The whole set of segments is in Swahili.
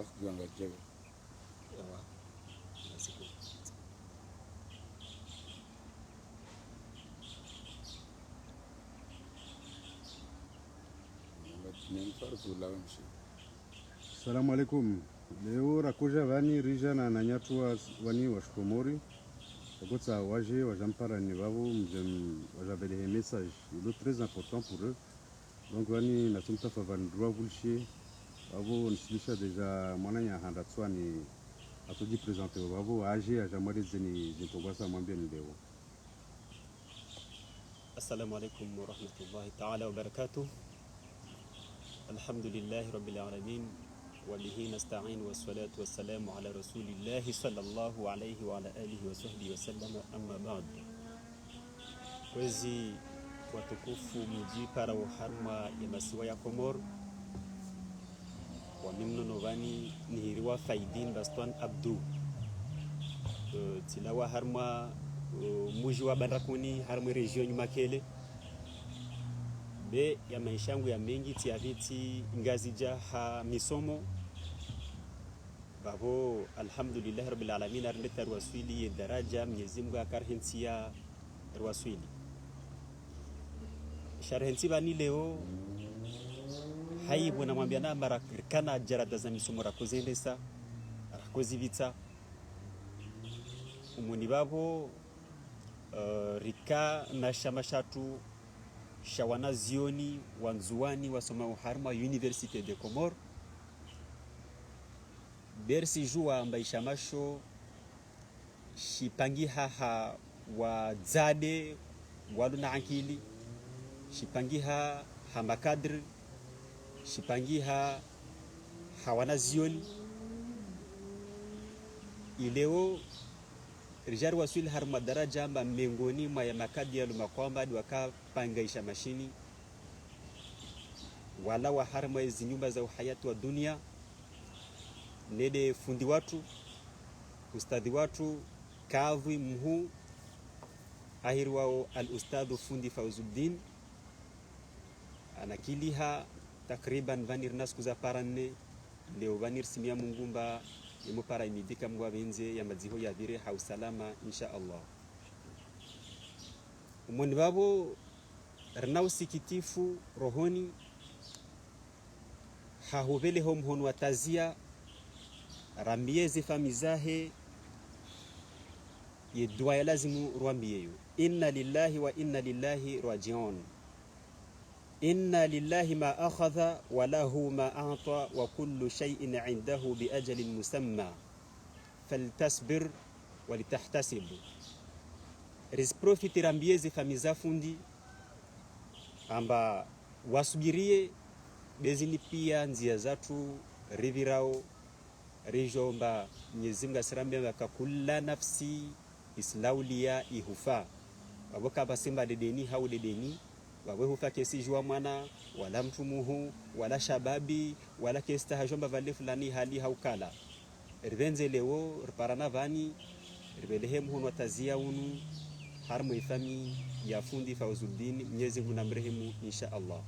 Irak kuanga jebe. Yawa. Nasiku. Assalamu alaikum. Leo rakuja vani rija na nanyatu wani washkomori. Agotsa waje wajampara ni vavo mjem wajavele un message. Il est très important pour eux. Donc vani nasumta favan droit vulchi. Vavo nsilisha deja mwananya handa tswani atoji presente vavo aje ajamwari zeni zintogwasa mwambia ni leo. Assalamu alaikum wa rahmatullahi ta'ala wa barakatuh. Alhamdulillahi rabbil alamin. وبه نستعين والصلاة والسلام على رسول الله صلى الله عليه وعلى آله وصحبه وسلم أما بعد. Wezi watukufu mji para uharma ya masiwa ya Komor wa mimno novani nihiriwa faidin baston abdu tilawa harma muji wa Bandrakuni harma region Nyumakele be ya maisha yangu ya mengi tiaviti ngazija ha misomo babo alhamdulillah rabbil alamin arleta ruwaswili daraja Mwenyezi Mungu akarhentia ruwaswili sharhenti bani leo haibu namwambia na mara kana jarada za misomo rakozendesa rakozivita umuni babo rika na shamashatu shawana zioni wanzuani wasoma uharma Université de Comores bersi jua mbaisha masho shipangi haha wa zade waluna akili shipangi ha makadri shipangi hawana zioni ileo rijari waswili harma daraja amba mengoni mwa ya makadi ya lumakwamba duwaka pangaisha mashini wala wa harma hizi nyumba za uhayati wa dunia nede fundi watu ustadhi watu kadhi mhu ahiri wao al-ustadhu fundi Fauzuddin anakiliha takriban vanir nasku za paranne leo vanir simia mungumba yemo para imidika mwa benze ya madziho ya vire hausalama insha Allah umoni babo rnao sikitifu rohoni hahuvele homhon watazia rambieze famizahe yedua ya lazimu ruambiyeyo inna lillahi wa inna lillahi rajiun inna lillahi ma akhadha wa lahu ma a'ta wa kullu shay'in 'indahu bi ajalin musamma faltasbir wa litahtasib risprofiti rambieze famiza fundi amba wasubirie bezini pia nzia zatu rivirao rijomba Mwenyezi Mungu asirambe akakulla nafsi islaulia ihufa waboka basimba dedeni hau dedeni wawe hufa kesi jua mwana wala mtumuhu wala shababi wala kesta hajomba vale fulani hali haukala rivenze leo riparana vani ribelehe mhunu watazia unu harmu ifami ya fundi Fauzuddin Mwenyezi Mungu namrehemu insha Allah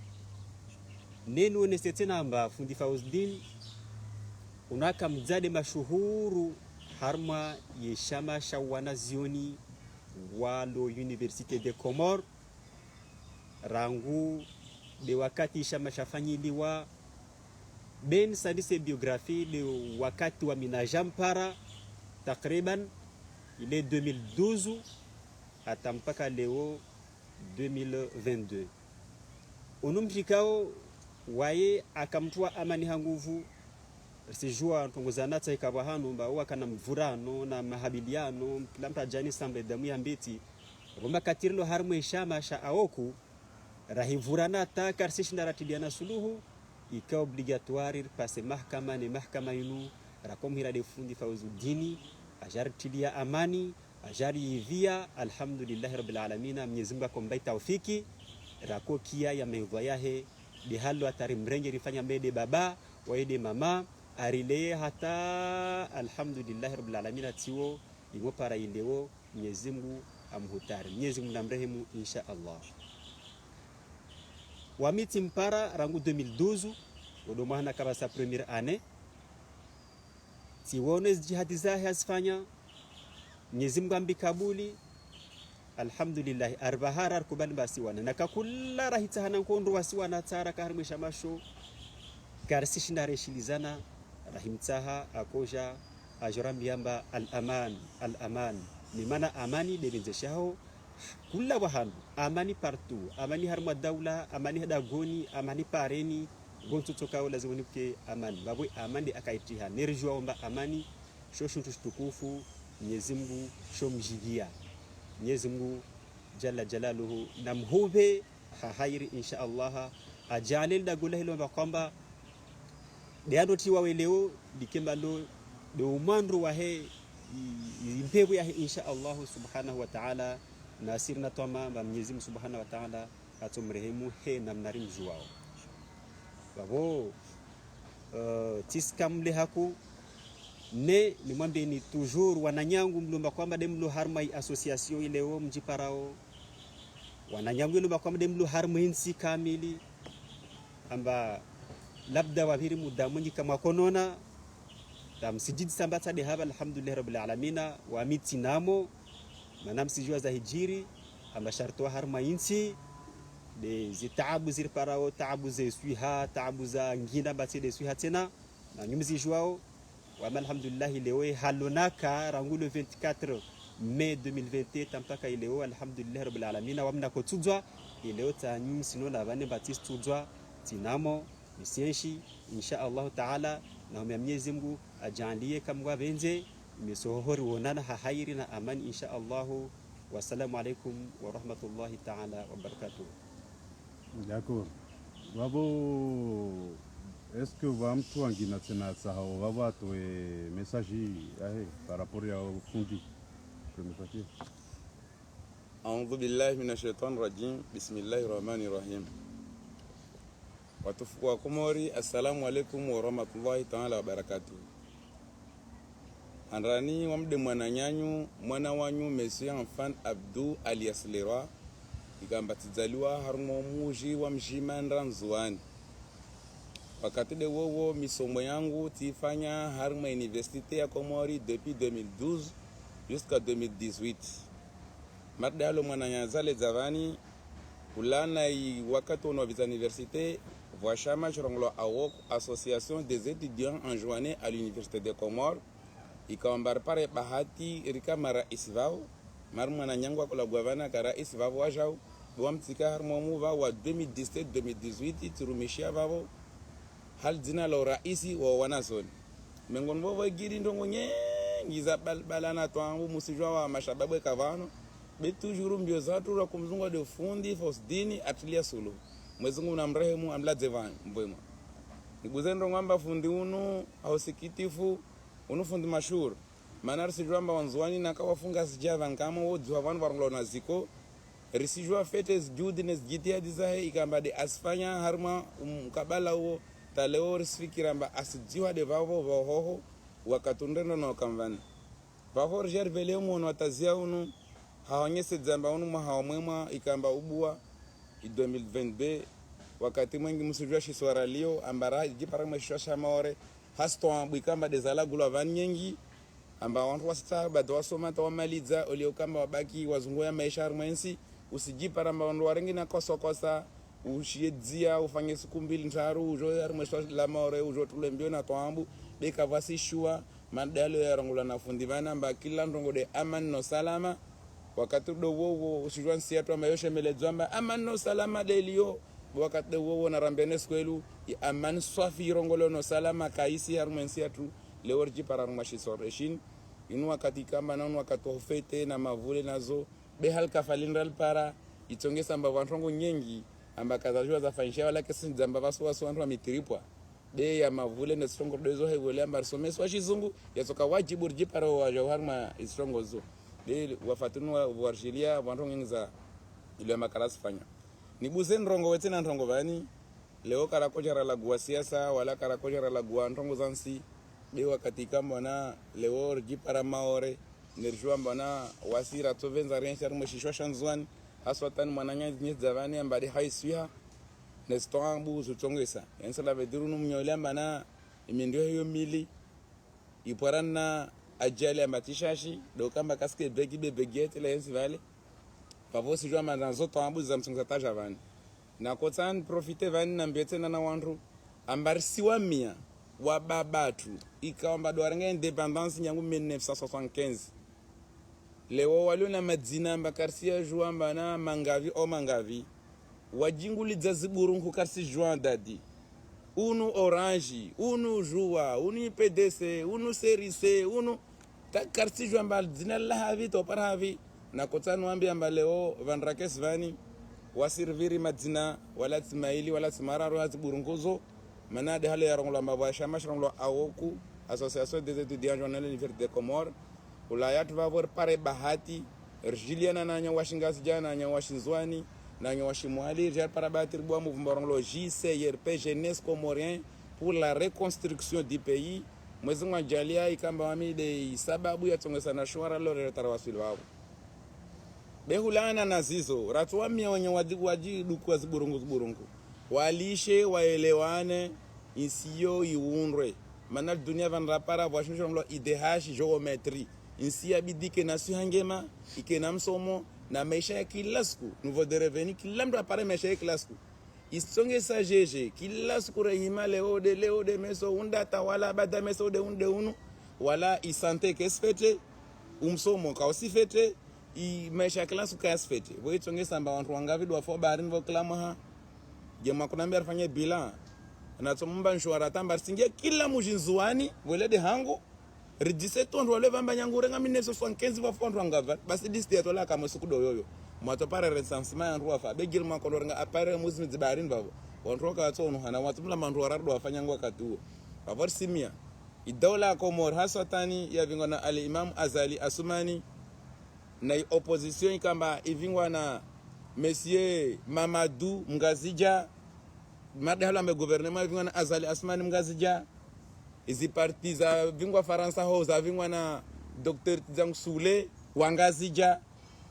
nenu nesetina amba fundi Fauzuddin unaka mzade mashuhuru harma yeshama shawana zioni walo Université de Comores rangu de wakati shama shafanyiliwa ben sadise biographie de wakati wa minajampara takriban ile 2012 hata mpaka leo 2022 unumjikao waye akamtua amani hanguvu sijua tongozana tsaikabwa hanu mba wakana mvurano na mahabiliano lamta jani sambe damu ya mbeti gomba katirilo harmu shama sha aoku rahivurana ta karsishinda ratidiana suluhu ika obligatoire pase mahkama ni mahkama yinu rakomhira de fundi Fauzuddin ajartilia amani ajari via alhamdulillah rabbil alamin Mwenyezi Mungu akombai taufiki rakokia ya meudwa yahe bihalo atari mrenge rifanya mede baba waide mama arile hata alhamdulillah rabbil alamin atiwo ingo para ileo Mwenyezi Mungu amhutari Mwenyezi Mungu namrehemu insha Allah wamiti mpara rangu 2012 odomana kaba sa première année tiwone jihadi zahe azifanya Mwenyezi Mungu ambikabuli alhamdulillah arbahara arkubali basi wana nakakula rahita hana nkondo wasi wana tsara kaharmisha masho garsi shindare shilizana rahimtaha akoja ajorambiyamba al-aman ni mana amani debenzeshao kula wahandu amani partout amani harma daula amani hadagoni amani pareni gonto tokao lazima nipke amani babwe amani akaitiha nerjua omba amani shoshu tukufu Mwenyezi Mungu shomjigia Mwenyezi Mungu jalla jalaluhu namhube hahairi insha Allah ajalil da gula hilo kwamba deando tiwa weleo dikemba lo do umandru wa he impebu ya insha Allah subhanahu wa ta'ala nasirna toma ba Mwenyezi Mungu subhanahu wa ta'ala atumrehemu he namnari mjuwao babo tiskam le haku ne ni mwambie ni toujours wananyangu mlumba kwamba demlu harmai association ileo mjiparao wananyangu mlumba kwamba demlu harmai insi kamili amba labda wabiri muda mwingi kama konona msijidi sambata de haba alhamdulillah rabbil alamin wa mitinamo manam sijua za hijiri amba sharto harmai insi de zitaabu zirparao taabu ze suiha taabu za ngina bati de suiha tena na nyumzi juao wa alhamdulillah leo halonaka rangu le 24 mai 2021 tampaka leo alhamdulillah rabbil alamin wa mna kotuzwa leo tanyu sino na bane batiste tuzwa tinamo misienshi insha Allah taala na Mwenyezi Mungu ajalie kamwa benze misohori wonana hahairi na amani insha Allah wassalamu alaikum wa rahmatullahi taala wa barakatuh. D'accord. Babo est-ce que vous avez tout angina tena sahau baba to message par rapport au fundi premier papier. A'udhu billahi minash shaitanir rajim. Bismillahir rahmanir rahim. Watufu wa Komori, assalamu alaikum wa rahmatullahi ta'ala wa barakatuh. Anrani wamde mwananyanyu mwana wanyu Monsieur Enfant Abdou alias Leroy igamba tizaliwa harmo muji wa mjima Nranzuani. Wakati de wowo misomo yangu tifanya harma université ya Komori depuis 2012 jusqu'à 2018. Madalo mwananya zale zavani ulana wakati ono visa université voishama choronglo awok association des étudiants enjoignés à l'université de Comores ikambar pare bahati rika mara isvao mar mwananyangwa kula gavana kara isvao wajao wamtika harmo muva wa 2017 2018 turumishia babo hal dina lo raisi wa wanazoni mengon bobo giri ndongo nyengi za balana twangu musijwa wa mashababu kavano be toujours mbio zatu ra kumzungu de fundi fosdini atilia sulu mwezungu na mrehemu amla zevan mbwema nibuzendo ngamba fundi unu au sikitifu unu fundi mashur manar sijwamba wanzwani na kawafunga sijava nkama wo dzwa vanhu na ziko risijwa fetes judines gitia dizahe ikamba de asfanya harma mkabala uo taleo risfikiramba asijiwa de vavo vohoho wakatundendo na kamvani vavo gervele umu watazia unu hawanyese dzamba unu mahawamwema ikamba ubua 2022 wakati mwengi musujua shiswara lio ambara jipara mweshwa shamaore hasto ambikamba dezala gulwa vanyengi amba wantu wasita badwa somata wamaliza olio kamba wabaki wazungu ya maisha harmwensi usijipara mba wantu warengi na kosa ushiyedzia ufanye siku mbili ntaru ujo harmweshwa lamaore ujo tulembio na toambu beka vasi shua madalo ya rangula na fundi vana mba kila ndongo de aman no salama wakati do wowo usijua nsiatu amayoshe meledzwamba aman no salama delio wakati wowo na rambene skwelu aman swafi rongolo no salama kaisi harmwensi atu leorji para rumashisoreshin inu wakati kamba na wakati ofete na mavule nazo behal kafalindral para itongesa mba wantongo nyengi amba kazajua za fanisha wala kesi nzamba vaso waso wantu mitripwa be ya mavule na strongo dozo hewole amba someso shizungu yasoka wajibu rji para wa harma strongo zo be wafatunu wa arjilia wantongo ngiza ile makalasi fanya nibuze ndrongo wete na ndrongo vani leo karakojara la gua siasa wala karakojara la gua ndrongo zansi be wakati kamba na leo rji para maore nerjua mbana wasira tovenza renshar mwishishwa shanzwani aswatan mwananya nyezavani ambadi haiswiha nestombu zutongesa cela veut dire nous mnyole mbana imendio hiyo mili iporana ajali ya matishashi do kamba kaske begi begete la yensi vale pavo si jwa manzo tambu za msunga taja vani na kotsan profite vani na mbete na wandu ambarisiwa mia wa babatu ikawamba do aranga independence nyangu 1975 leo walio na madzina mbakarsia jwa mbana mangavi o mangavi wajingulidza ziburungu karsi jwa dadi unu orange unu jua unu PDC unu serise unu karsi jwa mbal dzina la havi to para havi na kotsan wambi amba leo vandrakes vani wasirviri madzina wala tsmaili wala tmararo haziburunguzo manade hale ya ronglo mabwa shama ronglo awoku association des étudiants journal université des Comores ulayat vavor pare bahati Juliana nanya washingas jana nanya washinzwani nanya washimwali jar para batir boa mouvement ronglo JCRP jeunesse comorien pour la reconstruction du pays mwezi mwa jalia ikamba wami de sababu ya tongesa na shwara lore tarawasili wao behulana nazizo ratwa mia wenye waji dukwa ziburungu walishe waelewane insiyo iundwe mana dunia vanrapara vashunshonglo idehashi geometri insi abidike na suhangema ikena msomo na maisha ya kila siku nouveau de revenu kila mtu apare maisha ya kila siku isonge sa jeje kila siku rehima leo de meso unda tawala bada meso de unde unu wala isante kesfete umsomo kausifete i maisha kila siku kasfete voi tonge samba wantu wangavi do fo barin vo klama jema kuna mbia fanya bila na tsomba nshwara tamba singia kila mujinzuani volede hango ridise tondo wale vamba nyangure nga 1975 va fondwa ngava basi disti ya tola kama sukudo yoyo mwato para recensement ya ruwa fa begil ma kondo nga apare muzimi zibarin babo wantroka tsono hana watumla mandu warardo wafanya ngwa katuo favor simia idola Komor hasatani ya vingona ali Imam Azali Asumani na opposition kamba ivingwa na Monsieur Mamadou Mgazija madahala me gouvernement vingwa na Azali Asumani Mgazija izi parti za vingwa Faransa ho za vingwa na Dr. Tizang Sule Wangazija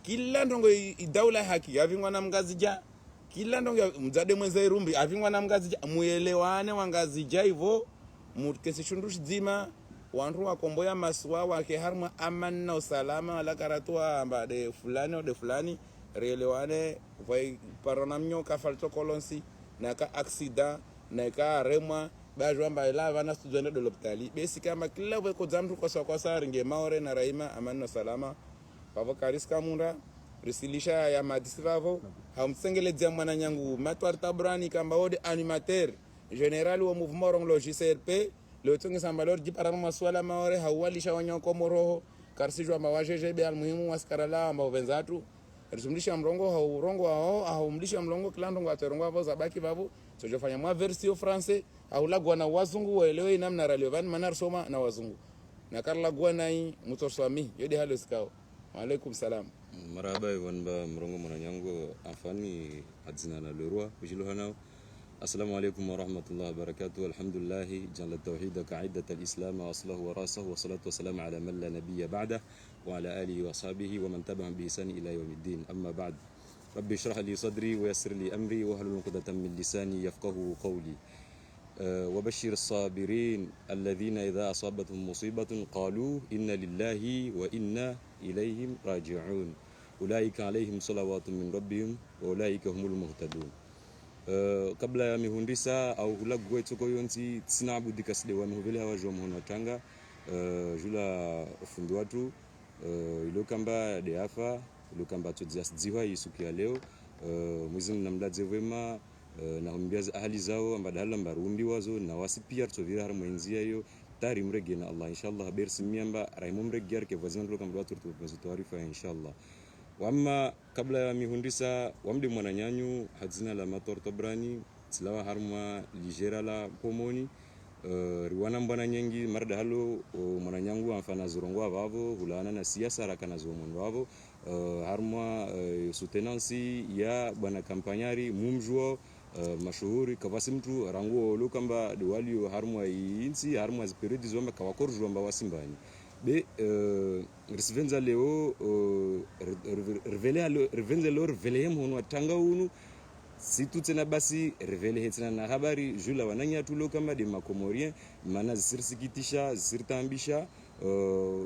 kila ndongo idaula haki avingwa na Mgazija kila ndongo mzade mwenza irumbi avingwa na Mgazija muelewane Wangazija hivyo mukesi shundushi dzima wantu wakomboya maswa wake harma amani na usalama wala karatoa amba de fulani reelewane vai paranamnyo ka falto kolonsi na ka accident na ka remwa bajwa amba la vana student de l'hôpital besi kama kila we ko zamtu kwa saringe maore na raima amani na usalama pavo kariska munda risilisha ya madisivavo hamsengele dzamwana nyangu matwar tabrani kamba ode animateur general wa mouvement ronglo JCRP le tongi sambalor di parama maswala maore hawalisha wanyoko moroho karsijwa mawajeje be almuhimu waskarala amba wenzatu risumlisha mrongo haurongo hao haumlisha mrongo klando ngwaterongo hapo zabaki babu sojofanya mwa version français haulagwa na wazungu waelewe namna relevant manar soma na wazungu na karla gwanai mutoswami yodi halo sikao alaikum salam marhaba wanba mrongo mwananyango afani adzina na lerwa kujilohana. السلام عليكم ورحمة الله وبركاته. الحمد لله جعل التوحيد كعدة الإسلام وأصله ورأسه والصلاة والسلام على من لا نبي بعده وعلى آله وصحبه ومن تبعهم بإحسان إلى يوم الدين. أما بعد ربي اشرح لي صدري ويسر لي أمري واحلل عقدة من لساني يفقهوا قولي. وبشر الصابرين الذين إذا أصابتهم مصيبة قالوا إن لله وإنا إليهم راجعون أولئك عليهم صلوات من ربهم وأولئك هم المهتدون. Kabla ya mihundisa au hulagwe tsoko yonsi tsinabu kaside wa mihuvele hawa jwa mhono tanga jula fundi watu ilo kamba de afa ilo kamba tsodzias dziwa isuki ya leo mwizi mnamladze wema na humbiaza ahali zao ambadala mbarundi wazo na wasipia tsovira har mwenzia yo tari mrege na Allah inshallah haber simiyamba raimo mrege yake vazina ilo kamba watu tuarifa inshallah. Wama kabla ya mihundisa wamde mwananyanyu hadzina la mator tobrani tsilawa harma ligera la pomoni riwana mbana nyengi marda halo mwananyangu amfana zurongwa vavo hulana na siasa rakana zomondo vavo harma soutenance ya bwana kampanyari mumjwa mashuhuri kavasi mtu rangu lokamba de walio harma insi harma ziperiodi zomba kawakorjwa mba wasimbani be risivenza leo revenze lor velem hono tanga unu si tu tena basi revele hetena na habari jula wananya tulo kama de makomorien mana zisirisikitisha zisirtambisha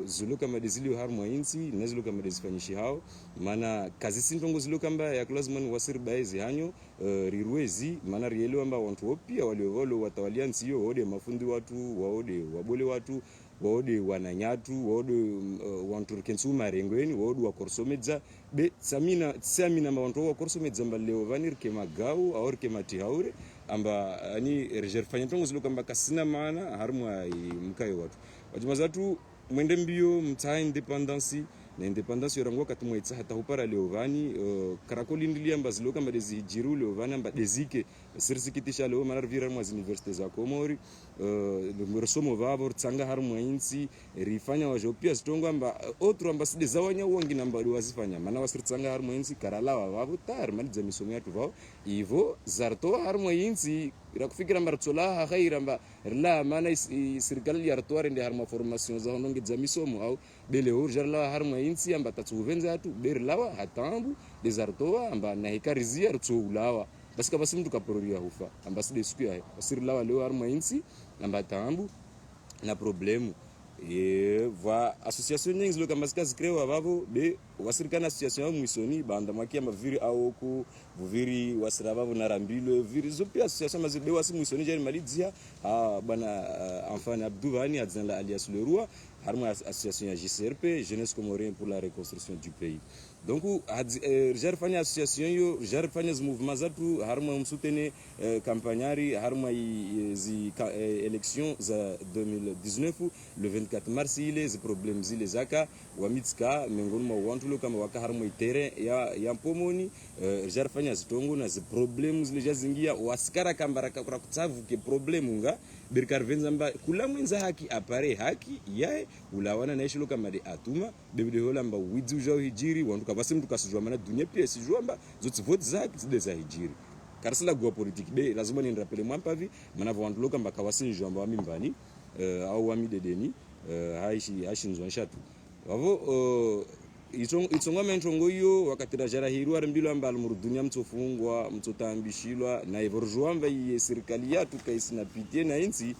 zulu kama de zili harmwa insi na zulu kama de zifanyishi hao mana kazi sintongo zulu kamba ya lazima wasir baezi hanyo rirwezi mana rielewa amba watu opia waliovolo watawaliansi yo wode mafundi watu waode wabole watu wode wananyatu wode wanturkensu marengweni wode wakorsomedza be samina mawanto wakorsomedza mbaleo vanir kemagau aor kematihaure amba ani rejerfanya tongo zulu kamba kasina maana harmwa mkayo watu mazatu mwende mbio mtaa independence na independence yorango katumwaitsa hata hupara leovani karakoli ndilia mbazilo kama dezi jiru leovani amba dezike sirisikitisha leo manar vira mwa universite za Komori mrosomo vavo tsanga harmwa insi rifanya wajopia stongo amba otro amba side zawanya wangi namba wazifanya mana wasirtsanga harmwa insi karalawa vavo tar maliza misomo yatu vao ivo zarto harmwa insi irakufikira martsola khaira amba la mana serikali yartoare ndi harma formation za hononge za misomo au bele urjarla harma insi amba tatsuvenza atu berlawa hatambu desartoa amba na hikarizia rtsulawa basi kama simu tukaproria hufa amba side siku ya basirlawa leo harma insi amba tambu na problemu va association nyingi zilo kama zikazi krewa vavo be wasirikana association mwisoni banda makia maviri au ku vuviri wasirabavo na rambilo viri zopia association mazibe wasi mwisoni jani malidzia bana enfant Abdou Vani adzana alias Le Roi harma association ya JCRP Jeunesse Comorienne pour la reconstruction du pays donc jarfanya association yo jarfanya mouvement zatu harma msutene campagnari harma zi élection za 2019 le 24 mars ile zi problem zile zaka wamitska miongoni mwa wantu kama waka harma terrain ya Mpomoni jarfanya zitongo na zi problem zile jazingia wasikara kambara kwa kutsavu ke problem nga birkarvenza mba kula mwenza haki apare haki yae ulawana na ishilo kama de atuma bebide hola mba widzu jao hijiri wantu kabasi mtu kasijua mana dunia pia sijua mba zoti vote zake zide za hijiri karsila gwa politique be lazima ni rapele mwampavi mana wantu loka mba kawasi njua mba wamimbani au wami dedeni haishi nzwa nshatu wavo itonga mentongo yo wakati rajara hiru armbilo amba almurudunia mtofungwa mtotambishilwa na ivorjwa amba ye serikali yatu kaisina pitie na insi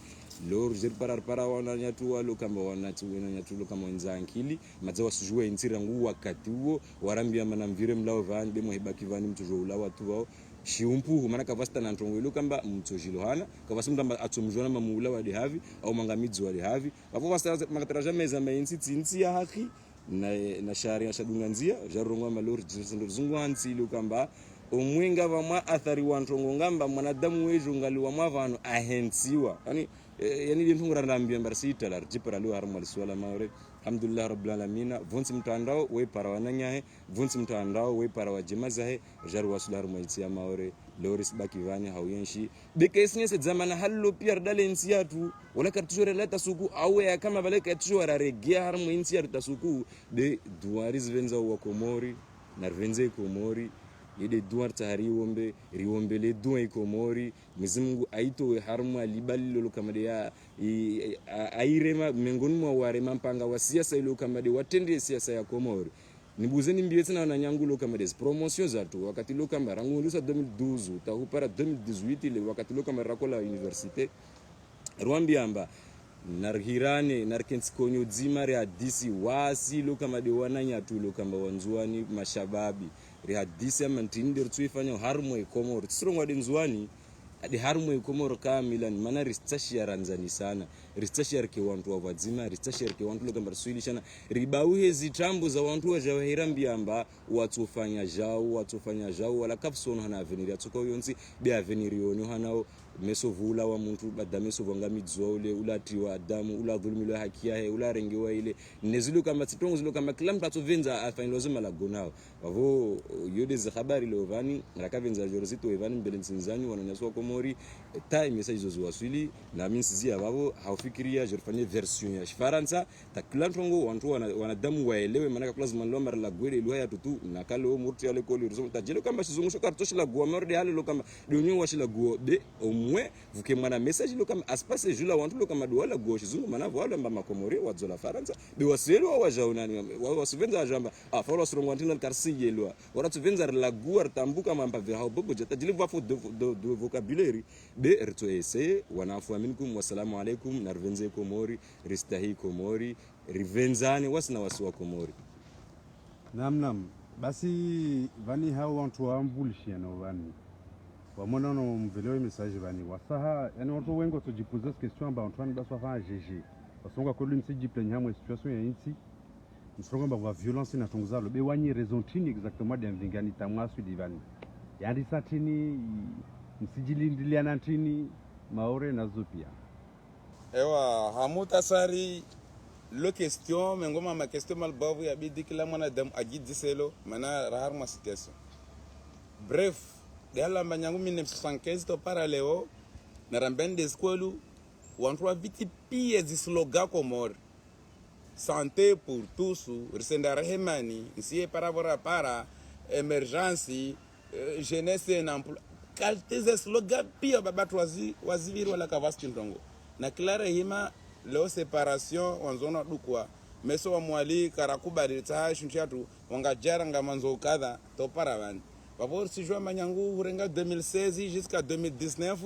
lor jer para wana nyatu walo kama wanatu wena nyatu kama nzankili mazawa sujue insi rangu wakati huo warambia manamvire mlao vani bemo hebaki vani mtojo ula watu wao shiumpu mana kavasta na ntongo ilo kamba mtojilohana kavasta mtamba atomjona mamula wade havi au mangamidzo wade havi wapo wasta makataraja meza mainsi tinsi ya haki na sharia shadunganzia jarongwa malori zungwanzi ilo kamba omwenga vamwa athari wantongo ngamba mwanadamu wejo ngaliwa mwavano ahensiwa yani ndungura ndambia mbarsita la jipara leo harmo aliswala maore alhamdulillah rabbil alamin vonsi mtandao we para wananyahe vonsi mtandao we para wajemazahe jaru waslar moitsia maore loris bakivani hauyenshi bekesnese zamana hallo piar dalensi yatu wala kartujore la tasuku awe kama vale kartujore regia harmo insi yatu tasuku de duaris venza wa Komori na venze Komori yede duar tahari wombe riwombele duwa Komori mzimungu aito harmu alibalilo kama ya airema miongoni mwa warema mpanga wa siasa ilo kama de watende siasa ya Komori nibuzeni mbietse na wananyangulo kama des promotions zatu wakati lo kama rangu lusa 2012 tahupara 2018 ile wakati lo kama rakola universite Rwambiamba narhirane narkenskonyo dzima ria disi wasi lo kama de wananyatu lo kama wanzuani mashababi ria disi amantinde rtsuifanya harmo Komori tsirongwa de nzuani adi harmo Komori kamila mana ristashia ranzani sana ristashia ke wantu wa wadzima ristashia ke wantu lo kama rsuilishana ribauhe zitambo za wantu wa jawahirambiamba watufanya jao wala kapsono hana avenir yatsuko yonsi be avenir yonyo hanao mesovula wa muntu badameso vanga midzo ule ulatiwa adamu ula dhulumilwa haki yake ula rengewa ile nezilo kama tsitongo zilo kama kila mtu venza afainloze malagonao wavo yode za habari leo vani rakavenza jorozito evani mbele nsinzani wananyaswa Komori time message zo waswili na minsizi wavo haufikiria jorfanye version ya Faransa takila ntongo wantu wanadamu waelewe maana lazima lo mara la gwele ilwa ya tutu nakalo murti ale koli ruzo tajelo kama shizungusho kartoshi la gwa morde hale lo kama donyo washila gwa de moins vous que mon message le comme espace jeu la wantu le comme douala gauche zungu mana voilà mba makomori wa zola faransa be waselo wa jauna ni wa suvenza jamba fa wa surongo antina karsi yelwa wala suvenza la guar tambuka mamba ve ha bobo jata dili va fo de vocabulaire be rto ese wana afu minkum wassalamu alaikum narvenze komori ristahi komori rivenzani wasna waswa komori Nam basi vani hao watu waambulishia na vani wamona no mveleo message vani wasaha yani watu wengi tujipoza question ba Antoine basi wafa GG wasonga ko lui msiji plenya mo situation ya inti msonga ba violence na tongoza lo be wanyi raison tini exactement de mvingani tamwa su divani yandi satini msijili na tini maore na zupia ewa hamutasari le question mengoma ma question mal bavu ya bidi kila mwana dam ajidi selo mana rahar ma situation bref dala manyangu 1975 to paraleo na rambende escolu wantu viti pia zi slogan komor santé pour tous risenda rehemani nsie para emergence jeunesse et emploi qualité ze slogan pia babatu waziviri wala kavasti ndongo na clara hima leo separation wanzona dukwa meso wa mwali karakubali ta shunchatu wangajara ngamanzo kadha to paravan bavor si joa manyangu urenga 2016 jusqu'à 2019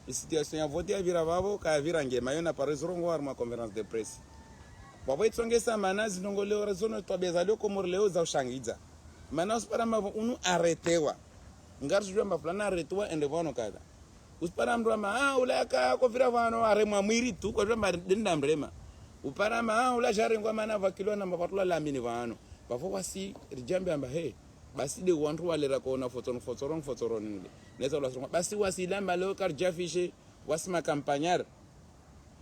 la situation ya vote ya vira babo ka vira ngema yona parezorongo war ma conférence de presse bavo itsongesa manazi ndongo leo rezono to bezalio komor leo za ushangiza manas para ma unu arretewa ngarsi joa mafulana arretewa ende vono kadha uspara mrama ulaka ko vira vano aremwa mwiri tu ko jamba dinda mrema uparama ula jare ngoma na vakilo na mapatula la mini vano bafo wasi rijambe amba he basi de wantu walera ko na fotoron nile neza la basi wasi lamba leo kar jafishe wasma campagnard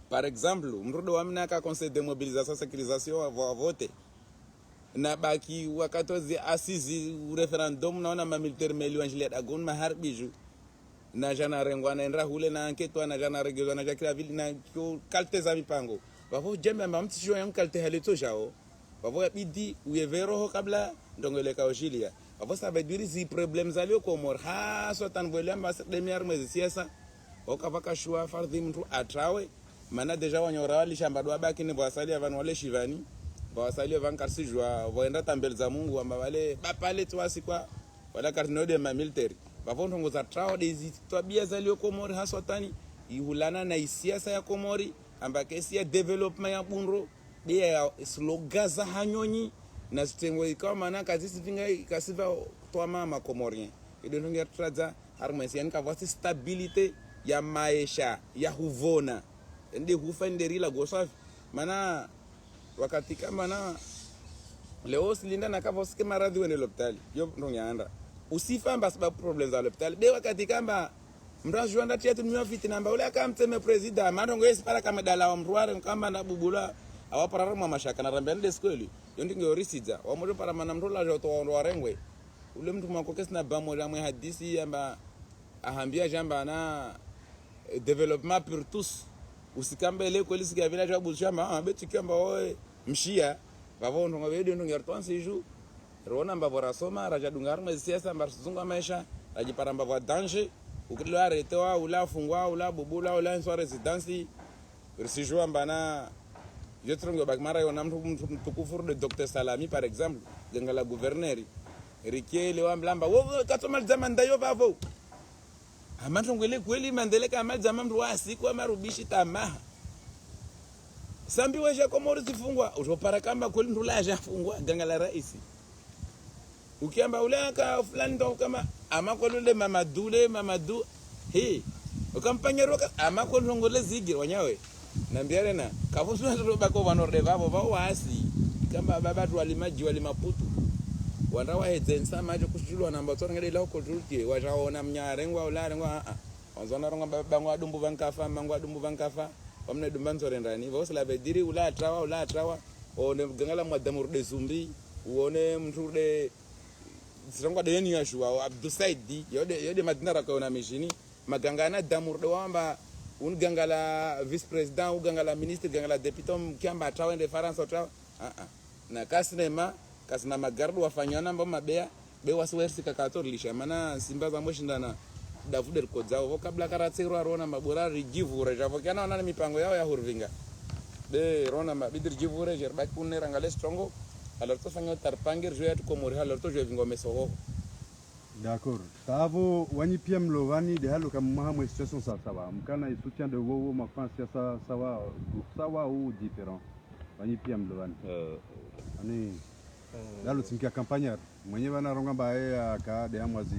par exemple mrodo wamna ka conseil de mobilisation sécurisation va voter na baki wakatozi assise referendum naona ma militaire meli wanjile agon ma harbiju na jana rengwa na endra hule na enquête na jana regezwa na jakira vile na kalte za mipango bavo jembe mamti jo yang kalte halito jao bavo bidi uyevero ho kabla ndongole ka ojilia bavo ça veut dire si problème zalio komor ha so tan volamba de miar mwezi siasa okavaka shua fardhi mtu atrawe mana deja wanyora wali shamba dwa baki ni bwasali avan wale shivani bwasali avan karsi jwa voenda tambel za Mungu amba wale bapale twasi kwa wala karno de ma military bavondo ngoza trao dezi tabia zalio komori haswatani ihulana na siasa ya komori amba kesi ya development ya bunro dia slogan za hanyonyi na sitengo ikama na kazi sivinga kasiva to mama komorien idongo ya traza harmesi yani kavasi stabilite ya maisha ya huvona ndi hufenderi la gosafi mana wakati kama na leo silinda na kavosike maradhi wene hospitali yo ndonyaanda usifamba sababu problems za hospitali be wakati kamba mrajo anda tia tunyo fiti namba ule akamteme president mandongo yesi para kama dala wa mruare kama na bubula awapara mwa mashaka na rambende skoli yondi ngorisiza wa modo para mana mrola jo to warengwe ule mtu mwakokesi na bamo la mwe hadisi amba ahambia jamba na development pour tous usikambele kweli sikia village wa bulshamba betu kamba oe mshia bavondo ngabedi ndo ngertonse ju rona mbavora soma raja dungar mwezi siasa mbarzunga maisha raji paramba wa danger ukilo aretoa ula fungwa ula bubula ula en residence risijua mbana jetrongo bagmara yona mtu tukufuru de Dr Salami par exemple gangala gouverneur rikiele wa mlamba wo katoma zaman dayo bavo amantongele kweli mandele kama zaman mtu wasi kwa marubishi tamaha sambi weje komori sifungwa utopara kamba kweli mtu la jafungwa gangala raisi ukiamba ulaka fulani ndo kama amakolule mamadu he ukampanyero amakolongole zigi wanyawe nambiare na kafusu ndo bako vanorde vavo vao wasi kama babatu walimaputu wandawa hezensa majo kushulwa namba tsongele la kotutie wajaona mnyarengwa ularengwa wanzona ronga babangwa dumbu vankafa mangwa dumbu vankafa wamne dumbanzore ndani vao sala vediri ula trawa one gangala mwadamurde zumbi uone mtude sirangwa de yeni yashua Abdou Saidi yode madinara kwa na mishini magangana damurde wamba un gangala vice president u gangala ministre gangala député mkiamba tawende France tawa na kasina magardu wafanyana mbo mabea be wasiwersi kakator lisha mana simba za mshindana davude rikodzao vo kabla karatsirwa rona mabura rijivure javo kana wana mipango yao ya hurvinga de rona mabidir jivure jerba kunne rangale strongo alors to fanyo tarpangir joya to komori alors to jovingo meso. D'accord. Tavo wani pia mlovani de halo kama maha mwa situation sawa. Mkana soutien de wowo mafan siasa sawa ou différent. Wani pia mlovani. Ani dalo timkia campagnard. Mwenye wana ronga bae aka de amwazi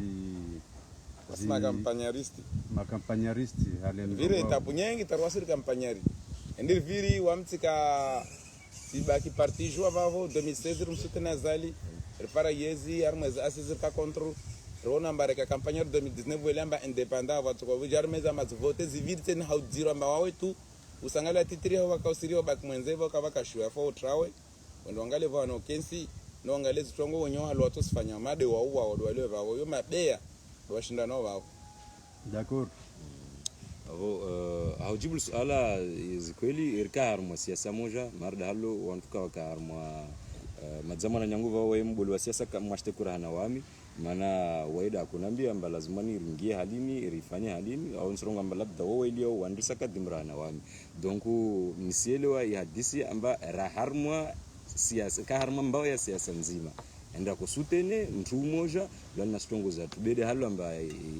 ma campagnaristi. Ma campagnaristi halen. Vire tapunyengi tarwasir campagnari. Endir viri wamtika sibaki parti joa vavo 2016 rumsutena zali. Repara yezi armez assisir ka control. Rona mbareka campagne 2019 welamba independent watu kwa jarmeza mazivote zivirte na haudiro amba wawe tu usangala titiri hawa kausirio bak mwenzevo kavaka shua fo trawe wendo angale vano kensi no angale zitongo wonyo halo watu sifanya made wa uwa wadwalewe vao yo mabea washinda no vao. D'accord. Haujibu suala zikweli irka harma siasa moja marda halo wantuka waka harma madzamana nyangu vao mbulu wa siasa kama mashtekura hana wami mana waida kunambia amba lazima ni ringie halini rifanye halini au nsonga amba labda wao ilio wandisa kadimra na wami donc misielewa ya hadisi amba raharmwa siasa ka harma mbao ya siasa nzima enda kusutene mtu mmoja lana stongo za tubede halo amba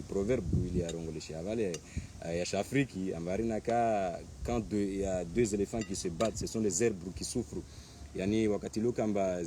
proverbe ili arongolesha vale ya Afriki amba rina ka quand il y a deux éléphants qui se battent ce sont les herbes qui souffrent. Yani wakati lukamba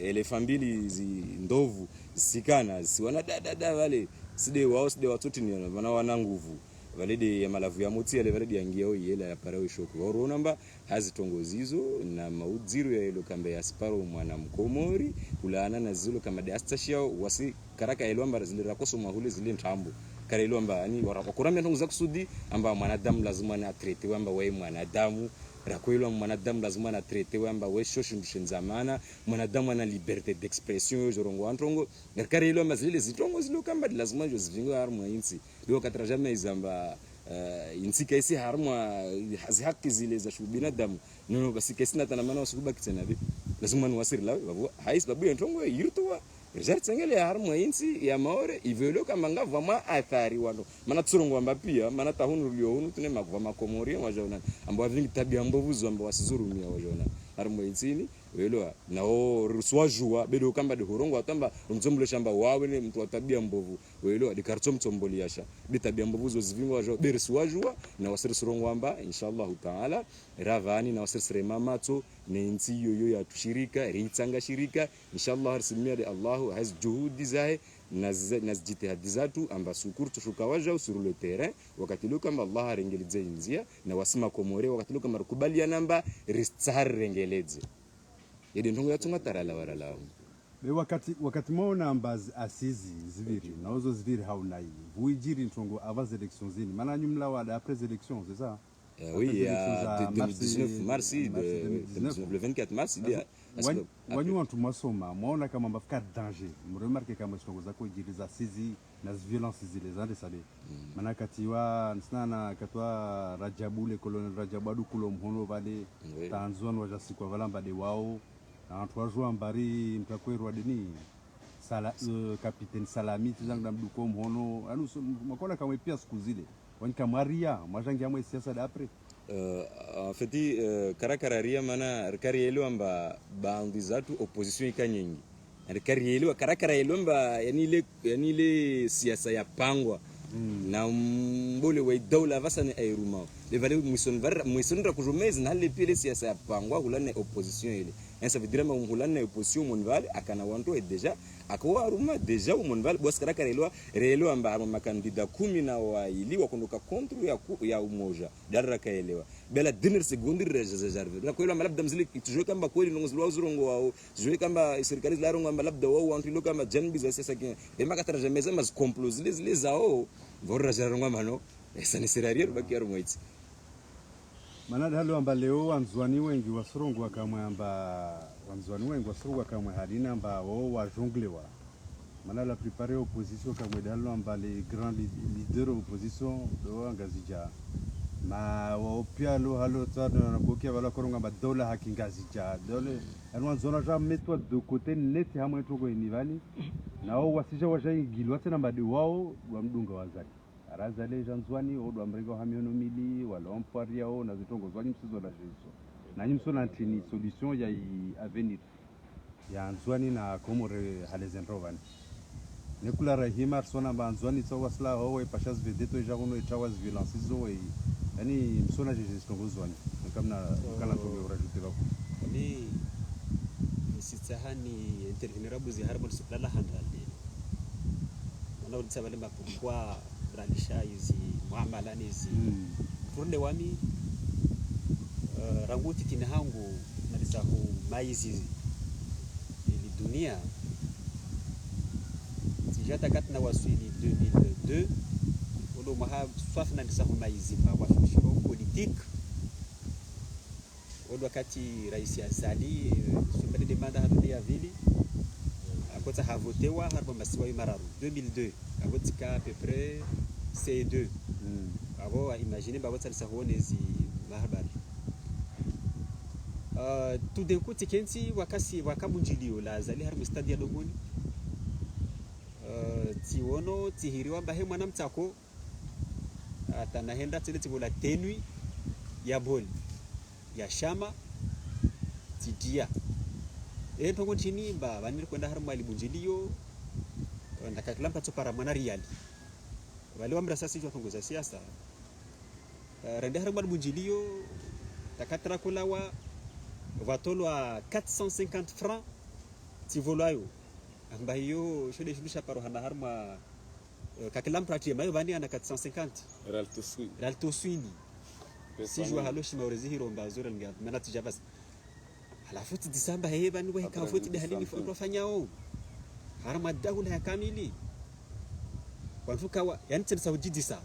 elefa mbili ndovu sikana si wana dada wale side watoto ni wana nguvu wale de malavu ya moti ale wale de angio yela ya parao shoku waro namba hazitongozizo na maudziro ya ilo kamba ya sparo mwana mkomori kulana na zilo kama de astashia wasi karaka elwamba zile rakoso mahule zile ntambo kare elwamba yani warakokuramia ntongo za kusudi amba mwanadamu lazima na tretewe amba wewe mwanadamu rakoilo mwanadamu lazima na tretewe amba we shoshu mshinzamana mwanadamu ana liberté d'expression jorongo antongo ngakare ilo mazile zitongo zilo kamba lazima jo zivingo harmwa insi ndio katrajame izamba insi kaisi harmwa haki zile za binadamu no basi kaisi natana maana wasukuba kitena bi lazima ni wasiri lawe babu hais babu antongo yirtuwa Rizal tsengele harmwa insi ya maore ivelo kama ngava ma athari wano mana tsurongo amba pia mana tahunu lio hunu tune magva makomori wajona amba vingi tabia mbovu zo amba wasizurumia wajona harmwa insini welo na o ruswajua bedo kamba de horongo atamba mzomlo shamba wawe ni mtu tabia mbovu welo de kartom tsomboli yasha de tabia mbovu zo zivingo wajo berswajua na wasir surongo amba inshallah taala ravani na wasir srema matso ne insi yoyo ya tushirika riitsanga shirika inshallah harsimia de Allah haz juhudi zae naz jitihadi zatu amba sukuru tushuka waja sur le terrain wakati kama Allah arengeleze inzia na wasima komore wakati kama rukubali namba ristsar rengeleze yede ndongo yatunga tarala warala be wakati maona amba asizi ziviri na ozo ziviri haunai vuijiri ntongo avant élections zini mana nyumla wada après élections c'est ça. Oui, il y a 2019 mars, le 24 mars, il y a wani wantu masoma maona kama mbafika danger mremarke kama stongo zako jiriza sizi na violence zile zande sale mana katiwa nsana katwa Rajabule colonel Rajabadu kulo mhono vale tanzwan wajasi kwa valamba de wao na twajua mbari mtakwerwa deni sala capitaine Salami tizanga mduko mhono anu makona kama pia siku zile wani kamaria majangi amwe siasa d'après. En fait karakararia mana karielo amba baangi zatu opposition ikanyingi karielo karakaraelo amba yani ile siasa ya pangwa na mbole wa dawla vasane ayruma le vale muisonra kujumezi na le pile siasa ya pangwa hulane opposition ile ça veut dire ma hulane opposition monval akana wanto et déjà akawa ruma déjà monval boss karakaraelo relo amba makandida 10 na waili wakondoka contre ya umoja darra kaelewa bela dinner seconde reserve na kweli labda mzili tujue kamba kweli ndongo uzurongo wao tujue kamba serikali la rongo amba labda wao wantu kama janbi za sasa kile bema katarajemeza mas complot zile zao vorra jarongo mano esa ni seraria baki ya rumwaiti mana halo amba leo wanzwani wengi wasurongo akamwe amba wanzwani wengi wasurongo akamwe halina amba wao wa jonglewa mana la plupart opposition kamwe halo amba les grands leaders opposition do angazija ma pia lo halo tsana na kokia bala koronga ba dola hakingazi cha dole anwa zona ja metwa de côté net hamwe toko inivani nao wasija washaingilwa tena mbadi wao wa mdunga wazali arazale janzwani odwa mrigo hamiono mili wala omparia o na zitongo zwani msizo la jesu na nyimso na tini solution ya avenir ya nzwani na komore halezendrovani nekula rahima sona banzwani tsawasla ho pashas vedeto jagono etawas violence zo yani msona jeje stongozwani kamna kana tobe urajute bako ni sitsahani intervenirabu zi harbo siplala handalde wana ulisabale mapukwa bralisha hizi muamala hizi furle wami ranguti tinahangu nalisa hu maizi ili dunia tijata katna waswini 2002 olo maha swaf nalisa hu maizi pa washishiro politique olo wakati rais Azali sumbele demanda hatulia ya vili akota havotewa harbo masiwa yumararu 2002 agotika à peu près C2 abo imaginer babo tsalisa honezi mahabari tout d'un coup tikensi wakasi wakabunjilio la Azali harbo stade ya Dongoni tiono tihiriwa mbahe mwana mtako atanahenda tsile tibola tenui ya boli ya shama tidia ntongo chini mba vaniri kwenda harmo alibunjilio ndakakilampa tsopara mwana riali wale wa mrasasi jwa tongoza siasa rende harmo alibunjilio takatra kulawa vatolwa 450 francs tivolayo amba hiyo shode shudisha paro hana harma kakilampa atie mayo vani ana 450 ralto swini si jua haloshi maurezi hiro mbazura ngia mana tijabas alafu tidisamba heba ni weka futi de halini fanyao harama daula ya kamili wantuka wa yani tsa ujidisa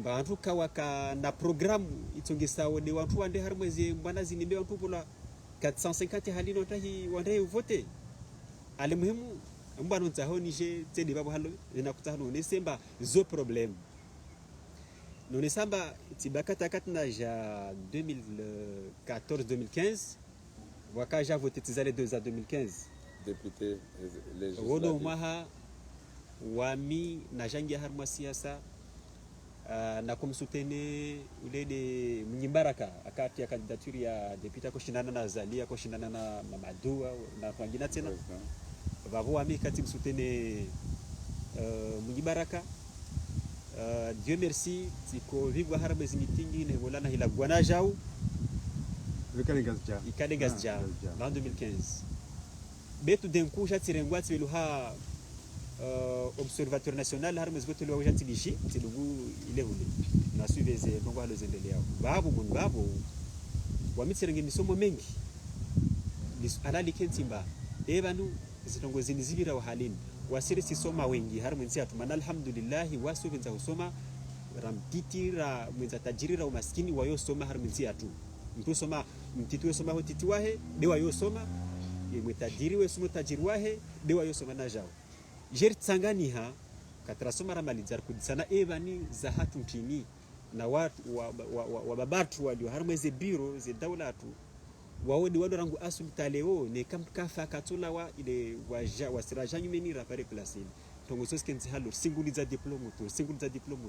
bantuka waka na programu itongesa wode wantu wande harmwezi mbana zinimbe wantu pola 450 halino tahi wande vote ale muhimu mbano tsahoni je tsedi babo halo inakutano nesemba zo problem nous sommes tibakata katna ja 2014 2015 wakaja voté tizale 2 à 2015 député wodo maha wami na jangia harma siasa na kumsutene ule de Mnyimbaraka akati ya candidature ya député koshindana na Azali koshindana na Mamadou na wengine tena babo wami kati msutene Mnyimbaraka Dieu merci tiko vigwa harbe zingitingi ne volana hila gwana jau ikale gazja en 2015 betu denku jati rengwa tiluha observateur national harbe zgoto lo jati lishi tilugu ile hule na suiveze ndongo halo zendelea babu mun babu wamitsirengi misomo mengi alali kentimba ebanu zitongo zinizibira wa halini wasiri sisoma wengi har mwenzi atumana alhamdulillah wasu wenza usoma ramtiti ra mwenza tajiri ra umaskini wayo soma har mwenzi atu mtu soma mtitu soma hotiti wahe de wayo soma mwetajiri we soma tajiri wahe de wayo soma na jao jer tsangani ha katra soma ramalizar kudisana evani za hatu mtini na watu wa babatu walio har mwezi biro ze dawlatu waodi wado rangu asultaleo ne kamkafa katula wa ile waja wasiraja nyumenira pare placine tongo soskenzi halo singuliza diplome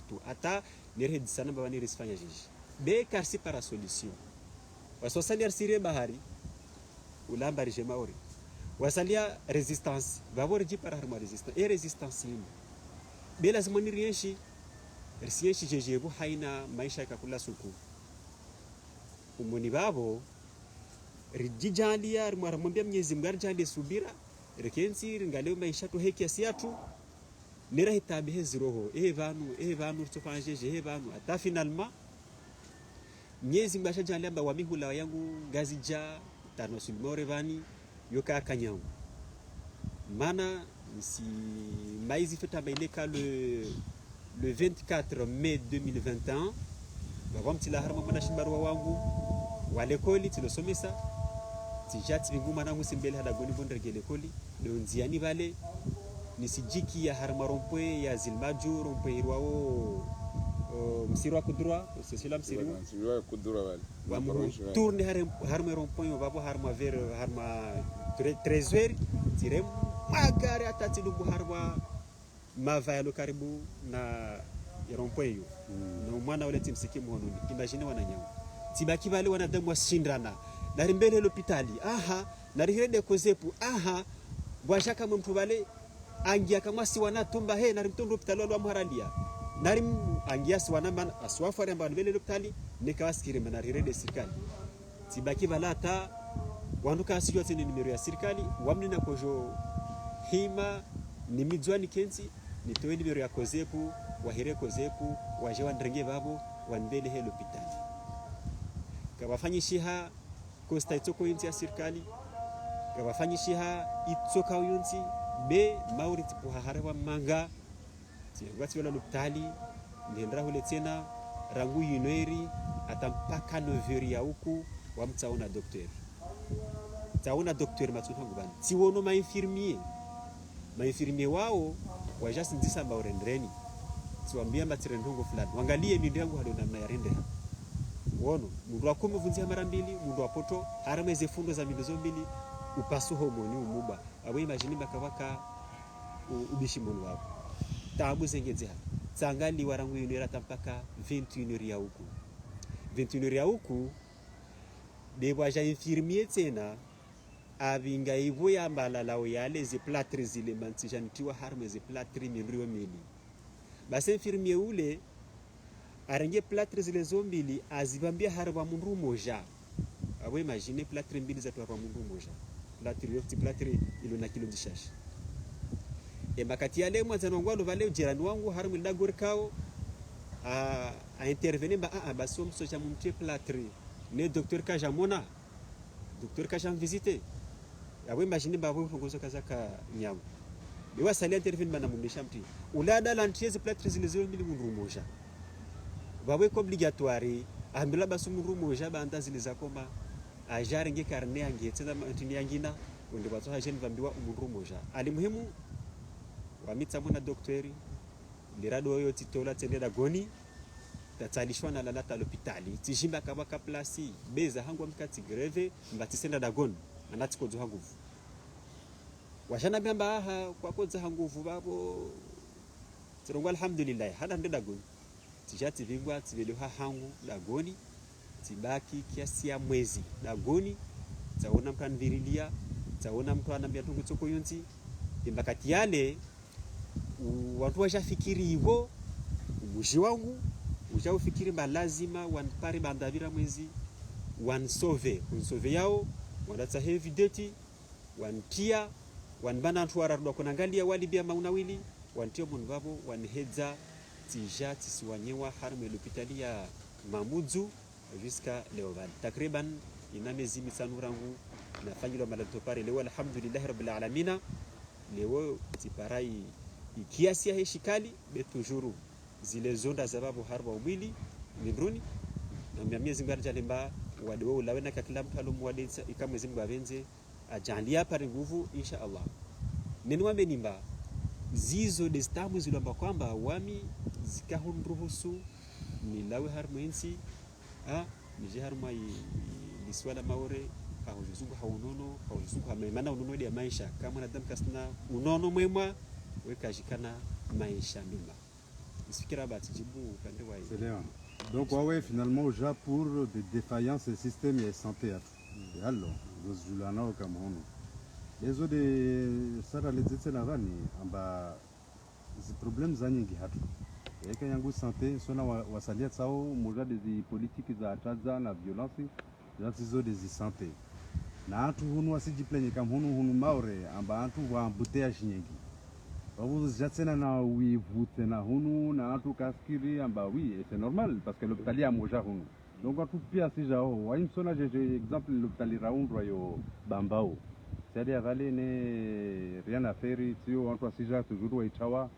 tu ata nerhed sana bawani risfanya jiji be karsi para solution wasosalia sire bahari ulamba rije maori wasalia resistance babor ji para harma resistance e resistance ni be lazima ni rienshi jejebu haina maisha yakakula suku umuni babo rijijalia mwaramwambia Mwenyezi Mungu arjali subira rekensi ringaleo maisha to heki asiatu nira hitabe ziroho vanu tsofanjeje vanu ata finalement Mwenyezi Mungu ashajalia mba wamihula yangu gazija tano sulmore vani yoka kanyangu mana si maizi feta baileka le 24 mai 2021 bawamti la harma mana shimbarwa wangu wale koli tilosomesa tijati binguma na musimbele hada goni bondre lekoli do nziani vale nisijiki ya harma rompwe ya zilmaju rompwe irwao msiru wa kudura sesila msiru Sijua kudura wale. wa Maparoshi wale. tourne harme rond-point babo harma vers harma 13h tire magari atati dubu harwa mavalo karibu na rond-point hiyo na mwana ule timsiki mhonuni imagine wananyama tibaki wale wanadamu wasindana na rimbele l'hôpitali na rihede kozepu bwashaka mtu wale angia kama si wanatumba na rimtondo hospitali wale amharalia narim angia si wanaman aswafari ambao mbele l'hôpitali nikawasikire na rihede serikali tibaki wala ta wanduka sijua tena numero ya serikali wamnina kojo hima ni midzwani kenzi nitoe numero ya kozepu wahire kozepu waje wandrenge babo wanbele he l'hôpital kawafanyishiha kosta itoko yunti ya serikali kawafanyishiha itsoka yunti be mauriti puhaharewa manga tiwati wala l'hôpitali ndendra hule tena rangu yinoeri atampaka 9h ya huku wamtaona daktari taona daktari matsungu bani tiwono mainfirmier wao wajasindisa maurendreni tuambia matirendongo fulani wangalie mindi yangu hado namna ya rendera wono mundu akome vunzia mara mbili mundu apoto harameze fundo za mindo mbili upasu homoni umuba abo imagine makawaka ubishi monu wao tabu zengezea tangali warangu yunera tampaka 21 ya huku 21 ya huku debwa ja infirmier tena avinga ivo ya mbalala yale ze plâtre zile mantijantiwa harme ze plâtre minrio mili basi infirmier ule arenge plâtre zile zombili azibambia harba mundu moja abo imagine plâtre mbili za twa mundu moja plâtre ilo na kilo dishashi makati yale mwanzano ngwalo vale jirani wangu harmu ndagor kao a intervenir basi msoja mumtie plâtre ne docteur kajamona docteur kajam visiter abo imagine babo fongozo kazaka nyamu biwa salia intervenir bana mundisha mti ulada lantieze plâtre zile zombili mundu moja babo ko obligatoire ambila basu mundu moja banda zile zakoma ajarenge karne angetenda mtini yangina ndio watu hajeni vambiwa mundu moja ali muhimu wamitsa mwana daktari lirado yo titola tendela goni tatalishwa na lalata l'hôpitali tijimba kabaka plasi beza hangu mkati greve mbatisenda da goni anati kozo hanguvu washana bamba kwa kozo hanguvu babo tsirongo alhamdulillah hada ndenda goni tijati vingwa tibelwa hangu da goni tibaki kiasi ya mwezi da goni taona mkanvirilia taona mtu anambia tungu tsoko yunti imbakati yale watu washafikiri hivyo umushi wangu ushafikiri lazima wanpare bandavira mwezi wansove yao wanatsa heavy duty wantia wanbana watu wararudwa kunangalia walibia maunawili wantia mundu babo wanhedza tijati siwanyewa harmu l'hôpital ya Mamudzu jusqu'à Leoval takriban ina miezi mitano rangu nafanywa malato pare leo alhamdulillah rabbil alamin leo tiparai kiasi ya heshikali be toujours zile zonda sababu harba umwili mindruni na miezi ngarja lemba wadewo ulawena kila mtu alomwadetsa ikamwezi mgavenze ajalia pare nguvu insha Allah nenwa menimba zizo destamu zilomba kwamba wami zikahunruhusu nilawe harmensi nije harma liswala maure au zungu haunono au zungu hamemana unono ya maisha kama na damkasna unono mwema wekajikana maisha mima isikira batijibu upande wa c'est bien. Donc ouais finalement au Japon pour des défaillances du système de santé alors zozulana kama hono lezo de sara lezetse na vani amba zi problem za nyingi hatu yake yangu santé sona wasalia tsao moja des politiques za ataza na violence za tizo des santé na atu hunu wasijiplenye kama hunu maure amba atu wa embouteillage nyingi babu zatsena na wivu na hunu na atu kaskiri amba oui c'est normal parce que l'hôpital ya moja hunu donc atu pia si jao wa imsona j'ai exemple l'hôpital raundwa yo bambao c'est-à-dire vale ne rien à faire tio antu asija toujours waitawa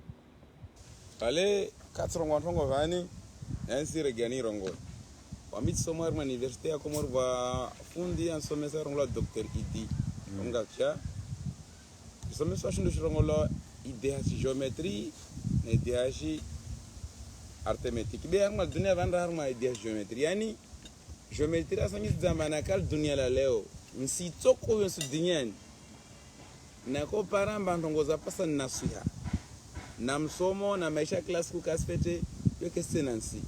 ale katrongo ntongo vani yansire gani rongo wamiti somar ma université ya komor va fundi en somesa rongo la docteur Idi onga kia somesa shindo rongo la idéa géométrie ne idéa arithmetic be harma dunia vanda harma idea geometry yani geometry asanyi zamana kal dunia la leo msitoko yonsu duniani na ko paramba ndongoza pasa nasiha na msomo na maisha class ku kasfete yo kesenansi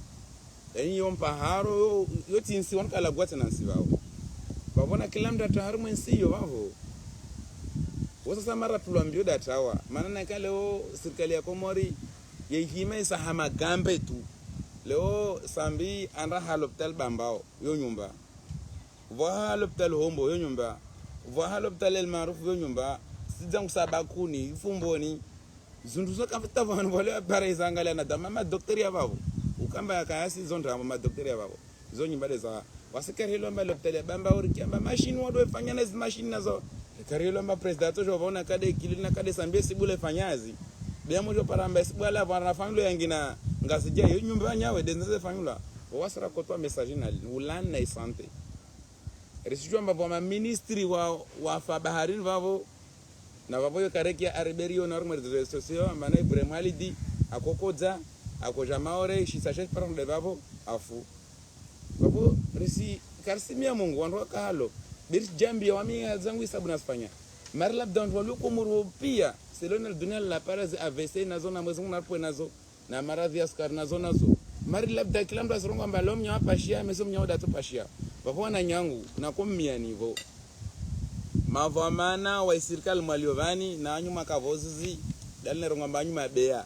yani yo mpaharo yo tinsi won kala gwata nansi bawo babona kila mtu ataharmu nsi yo bavo wasa mara tulambio datawa maana na kale serikali ya Komori yehima isa hama gambe tu leo sambi anda haloptal bambao yo nyumba wa haloptal hombo yo nyumba wa haloptal el maruf yo nyumba sidangu sabakuni fumboni zunduzo kafita vanu wale para izangala na dama daktari ya babo ukamba yakayasi zonda ma daktari ya babo zo nyumba za wasikari lomba loptal bamba urikiamba machine wado fanya na machine nazo karilo mba president jo vona kade kilina kade sambie sibule fanyazi bia mojo paramba sibula vana family yangina ngasija yo nyumba nyawe denze family wasara kotwa message na ulan na sante resijua mba ma ministry wa fa baharin vavo na vavo yo karekia arberio normal de socio mana bremalidi akokoza akoja maore shisache parang de vavo afu vavo resi karsimia Mungu wandu kahalo bir jambi ya wami zangu isabu nasfanya mara labda ndio kumuru pia selona dunia la parazi AVC nazo na mwezi unapo nazo na maradhi ya sukari nazo mara labda kila mtu asirongo mbalo mnyo pashia meso mnyo datu pashia bafo na nyangu na kumia nivo mavamana wa serikali mwaliovani na nyuma kavozizi dalne rongo mbanyu mabea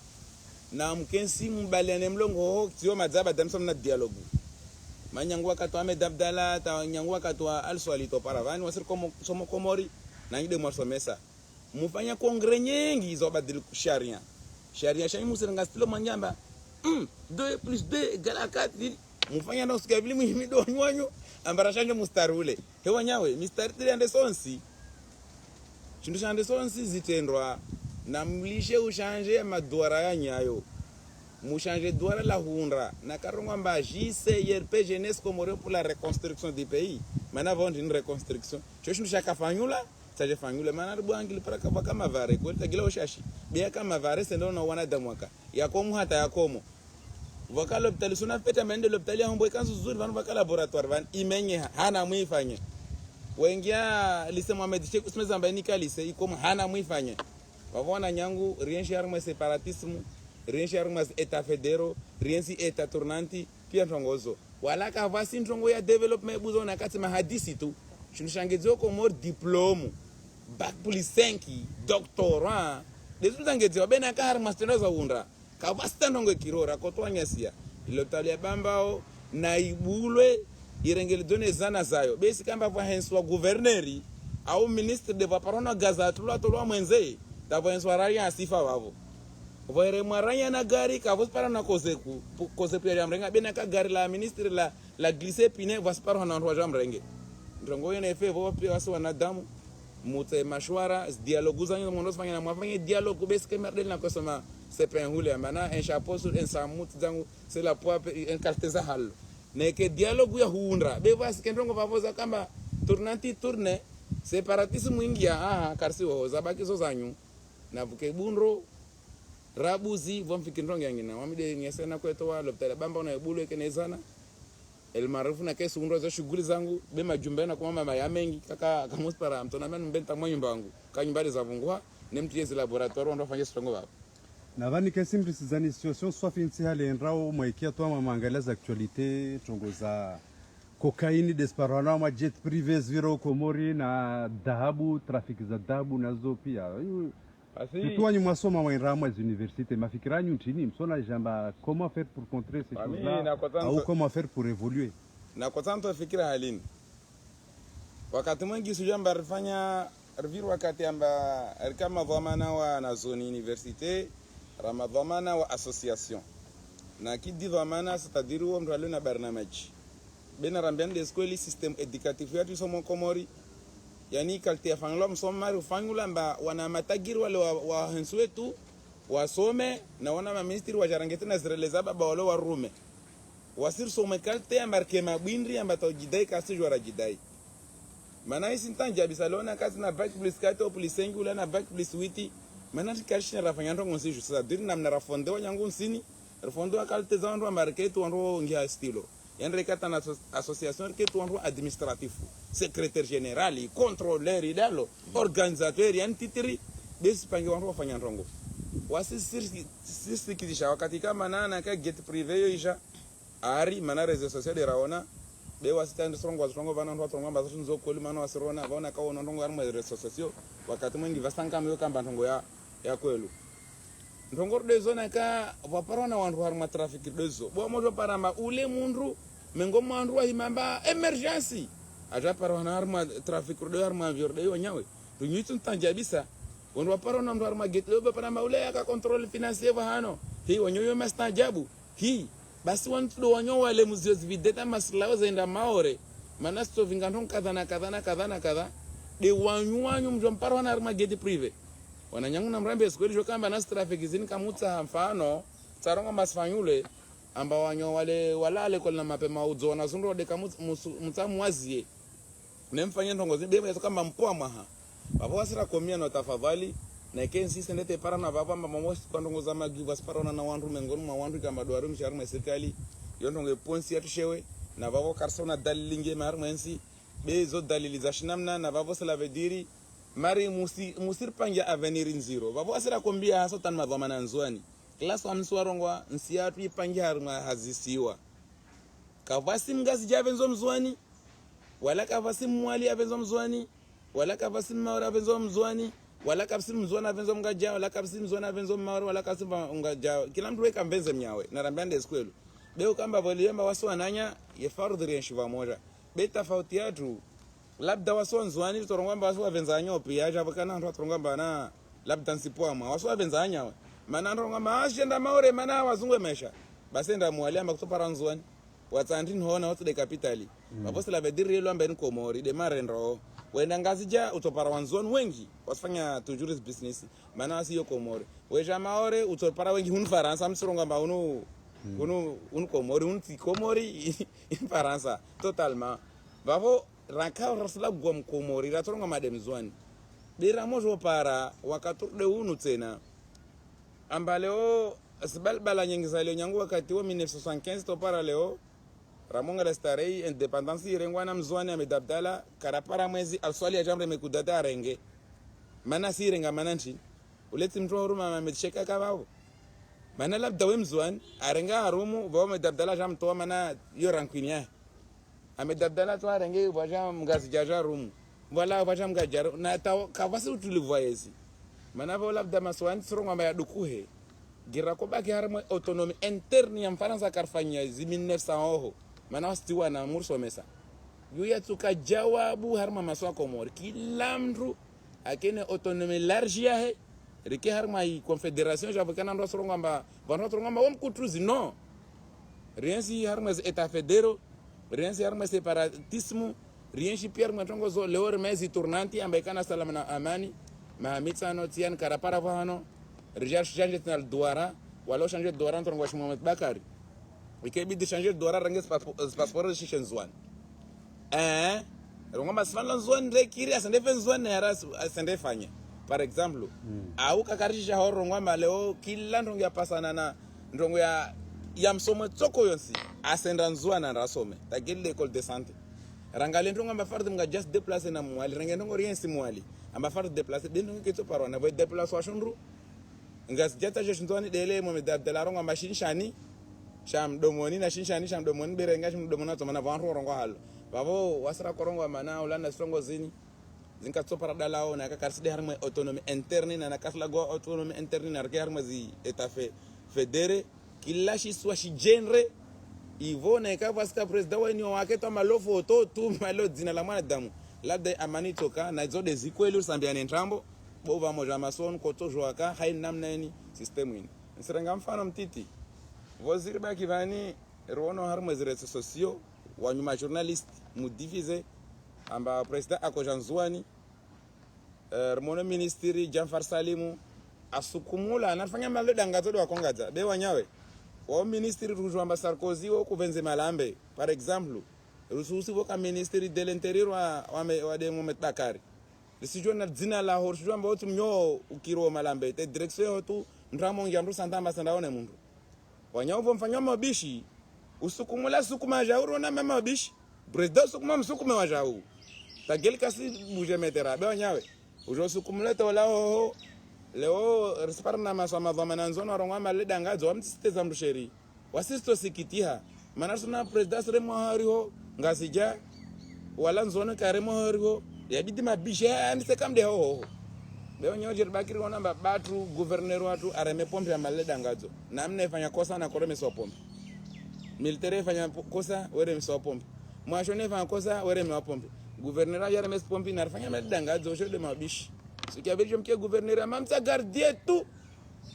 na mkensi mbaliane mlongo ho tio madzaba damso na dialogue manyangu wakati wa Abdalla ta nyangu wakati wa Al-Swalito paravani wasir somo Komori na ngide mwasomesa mufanya kongre nyingi hizo badili sharia shani musiringa stilo manyamba 2 + 2 = 4 mufanya na usikavili muhimido nywanyo ambara shanje mustarule hewa nyawe mistari 3 ande sonsi chindu shande sonsi zitendwa na mlishe ushanje madwara ya nyayo muchanger douara la hundra na karongwa mba JCRP jeunesse comorien pour la reconstruction du pays mana vont une reconstruction choshu shaka fanyula taje fanyula mana bwangili para kama vare ko tagila oshashi bia kama vare sendo na wana damwaka yakomu hata yakomo vakalo hospitali suna peta mende hospitali ya hombo kanzu zuri vanu vakala laboratoire van imenye hana muifanye wengia lise Mohamed Sheikh Usman Zambani kalise ikomo hana muifanye wavona nyangu rienshar mo separatisme rienshar mo eta federo riensi eta tournanti pia ntongozo wala ka vasi ntongo ya development buzo na kati mahadisi tu shunshangezo ko mor diplôme bac plus 5 doctorat desu tangezo bena ka har master za undra ka vasta ntongo kirora ko twanyasia ilotali ya bambao na ibulwe irengele done zana zayo besi kamba kwa henswa gouverneri au ministre de vaparona gazatulwa tolwa mwenze tavo henswa raia asifa wavo voere maranya na gari ka vos para na koze pia mrenga bena ka gari la ministre la glisse pine vos para na ndo jamrenge ndongo yene fe vo pia wasu wanadamu mute mashwara dialogue zanyo mondo fanya na mwafanya dialogue besi ke merdel na kosoma sepen hule mana un chapeau sur un samut zangu c'est la poipe un carteza hal neke dialogue ya huundra be vas kendongo vavoza kamba tournanti tourne separatisme ingia karsi ho zabaki zo zanyu na buke bunro rabuzi vomfikindrongo yangina wamide ngesena kweto wa loptela bamba na ebulu kenezana el marufu na kesu ndo za shughuli zangu be majumbe na kwa mama ya mengi kaka kamuspara mtona mimi mbenta mwa wangu kanyumbali za vungwa nemtiezi laboratoire ndo fanye strongo baba na vani kesi mrisizani situation soit finsi hali enrao mwaikia toa mamangaleza actualité tongo za kokaini desparana ma jet privés viro Komori na dhahabu trafiki za dhahabu nazo pia tuanyu mwasoma mwairama za université mafikiranyu ntini msona jamba comment faire pour contrer ces choses-là ou comment faire pour évoluer na kwa tanto fikira halini wakati mwingi sujamba rifanya riviru wakati amba kama dhamana wa na zone université ramadhamana wa association na kidi dhamana c'est-à-dire wa mralo na barnamaji bena rambian de école système éducatif yetu somo Komori yani kalti ya fanglo msomari ufangula mba wana matagiri wale wa hensu wetu wasome na wana maministri wa jarangeti na zireleza baba wale wa rume wasir some kalti ya marke mabindri amba tajidai kasi jwara jidai mana isi ntanja bisalona kasi na bac plus 4 plus 5 ula na bac plus 8 mana tikashina rafanya ndongo nsiju sasa diri na mnarafonde wa nyangu nsini refondo akalte za wandu market wandu ngia estilo yandre kata na association que tu wandu administratif secrétaire général contrôleur idalo organisateur yan titri despangi wandu wafanya ndongo sisi kizisha wakati kama nana ka get privé yo isha ari mana réseaux sociaux de raona be wasitandi strongo vana ndo strongo mbazo nzo koli mana wasirona vaona ka ono ndongo armo réseaux sociaux wakati mwingi vasanga myo kamba ndongo ya kwelu ndongo dezo naka vaparona wandu harma traffic dezo bo mojo parama ule mundu mengo mwandu wa himamba emergency aja parona harma traffic dezo harma viorde yo nyawe tunyitu tanjabisa wandu waparona mtu harma get dezo parama ule ya control financier vahano hii wanyoyo mastajabu hii basi wantu wanyo wale muziozi videta maslao zaenda maore manasto vinganton kadha de wanyu mjomparo na arma geti prive wananyangu na mrambe skweli jokamba na traffic zini kamutsa mfano tsaronga masfanyule amba wanyo wale walale kwa na mapema udzo na zundo de kamutsa mwazie nemfanya ndongo zibebe kama mpoa maha babo wasira komia no tafadhali na kensi sendete para na baba mama mosi kwa ndongo za magiva sparona na wandu mengoni mwa wandu kama doaru msharu mwa serikali yondonge ponsi atushewe na babo karsona dalilinge mar mwensi bezo dalilizashinamna na babo cela veut dire mari musir panja avenir nziro babo asira kombia haso tan madhama na nzwani class wa mswarongwa nsiatu ipanja harma hazisiwa kavasi mgazi javenzo mzwani wala kavasi mwali avenzo mzwani wala kavasi maura avenzo mzwani wala kapsi mzona venzo mgaja wala kapsi mzona venzo mawari wala kapsi mgaja kila mtu weka mbenze mnyawe na rambande skwelu beo kamba voliemba waso ananya ye fardhi rienshiva moja beta tofauti yatu labda waso nzwani torongamba waso venza nyopi aja bakana ndo torongamba na labda nsipoma waso venza anyawe mana torongamba ashenda maore mana wazungwe mesha basi nda mwaliamba kutopara nzwani watsandi nhona watu de capitali babosi la vediri lo ambeni komori de marendro wenda ngazija utopara wanzoni wengi wasifanya toujours business maana asiyo komori weja maore utopara wengi hun faransa msironga mba unu komori unti komori in faransa totalement bavo ranka rasla gom komori ratoronga madem zwani dira mojo para wakaturde unu tena ambaleo sibalbala nyingi za leo nyangu wakati wa 1975 topara leo Ramonga Restarei independence irengwana mzwani amedabdala karapara mwezi alswali ya jamre mekudada renge mana sirenga mananchi uleti mtu huruma amecheka kabao mana labda we mzwani arenga harumu bao medabdala jam to mana yo rankinia amedabdala to renge waja mgazi jaja rumu wala waja mgajar na ta kavasi utulivoyezi mana bao labda maswani sironga ya dukuhe gira ko baki harmo autonomie interne ya mfaransa karfanya zi 1900 oho mana wastiwa na murso mesa yuya tuka jawabu harma maswa komori kila mtu akene autonomie large yahe rike harma i confédération javakana ndo sorongamba vanhu sorongamba wamkutruzi no rien si harma état fédéraux rien si harma séparatisme rien si pierre matongo zo leor mezi tournanti ambaikana salama na amani mahamitsa no tian karapara vano recherche changer dans le douara wala changer de douara ntongo wa Mohamed Bakari ikebi de changer de douara range passeport de Shenzhen rongoma sifana zone rekiri asende fenzone hara asende fanya par exemple au kakarisha horo ngoma leo kila ndongo ya pasana na ndongo ya msomo tsoko yonsi asenda nzwana rasome tagelle école de santé rangale ndongo mafardhi mga just déplacer na mwali range ndongo rien si mwali ambafardhi déplacer ndongo keto parona vo déplacer wa shondru ngas jata je shindoni dele mo medabdala rongo machine shani sham domoni na shinshani sham domoni berenga sham domona to mana vanro rongo halo babo wasra korongo mana ulana strongo zini zinka tsopara dalao na ka karside harma autonomie interne na kasla go autonomie interne na ke harma zi état fédéré kila shi swa shi genre ivone ka vaska president wa union wake to malo photo tu malo zina la mwana damu labda amani toka na zo de zikwelu sambiane ntrambo bo va moja mason ko to joaka hain namna ni system win nsirenga mfano mtiti voziri bakivani rono harma zi réseaux sociaux wanyuma journaliste mudivize amba president akojanzwani mono ministeri Janfar Salimu asukumula anafanya malo dangazo do wakongaza be wanyawe wa ministeri rujwamba Sarkozy wo kuvenze malambe par exemple rususi voka ministeri de l'intérieur wa de Mohamed Bakari lisijona dzina la horjwamba wotu mnyo ukiro malambe te direction tu ndramo ngamru santamba sandaone mundu wanyaovo mfanya mabishi usukumula sukuma jauro na mama mabishi president sukuma msukume wa jau tagel kasi buje metera be wanyawe ujo sukumula tola ho leo respar na masama dhamana nzono ronga maleda ngazo amtisteza msheri wasisto sikitiha maana suna president sere mohariho ngasija wala nzono kare mohariho yabidi mabisha anise kamde ho leo nyoje bakiri ona babatu gouverneur watu areme pombe ya maleda ngazo na mne fanya kosa na koreme so pombe militaire fanya kosa were so pombe mwashone fanya kosa were me pombe gouverneur ya reme pombe na fanya maleda ngazo shode mabishi sikiabirijo mke gouverneur amamsa gardie tu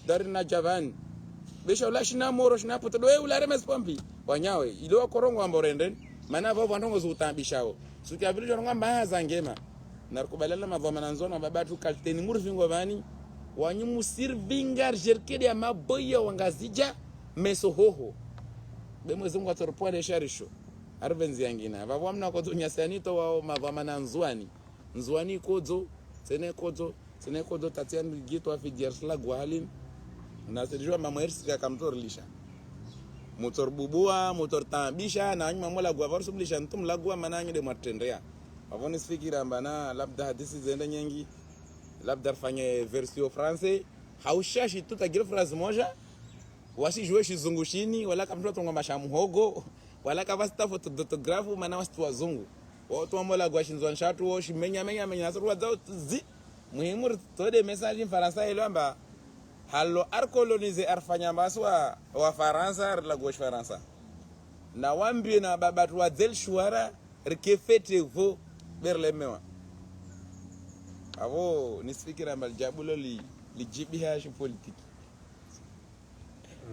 dari na javani besha ulashina moro shina poto do ula reme pombe wanyawe ilo korongo amborenden maana vao vandongo zutambishao sikiabirijo ngamba zangema narkubalala madhamana nzona babatu kalteni murfingo bani wanyu sirvingar jerkede ya maboya wangazija mesohoho bemwezi mungu atorpoa de sharisho arvenzi yangina babo mna ko tunyasanito wa madhamana nzwani kodzo sene kodzo tatian gito afijersla gwalin na sejua mamwersi ka kamtorlisha motor bubua motor tambisha na nyuma mola gwa varso blisha ntum lagwa mananyi de matendea avoni sifikira mbana labda hadisi zenda nyingi labda fanye version français haushashi tu tagira phrase moja wasi jouer shizungushini wala kama mtu ngoma shamuhogo wala kama staff photographe maana watu wazungu watu wamola gwa shinzwa nshatu wo shimenya suru wazao zi muhimu tode message français ile amba hallo arcolonize arfanya maswa wa Faransa la gauche Faransa na wambie na babatu wa zel shuara rikefete vo berlemewa avo nisifikira maljabulo lijibiha shi politiki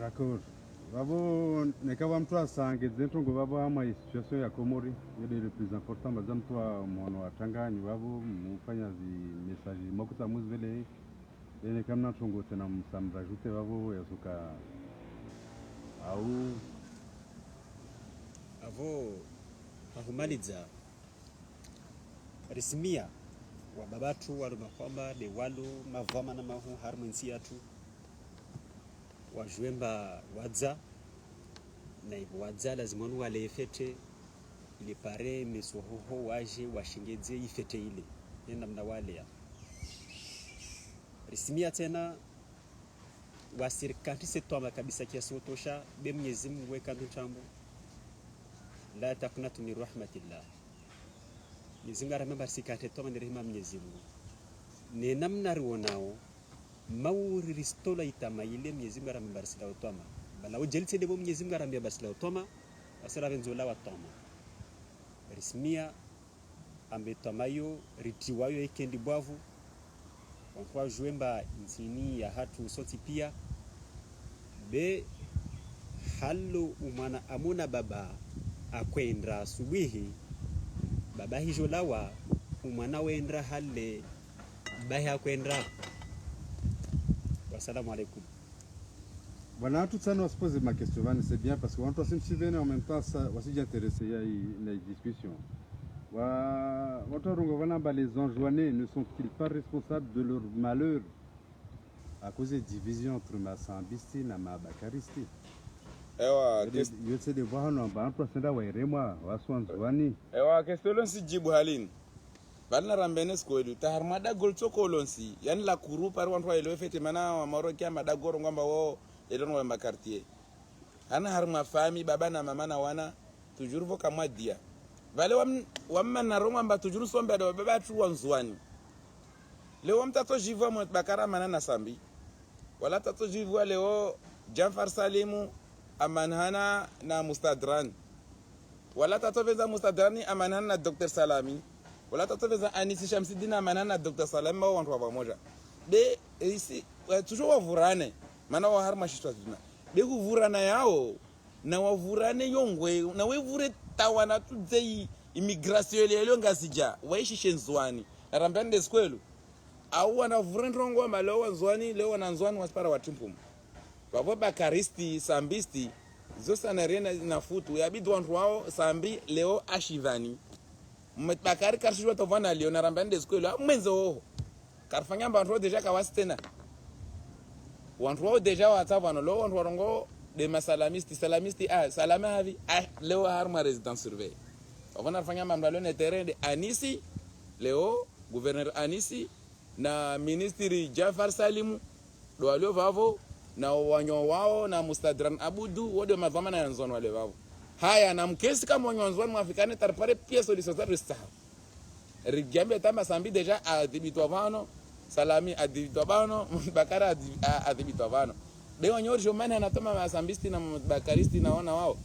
D'accord. Vavo nekawa mtu asange zetu ngo vavo ama situation ya Komori yule le plus important madame toi mwana watangani vavo mufanya zi message mokuta muzvele ene kamna tungo tena msamrajute vavo yasuka au avo ahumaliza rismia wa babatu waluma kwamba de walu mavama na mahu harmonisi yatu wajuemba wadza na ibu wadza lazima wale ifete ile pare mesohoho waje washingeze ifete ile nenda mna wale ya rismia tena wasirikati setwa kabisa kiasi utosha be Mwenyezi Mungu weka mtambo la taqnatu min rahmatillah nizingara memba sikate to ngere rehema Mwenyezi Mungu ne namna ruonao mauri ristola itama ile Mwenyezi Mungu aramemba risila utoma bala ujelite debo Mwenyezi Mungu aramemba risila utoma asira benzola watoma rismia ambetamayo ritiwayo ikendi bwavu kwa juemba ntini ya hatu soti pia be hallo umana amuna baba akwendra subihi baba hijo lawa umana wendra halle bahi akwendra. Wassalamu alaikum. Voilà, tout ça nous se pose ma question, c'est bien parce qu'on doit se suivre en même temps ça aussi intéressé à la discussion. Les enjoinés ne sont-ils pas responsables de leur malheur à cause des divisions entre Massambisti et Mabakaristi? Ewa question si jibu halin balna rambene skoedu taharmada golcho kolonsi yani la kuru par wantu ile fete mana wa marokia madagoro ngamba wo edon wa makartier ana harma fami baba na mama na wana toujours vo kama dia vale wamma na ronga mba toujours sombe do baba tu wanzwani leo mtato jivwa mwa bakara mana na sambi wala tato jivwa leo Jafar Salimu amanhana na Mustadran wala tato veza Mustadrani amanhana na Dr. Salami wala tatoveza Anisi Shamsidina amanhana na Dr. Salami wa wantu pamoja de ici toujours wavurane mana wa harma shitwa tuna de kuvurana yao na wavurane yongwe na wevure tawana tudzei immigration ile ngasija waishi shenzwani arambande skwelu au wana vurendrongo malo wanzwani leo wananzwani waspara watimpumu babo bakaristi sambisti zosa na rena na futu yabidi wantu wao sambi leo ashivani bakari karshwa tovana leo na rambande skwelu mwenzo ho karfanya bantu deja kawastena wantu wao deja watavana lo wantu warongo de masalamisti salamisti salama havi leo harma residence surveille wakona fanya mambo ne terrain de Anisi leo gouverneur Anisi na ministri Jafar Salimu do walio vavo na wanyo wao na Mustadran Abudu wode mazama na yanzon wale vavo haya na mkesi kama wanzon mwafikane tarpare pièce de société resta rigambe tama sambi deja adibitwa vano salami adibitwa vano bakara adibitwa vano de wanyo jomani anatoma masambisti na bakaristi naona wao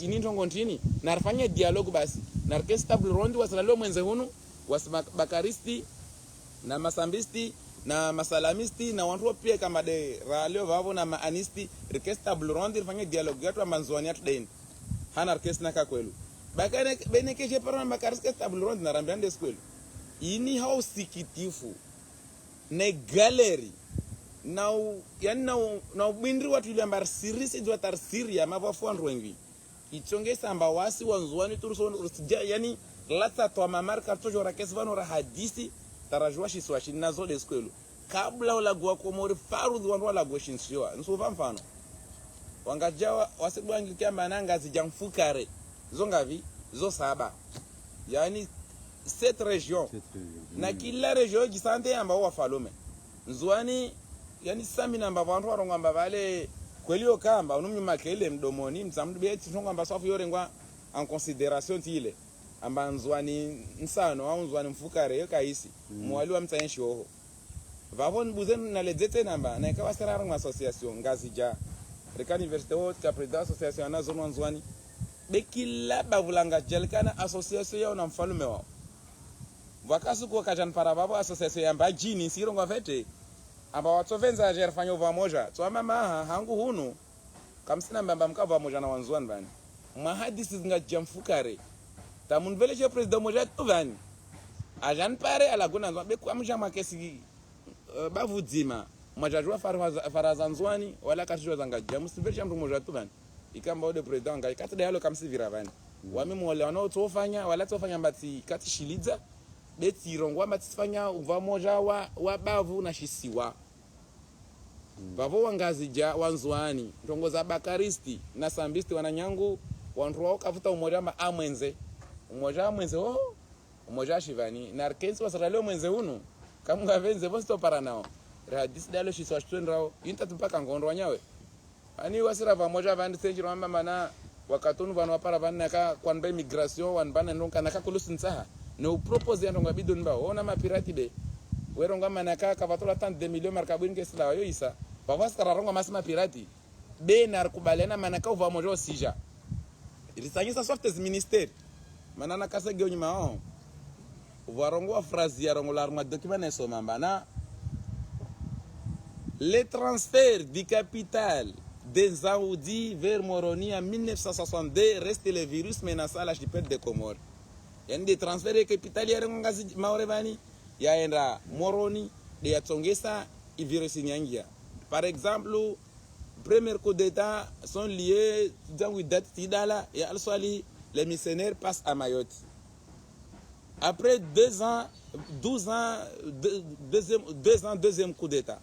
ini ntongo ntini narfanya dialogue basi narke stable rondi wasalalo mwenze hunu wasbakaristi na masambisti na masalamisti na wantu pia kama de ralio vavo na maanisti requesta blonde rifanye dialogue yatu manzwani yatu den hana request na kakwelu bakane beneke je parona makariska blonde na rambiande skwelu ini hao sikitifu ne gallery now yani now bindri watu ile ambar sirisi dwa tar siria mavafu andwengi ichonge samba wasi wanzwani turuso yani latsa to mamarka tojo rakes vano ra hadisi tarajua shiswashi nazo de skwelu kabla ulagwa komori farudhi wandu walagwa shinshiwa nsuva mfano wangajawa wasibwangi kiamba nanga zijamfukare zongavi zo saba yani cette région na kila région gisante amba wa falome nzuani yani sami namba wandu warongamba vale kwelio kamba unumnyuma kele mdomoni msamdu beti ngamba safu yorengwa en considération tile amba nzuani nsano au nzuani mfukare yokaisi mwali wa mtsanshi oho vavon buzen na ledzete namba na ikawa sera rang association ngazi ja reka université haute ka président association na zone nzuani bekila bavulanga jelkana association ya na mfalume wao vakasu kwa kajan para babo association ya mbajini sirongo vete amba watsovenza jerfanyo vamoja so mama hangu hunu kamsina mbamba mkava moja na wanzuani bani mahadisi ngajamfukare tamunveleje president moja tuvani ajan pare alaguna nzwa beku amja makesi bavudzima majajwa farazanzwani wala katijwa zanga jamusiveleje mtu moja tuvani ikamba ode president ngai katide yalo kamsivira vani wami mwole wana tofanya wala tofanya mbati kati shiliza beti rongwa mbati fanya uva moja wa bavu na shisiwa bavo wangazija wanzwani ndongoza bakaristi na sambisti wananyangu wantu wao kafuta umoja ma amwenze umoja mwenze oh umoja shivani na arkensi wasaralio mwenze hunu kamunga venze bosto para nao radis dalo shiswa shtendrao yinta mpaka ngondo wanyawe ani wasira vamoja vandi senjiro mama na wakatunu vanu wapara vanaka kwanbe migration wanbana ndonka naka kulusinsaha no propose yandonga bidon ba ona mapirati be weronga manaka kavatola tant de millions markabuni kesla yo isa bavaskara ronga masima pirati be narkubalena manaka uva moja osija ilisanyisa soft ministère manana kasa geonyima on voarongo wa phrase ya rongo larma document na soma mbana le transfert du capital des Saoudis vers Moroni en 1962 reste le virus menaçant l'archipel des Comores. Il y a des transferts de capital ya rongo ngazi maorevani yaenda Moroni de yatsongesa i virus nyangia. Par exemple, premier coup d'état sont liés dans une date tidala et al-Swali les missionnaires passent à Mayotte. Après 2 ans, 12 ans, deuxième coup d'état.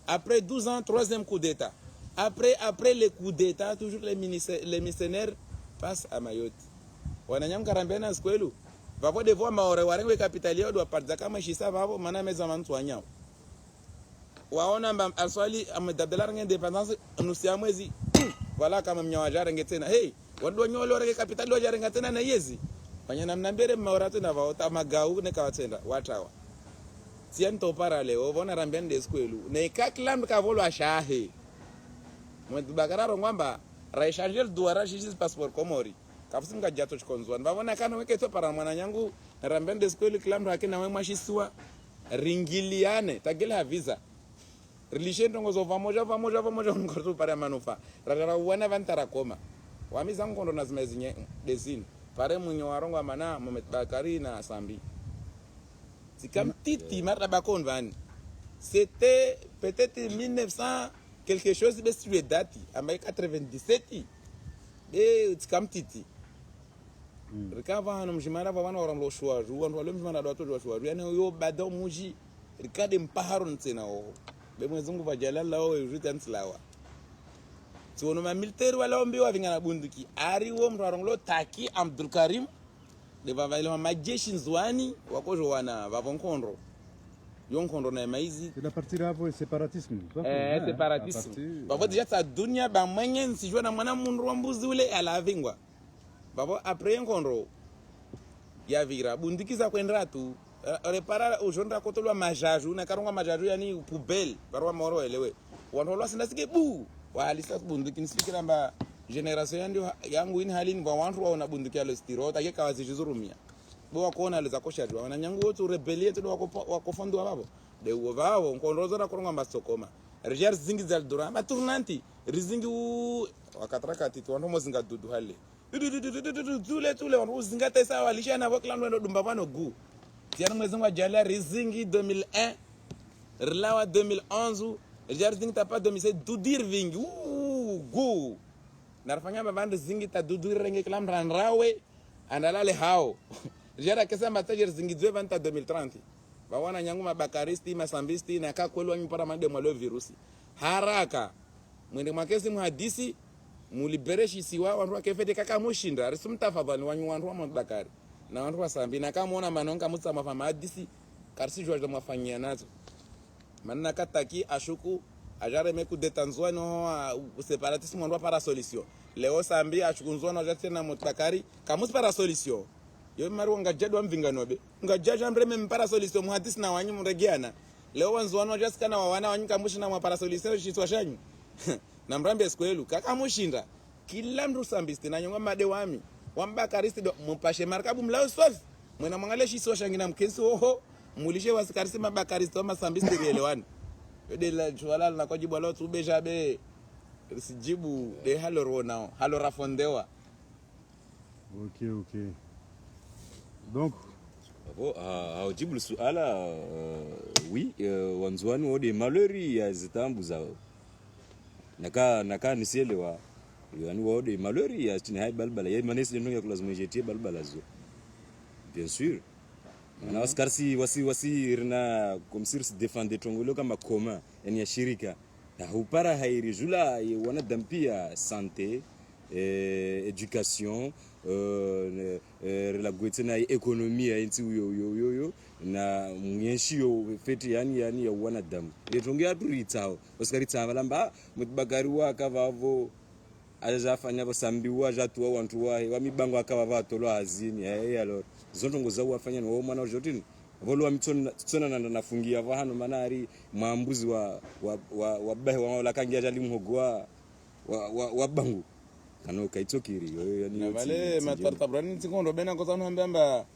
Après 12 ans, troisième coup d'état. Après le coup d'état, toujours les missionnaires passent à Mayotte. Wananyam karambena skwelu. Vapo de voir maore warengwe kapitalia do parza kama shisa vapo mana meza mantu wanyao. Waona mba al-Swali amedabdela ngende independence nusia mwezi. Wala kama mnyawaja ngetena. Hey, wadu nyolo rege kapitali waja ngetena na yezi. Fanya mnambere maoratu na vaota magau ne kawatenda watawa. Siento para leo vona rambende skwelu. Ne kaklam kavolo ashahe. Mwendubakara rongwamba raishanger duara shishis passport komori. Kafusimga jato chikonzwan. Vavona kana weketo para mwananyangu rambende skwelu klam hakina we mashiswa ringiliane tagela visa. Relation tongozo vamoja ngortu para manufa. Rara wana vantara koma. Wamiza ngondo na zimezinye desini. Pare munyo warongo mana Mohamed Bakari na Sambi. Sikam titi marta bakon van. C'était peut-être 1900 quelque chose de sur date, en 97. Et sikam titi. Rikava no mjimara bwana waramlo shwa, ruwan walo mjimara do to shwa. Yani yo bado muji rikade mpaharo ntena o. Be mwezungu vajalala o yutanslawa. tiono ma militaire wala ombiwa vingana bunduki ari wo mraronglo taki Abdul Karim de vavailo majeshi nzwani wakojo wana vavonkondo yonkondo na maizi la partie là pour séparatisme séparatisme babo déjà ta dunia ba mwenye nsijua na mwana mundu wa mbuzi ule alavingwa babo après nkondo ya vira bunduki za kwenda tu repara ujonda kotolwa majaju na karonga majaju yani poubelle barwa moro elewe wanolwa sindasike bu walisa bunduki nsifikira mba generation yangu ini halini ba wantu waona bunduki alo stiro take kawazi jizurumia bo wakona leza koshadwa wana nyangu wotu rebellion tu wakofondwa babo de wao nkondozo na koronga masokoma rejar zingi zal dura ma tournanti rizingi wakatraka titu wantu mozinga dudu hale tule wantu zinga tesa walisha na waklandu ndo dumba bano gu tiana mwezi wa jala rizingi 2001 rilawa 2011 rejar zingi tapa 2007 dudir vingi gu narfanya mabande zingi ta dudur renge klam ranrawe andalale hao jara kesa matajer zingi 2030 bawana nyangu mabakaristi masambisti na kakwelo nyipara mande mwalo virusi haraka mwende makesi muhadisi mulibereshi siwa wantu wakefete kaka mushinda risumtafadhali wanyu wantu wa mabakari na wantu wa sambi na kama ona manonga mutsa mafama hadisi karsi jwa mafanyia nazo manna kataki ashuku ajare meku detanzwa no separatisme ndo para solution leo sambi ashukunzwa no jate na mutakari kamus para solution yo maru ngajadwa mvingano be ngajaja mbreme mpara solution muhadisi na wanyu mregiana leo wanzwa no just kana wana wanyu kamushi na para solution shitwa shanyu na mrambe skwelu kaka mushinda kila mru sambisti na nyonga made wami wambakaristi do mpashe markabu mlao sofi mwena mwangale shiso shangina mkesi oho mulishe wasikarisi mabakaristi wa masambisti rielewani de la chwala na kwa jibualo tubeja be sijibu de halo ronao halo rafondewa ok donc au jibu suala oui wanzwani wode malheur ya zitambu zao naka nisielewa yani wode malheur ya chini hai balbala ya manesi ndio ya lazima jetie balbala zo bien sûr na waskarsi wasi rina komsir se défendre tongolo kama koma yani ya shirika na hupara hairi jula wana dampia santé éducation la gwetena economia inti yo na mwenshio feti yani ya wana dam yetongia turitao waskaritsa balamba mutbagari waka vavo azafanya basambiwa jatuwa wantu wa mibango akava vatolo azini alors zontongo za wafanya na wao mwana jotini volo mitsona na nafungia vahano manari maambuzi wa bahe wa lakangia jali mhogwa wa bangu kano kaitokiri yani vale matarta brani tikondo bena ko tano mbamba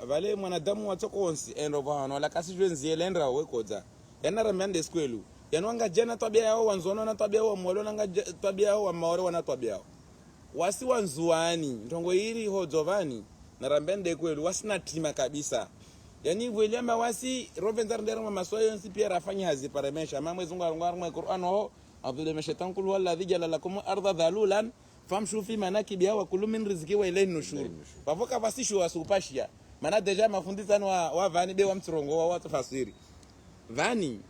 vale mwanadamu watokonsi endo vahano la kasi jwenzi elendra wekoza yana ramende skwelu yanwanga jana tabia yao wanzono na tabia yao mwolo na tabia yao wa maore wana tabia yao wasi wanzuani ntongo hili hojovani na rambende kwelu wasina tima kabisa yani William wasi Robinzar ndero maswayo nsi pia rafanya hazi paremesha mama zunga ngwa Qur'an ho abdul mashaitan kul walladhi jala lakum arda dhalulan famshu fi manakibiha wa kullu min rizqi wa ilayhi nushur bavoka vasishu wasupashia maana deja mafundisano wa vani be wa mtrongo wa watu fasiri vani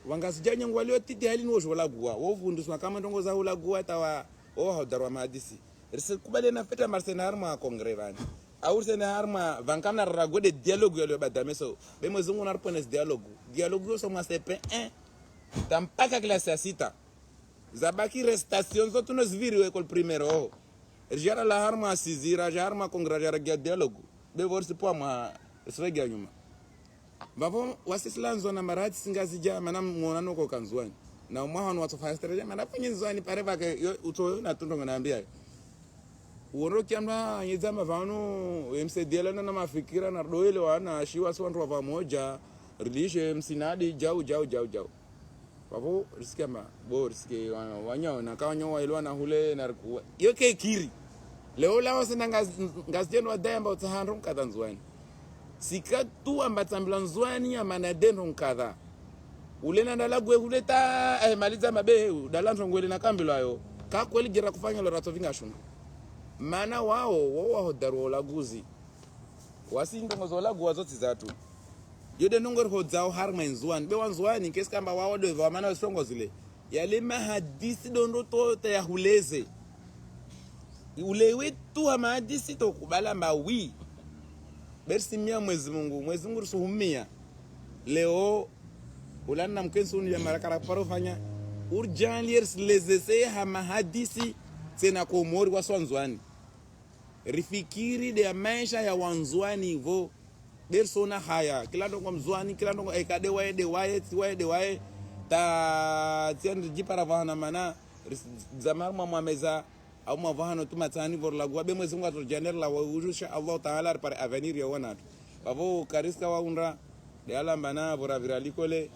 wangasijanya ngwalio titi halini wojolagua wovunduswa kama ndongo za ulagua tawa hodarwa madisi risikubale na feta marsenar ma kongrevani au sena arma vankana ragode dialogue yalo badameso be mozungu na repones dialogue so ma CP1 tampaka classe ya 6 zabaki restation zote nos viri école primaire jara la arma sizira jarma kongrajara dialogue be vorsi po ma srega nyuma babo wasislanzo na marati singazija mana muonano ko kanzwani na mwahano watu fastere mana penyenzwani pare bake uto na tundongo naambia uoro kiamna yezama vanu MCDL na mafikira na doile wana shiwa swantu wa pamoja rilishe msinadi jau babo riskema bo riske wanyao na kawanyo wailwa na hule na yoke kiri leo lao sina ngazjeno wadayamba utahandro kadanzwani sika tu ambatambila nzwani ya manadeno nkadha ulena ndalagwe uleta maliza mabehe dalanzo ngwele na kambilo ayo kakweli jira kufanya lorato vinga shundu mana wao hodaru olaguzi wasindo ngozolagu wazoti zatu yode nongor hodzao harma nzwani be wanzwani kesi kamba wao do mana songo zile yale mahadisi dondo to tayahuleze ulewe tu ha mahadisi to kubala mawi bersimia Mwenyezi Mungu rusuhumia leo ulana mkensu ni marakara paro fanya urjaliers lezese ha mahadisi tena komori waswanzwani rifikiri de maisha ya wanzwani vo bersona haya kila ndongo mzwani kila ndongo ekade de wae ta tian jipara vana mana zamar mameza au mavahano tumatani vorla gwabe Mwenyezi Mungu atojaner la wujusha Allah Taala par avenir ya wana bavo kariska waunda de alambana bora viralikole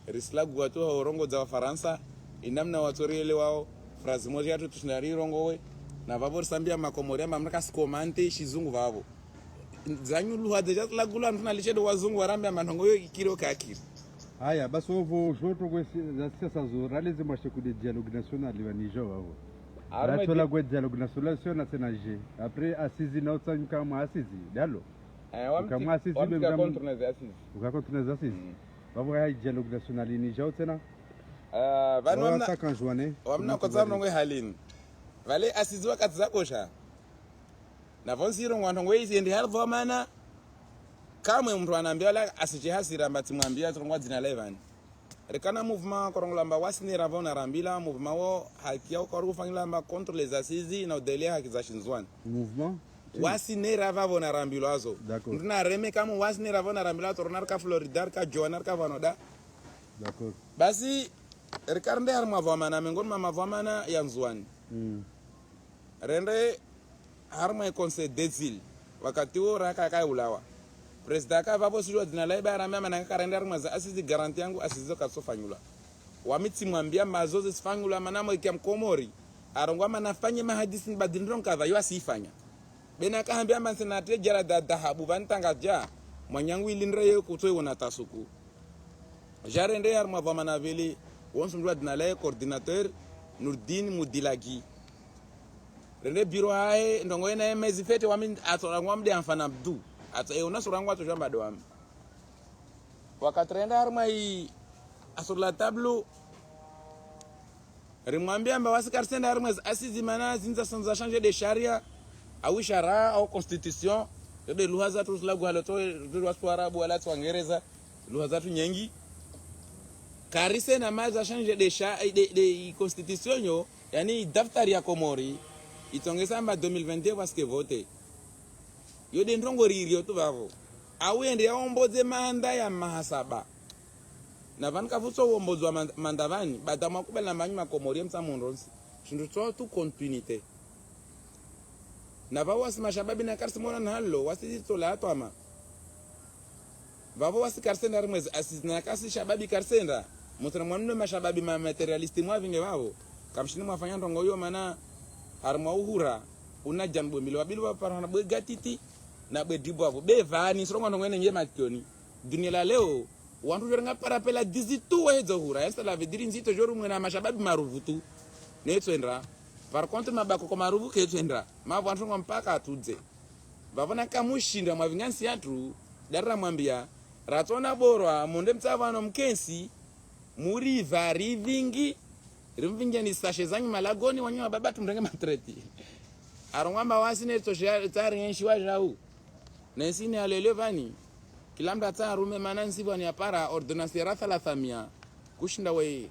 risla gwato horongo za Faransa inamna watoriele wao frazi moja tu tunari rongowe na vavo sambia makomoria mamlaka skomante shizungu vavo zanyu luha deja la gula tunalishe do wazungu warambia manongo yo ikiro kakiri. Haya basi ovo joto kwa siasa zorale zimashe ku dialogue national wa Niger wao. Aratola kwa dialogue national sio na senaje. Après assise na utsanyu kama assise. Dalo. Kama assise bemba contre les assises. Contre les assises. Babo ya dialogue national ni Niger tena. Vanona kan joane. Wamna kwa tsamu ngwe halini. Vale assise wakati zakosha. Na vonsiro ngwanongo izi ndi halvo mana kamwe mtu anaambia la asijihasira mbati mwambia turongwa dzina levani rekana mouvement korongolamba wasinira vona rambila mouvement wo haki yao kwa rufangila mba contre les assises na udelia haki za shinzwani mouvement wasinira vona rambilo azo ndina reme kama wasinira vona rambila tornar ka Florida ka Joanar ka vanoda d'accord basi rekarnde harma vamana mengon mama vamana ya nzwani rende harma conseil d'exil wakati wo raka kai ulawa president ka vapo sio dina laiba aramia mananga karenda rmaza asisi garanti yangu asizo kasofanyula wamiti mwambia mazoze sifanyula manamo ikiam komori arongwa manafanye mahadisi badindron kadha yo asifanya bena kaambia mansenate jara dhahabu vantanga mwanyangu ilindre yo kutwe wona tasuku jarende yar mwa vamana veli wonsu ndwa dina lay coordinateur Nurdin Mudilagi rende biro hae ndongo ena mezi fete wami atorangwa mde amfana Abdu ata euna surangwa to jamba doam wakatrenda harma hii sur la tableau rimwambia mba wasikar senda harma asizi mana zinza sanza changer de sharia au shara au constitution de lugha za tu lagu haloto de watu arabu wala tu wangereza lugha za tu nyengi karise na maza changer de constitution yo yani daftari ya Komori itongeza mba 2022 parce que voter yo de ndongo ririo tu vavo awende yaomboze manda ya mahasaba na vanka futso wombozwa mandavani badama kubela manyu makomori msamonronsi shindu tso tu continuité na vavo wasimashababi na karsimona nalo wasiti tola atwama vavo wasikarsenda rimwezi asizina kasi shababi karsenda mutra mwanno mashababi ma materialisti mwa vinge vavo kamshini mwafanya ndongo yo mana harma uhura una jambo milwa bilwa parana bwe gatiti na bwe dibwavo bevani sorongo ndongene nje mationi dunia la leo wantu jorenga parapela dizitu wezo hura yasa la vediri nzito joru mwena mashababi maruvutu netwendra par contre mabako ko maruvu ketwendra mavo wantu mpaka atudze vavona kamushinda mwavingansi yatu darra mwambia ratona borwa munde mtsavano mkensi muri vari vingi rimvinga ni sashe zanyu malagoni wanyu baba tumrenge matreti arongamba wasine to tari nshwa jau nesine alelevani kila mtu atarume maana nsivyo ni apara ordonnance ya 300 kushinda we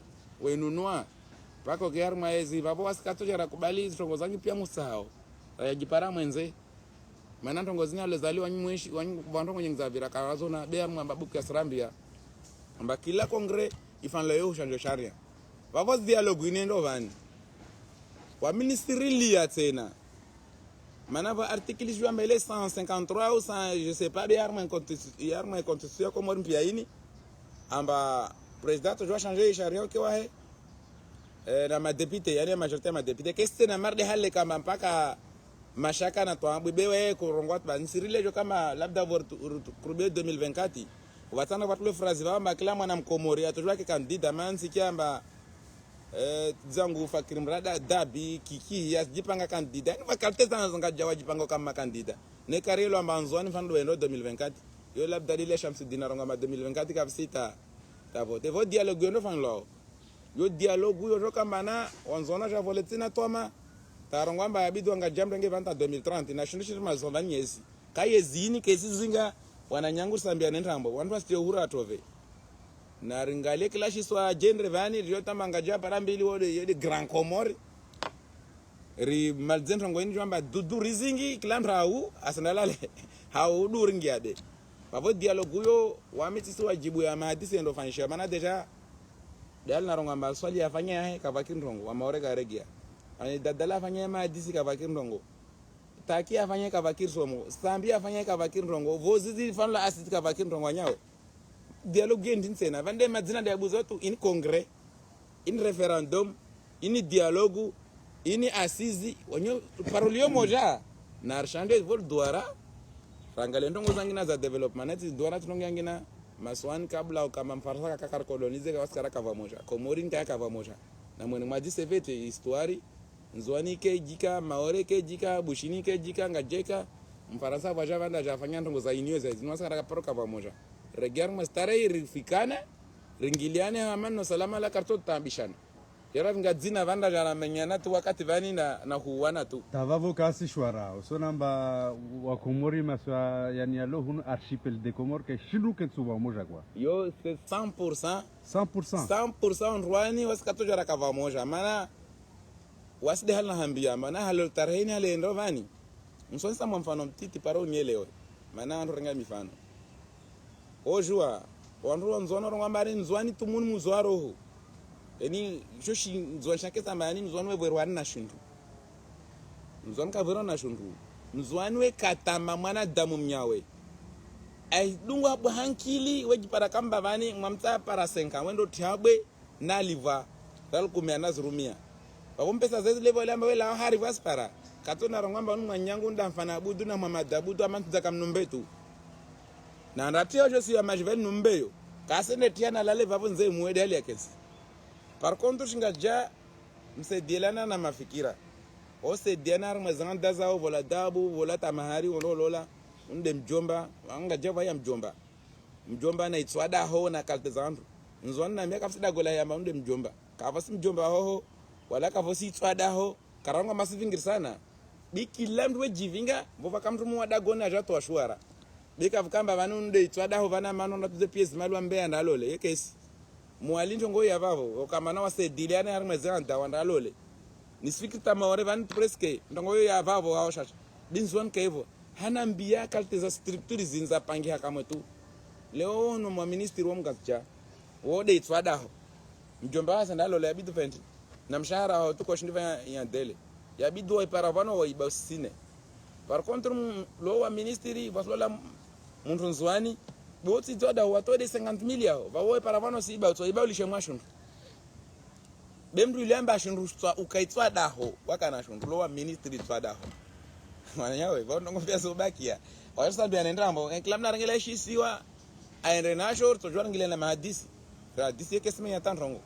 nunua pako kiar maezi babo wasikato jara kubali tongo zangu pia musao yajipara mwenze maana tongo zinya lezaliwa nyimweshi wantongo nyingzavira kawazo na bear mwambabu kasrambia amba kila kongre ifan leo chanjo sharia babo dialogue inendo vani wa ministry lia tena manava article jua mbele 153 ou 100 je sais pas de armes constitution comme on piaini amba president jua changer sharia ke wahe na madepite yani majorité ma député keste na marde halle kama mpaka mashaka na toambu bewe kurongwa bansirile jo kama labda pour 2024 watana watu le phrase va kila mwana mkomori atojua ke kandida mansi kiamba zangu fakiri mrada dabi kiki ya jipanga kandida ni makalite sana zonga jawa jipanga kama kandida ne karelo ambanzwani fando endo 2024 yo labda ile shamsi dinaronga ma 2024 kapsita tavo te vo dialogue no fan lo yo dialogue yo joka mana onzona ja voletina toma tarongwa mba yabidu anga jambo nge vanta 2030 na shindu shirima zonda nyesi kaye zini kesi zinga wananyangu sambia nentambo wantu pasite uhuru atove na ringale klashi swa genre vani riota mangaja parambili wode yede grand comore ri malzentra ngoini jamba dudu rizingi kilandra au asanalale hau duringia de pavo dialogue yo wamitisi wajibu ya mahadisi ndo fanisha mana deja dal naronga mbal swali afanya kavakiri ndongo amaore garegia ani dadala afanya mahadisi kavakiri ndongo taki afanya kavakiri somo sambi afanya kavakiri ndongo vozizi fanla asiti kavakiri ndongo nyao dialogue ndinsena vande madzina de abuzo tu in congrès in referendum in dialogue ini asizi wanyo parolio moja na arshande vol duara rangale ndongo zangina za development ati duara tunonga ngina maswan kabla kama mfarasa kakar kolonize kwa skara kava moja komorin kava moja na mwene mwaji sevete histoire nzwani ke jika maore ke jika bushini ke jika ngajeka mfarasa vaja vanda jafanya ndongo za inyo za zinwa skara kaparo kava moja regar mastare rifikana ringiliane hamano salama la karto tambishana yara ngadzina vanda jana menyana tu wakati vani na huwana tu tavavo kasi shwara usonamba wa Komori maswa yani alo hun archipel de Comores ke shilu ke tsuba moja kwa yo c'est 100% 100% rwani waskato jara kava moja mana wasde halna hambia mana halo tarhini hale ndo vani msonsa mfano mtiti paro nyelewe mana ando renga mifano ojua wanru nzono ronga mari nzwani tumun muzwaro hu eni joshi nzwan shake samani nzwan we bwerwani na shundu nzwan ka vero na shundu nzwan we katama mwana damu mnyawe ai dungu hapo hankili weji para kamba vani mwamta para senka wendo tiabwe na liva dal kumya nazurumia bakumpesa zezi level amba we la hari vaspara katona rongamba nwanyangu ndamfana budu na mamada budu amantu zakamnumbetu na ndatio josi ya majivel numbeyo kasende tiana lale vavu nze muwede hali ya kesi. Par contre shingaja msedielana na mafikira osediana armazan dazao vola dabu vola tamahari lola unde mjomba anga java ya mjomba na itswada ho na kaltezandu nzwana miaka msida gola ya unde mjomba kavasi mjomba ho wala kavosi itswada ho karanga masivingir sana bikilamdu we jivinga bova kamtu muwada gona jato ashwara bika vukamba vanu unde itswada ho vana mano na tuze pies malwa mbea ndalole yekesi mualinjo ngo ya vavo okamana wasediliane armazan dawanda lole nisfikita maore van presque ndongo ya vavo hao shasha binzwan kevo hana mbia kalte za structure zinza pangi hakamwetu leo no mwa ministry wa mgazja wode itswada ho mjomba wasa ndalo le yabidu fendi na mshahara ho tuko shindiva ya dele yabidu wa paravano wa ibasine par contre lo wa ministry waslola muntu nzwani boti toda watode 50 million vawe paravano si iba ulishe mwashundu bemdu ilemba shundu ukaitswa daho wakana shundu lo wa ministry tswa daho mana yawe vondo ngofia so bakia wasa bia ndambo klamna rangela shisiwa aende na short to jwa ngile na mahadisi hadisi yake semenya tanrongo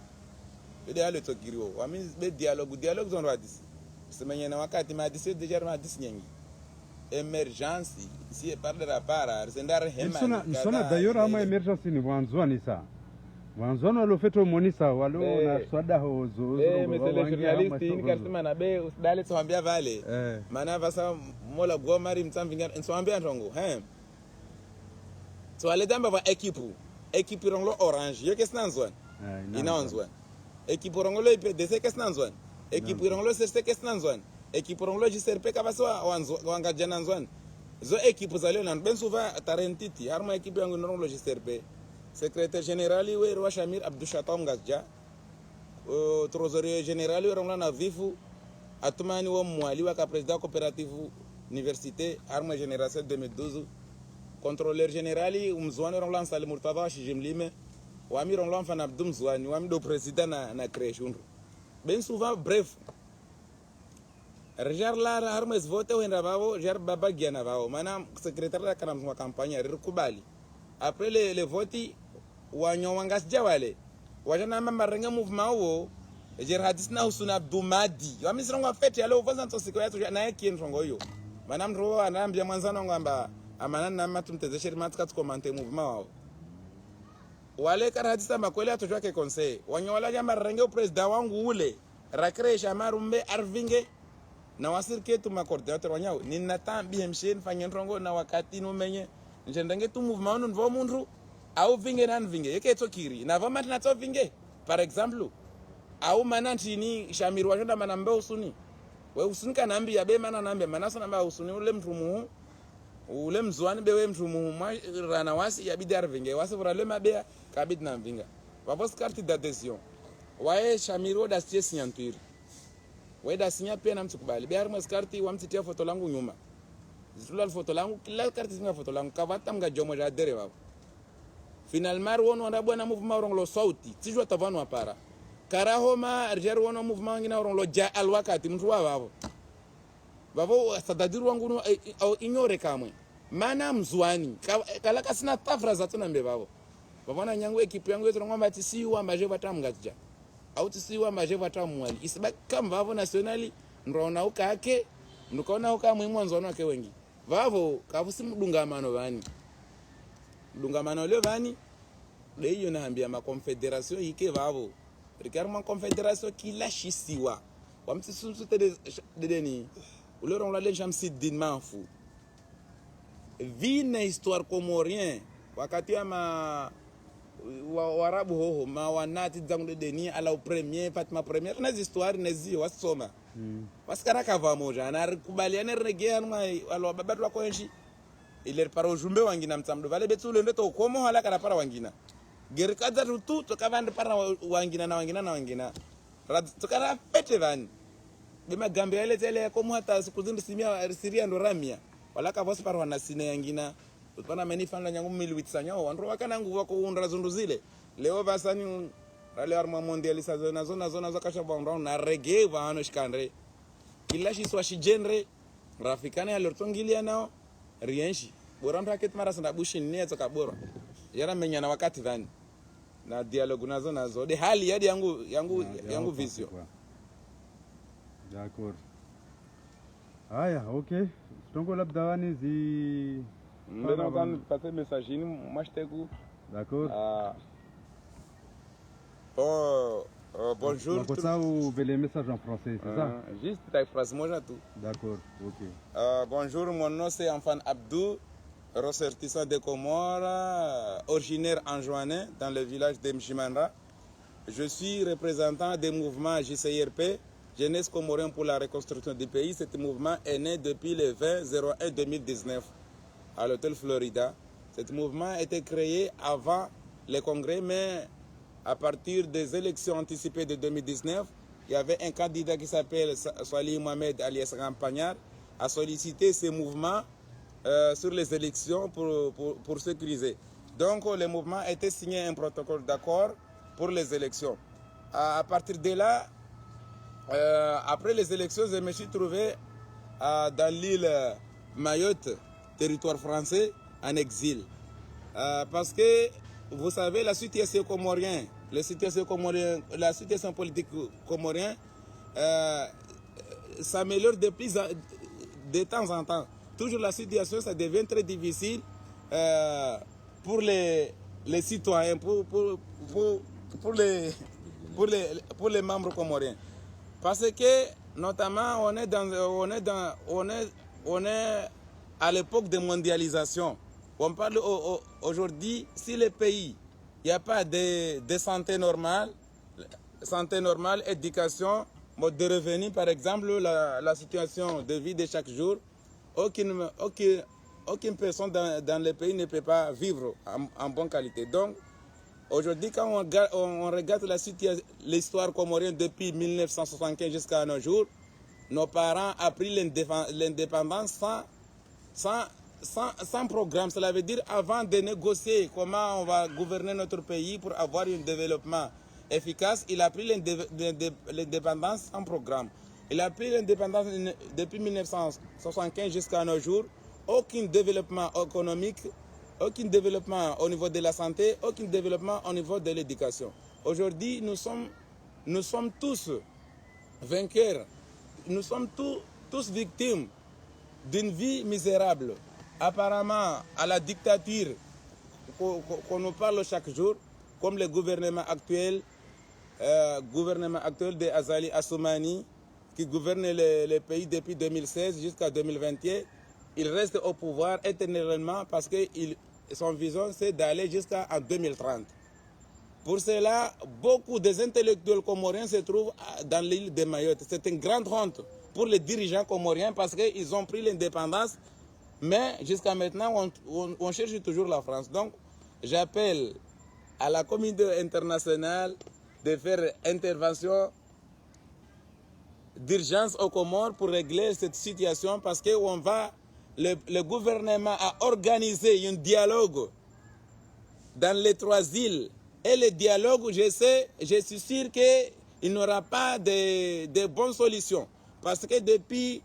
ide yale to giriwo wami be dialogue zon hadisi semenya na wakati mahadisi deja mahadisi nyengi emergence si parlera para sendar hema nisona d'ailleurs ama emergence ni wanzwani sa wanzwani walo feto monisa walo na swada hozo mesele journalist ni kasema na be usidale tuambia vale maana vasa mola gomari mtsamvinga nswambia ntongo so ale damba va equipe ronglo orange yo kesnanzwan inaonzwan equipe ronglo IPDC kesnanzwan equipe ronglo CC kesnanzwan equipe ronglo JCRP kabaswa wanga jananzwan zo equipe za leo na bensuva tarentiti harma equipe yangu ronglo JCRP secrétaire général we roi Shamir Abdou Shatam Gazja trésorier général we rongla na vifu atumani wo mwali wa président coopérative université arma génération 2012 contrôleur général umzwani rongla Sali Murtada Shijimlime wami rongla mfana Abdou Mzwani wami do président na création ben souvent bref rejar la armes vote wenda babo jar baba giana babo mana secrétaire la kanam campagne rikubali après les votes wanyo wangas jawale wajana mama renga mouvement wo jer hadis na usuna Abdumadi wami sironga fete yalo vaza ntosiko yato na yake ntongo yo mana mro anambia mwanzano ngamba amana na matumtezesheri matka tukomante mouvement wao wale karatisa makwele atujwa ke conseil wanyola jama renge o president wangu ule rakresha marumbe arvinge na wasirke tu macoordinateur wanyao ninata bihemshen fanyendrongo na wakati numenye njendenge tu mouvement nu vo mundu au vinge nan vinge yeke to kiri na vama na to vinge par exemple au manantini shamiru wajenda manambe usuni we usuni kanambi ya be mana nambe manasa namba usuni ule mtumu ule mzwani bewe mtumu rana wasi ya bidar vinge wasi vrale mabea kabid na vinga wapos carte d'adhésion wae shamiru da stie signature we da signa pia na mtukubali biar mas carte wa mtitia foto langu nyuma zitula foto langu kila carte singa foto langu kavata mga jomo ja dere wao finalement wono anda bwana mouvement ronglo sauti tijwa tavano apara karahoma rjer wono mouvement ngina ronglo ja alwakati mtu wao bavo sadadiru wangu au ignore kamwe mana mzwani kala kasina tafra za tuna mbe bavo bavona nyangu ekipu yangu yetu ngomba tisiwa maje batamgatja au tisiwa maje batamwali isibaki kama bavo nationali ndona ukake ndukona ukamwe mwanzo wake wengi bavo kavusi mdungamano bani mdungamano leo bani de hiyo naambia ma confederation yike bavo rikar ma confederation kila shisiwa wamtisusu dedeni ulero la lejam sidin manfu vina histoire comorien wakati ama warabu hoho ma wanati zangu deni ala premier Fatima premier na histoire nezi wasoma paskara kava moja na kubaliana regea nwa alo babatu wako enshi ile para ujumbe wangina mtamdo vale betu ule ndoto komo hala kana para wangina gerikaza tu tukavanda para wangina na wangina tukara pete vani bima gambia ile tele komo hata siku zindi simia siria ndo ramia wala ka vosi para wana sine yangina utana menifanda nyangu milwitsanya wandro wakana nguvu wako undra zundu zile leo vasani rale arma mondialisation zona zakasha bondro na reggae vano shikandre kila shi swa shi genre rafikane ya lortongilia nao rienshi borando aketi mara sanda bushi ni ezo kabora yara menya na wakati dhani na dialogue nazo de hali yadi yangu vision. D'accord. Haya, okay. Tutongo labda wani zi Mbona kan passer message ni mwashteku. D'accord. Bonjour. Pour ça ou les messages en français, c'est ça? Juste ta phrase moja tu. D'accord, OK. Bonjour, mon nom c'est Anfan Abdou, ressortissant des Comores, originaire en Joannin, dans le village de Mjimandra. Je suis représentant des mouvements JCIRP, Jeunesse Comorienne pour la reconstruction du pays. Ce mouvement est né depuis le 20-01-2019 à l'hôtel Florida. Ce mouvement a été créé avant le congrès, mais à partir des élections anticipées de 2019, il y avait un candidat qui s'appelle Salih Mohamed alias Rampagnard, a sollicité ce mouvement sur les élections pour sécuriser. Donc le mouvement a été signé un protocole d'accord pour les élections. À partir de là, après les élections, je me suis trouvé dans l'île Mayotte, territoire français, en exil. Parce que, vous savez, la situation comorienne, la situation politique comorienne s'améliore de temps en temps. Toujours la situation, ça devient très difficile pour les citoyens, pour les membres comoriens. Parce que, notamment, on est à l'époque de mondialisation. On parle aujourd'hui, si le pays, il n'y a pas de santé normale, éducation, mode de revenu, par exemple, la situation de vie de chaque jour, aucune personne dans le pays ne peut pas vivre en bonne qualité. Donc, aujourd'hui, quand on regarde l'histoire comorienne depuis 1975 jusqu'à nos jours, nos parents ont pris l'indépendance sans programme. Cela veut dire avant de négocier comment on va gouverner notre pays pour avoir un développement efficace, il a pris l'indépendance sans programme. Il a pris l'indépendance depuis 1975 jusqu'à nos jours. Aucun développement économique, aucun développement au niveau de la santé, aucun développement au niveau de l'éducation. Aujourd'hui, nous sommes tous vainqueurs. Nous sommes tous victimes d'une vie misérable. Apparemment, à la dictature qu'on nous parle chaque jour, comme le gouvernement actuel de Azali Assoumani, qui gouverne le pays depuis 2016 jusqu'à 2021, il reste au pouvoir éternellement parce que son vision c'est d'aller jusqu'en 2030. Pour cela, beaucoup des intellectuels comoriens se trouvent dans l'île de Mayotte. C'est une grande honte pour les dirigeants comoriens parce qu'ils ont pris l'indépendance, mais jusqu'à maintenant, on cherche toujours la France. Donc, j'appelle à la communauté internationale de faire intervention d'urgence aux Comores pour régler cette situation parce que le gouvernement a organisé un dialogue dans les 3 îles. Et le dialogue, je suis sûr qu'il n'y aura pas de bonnes solutions. Parce que depuis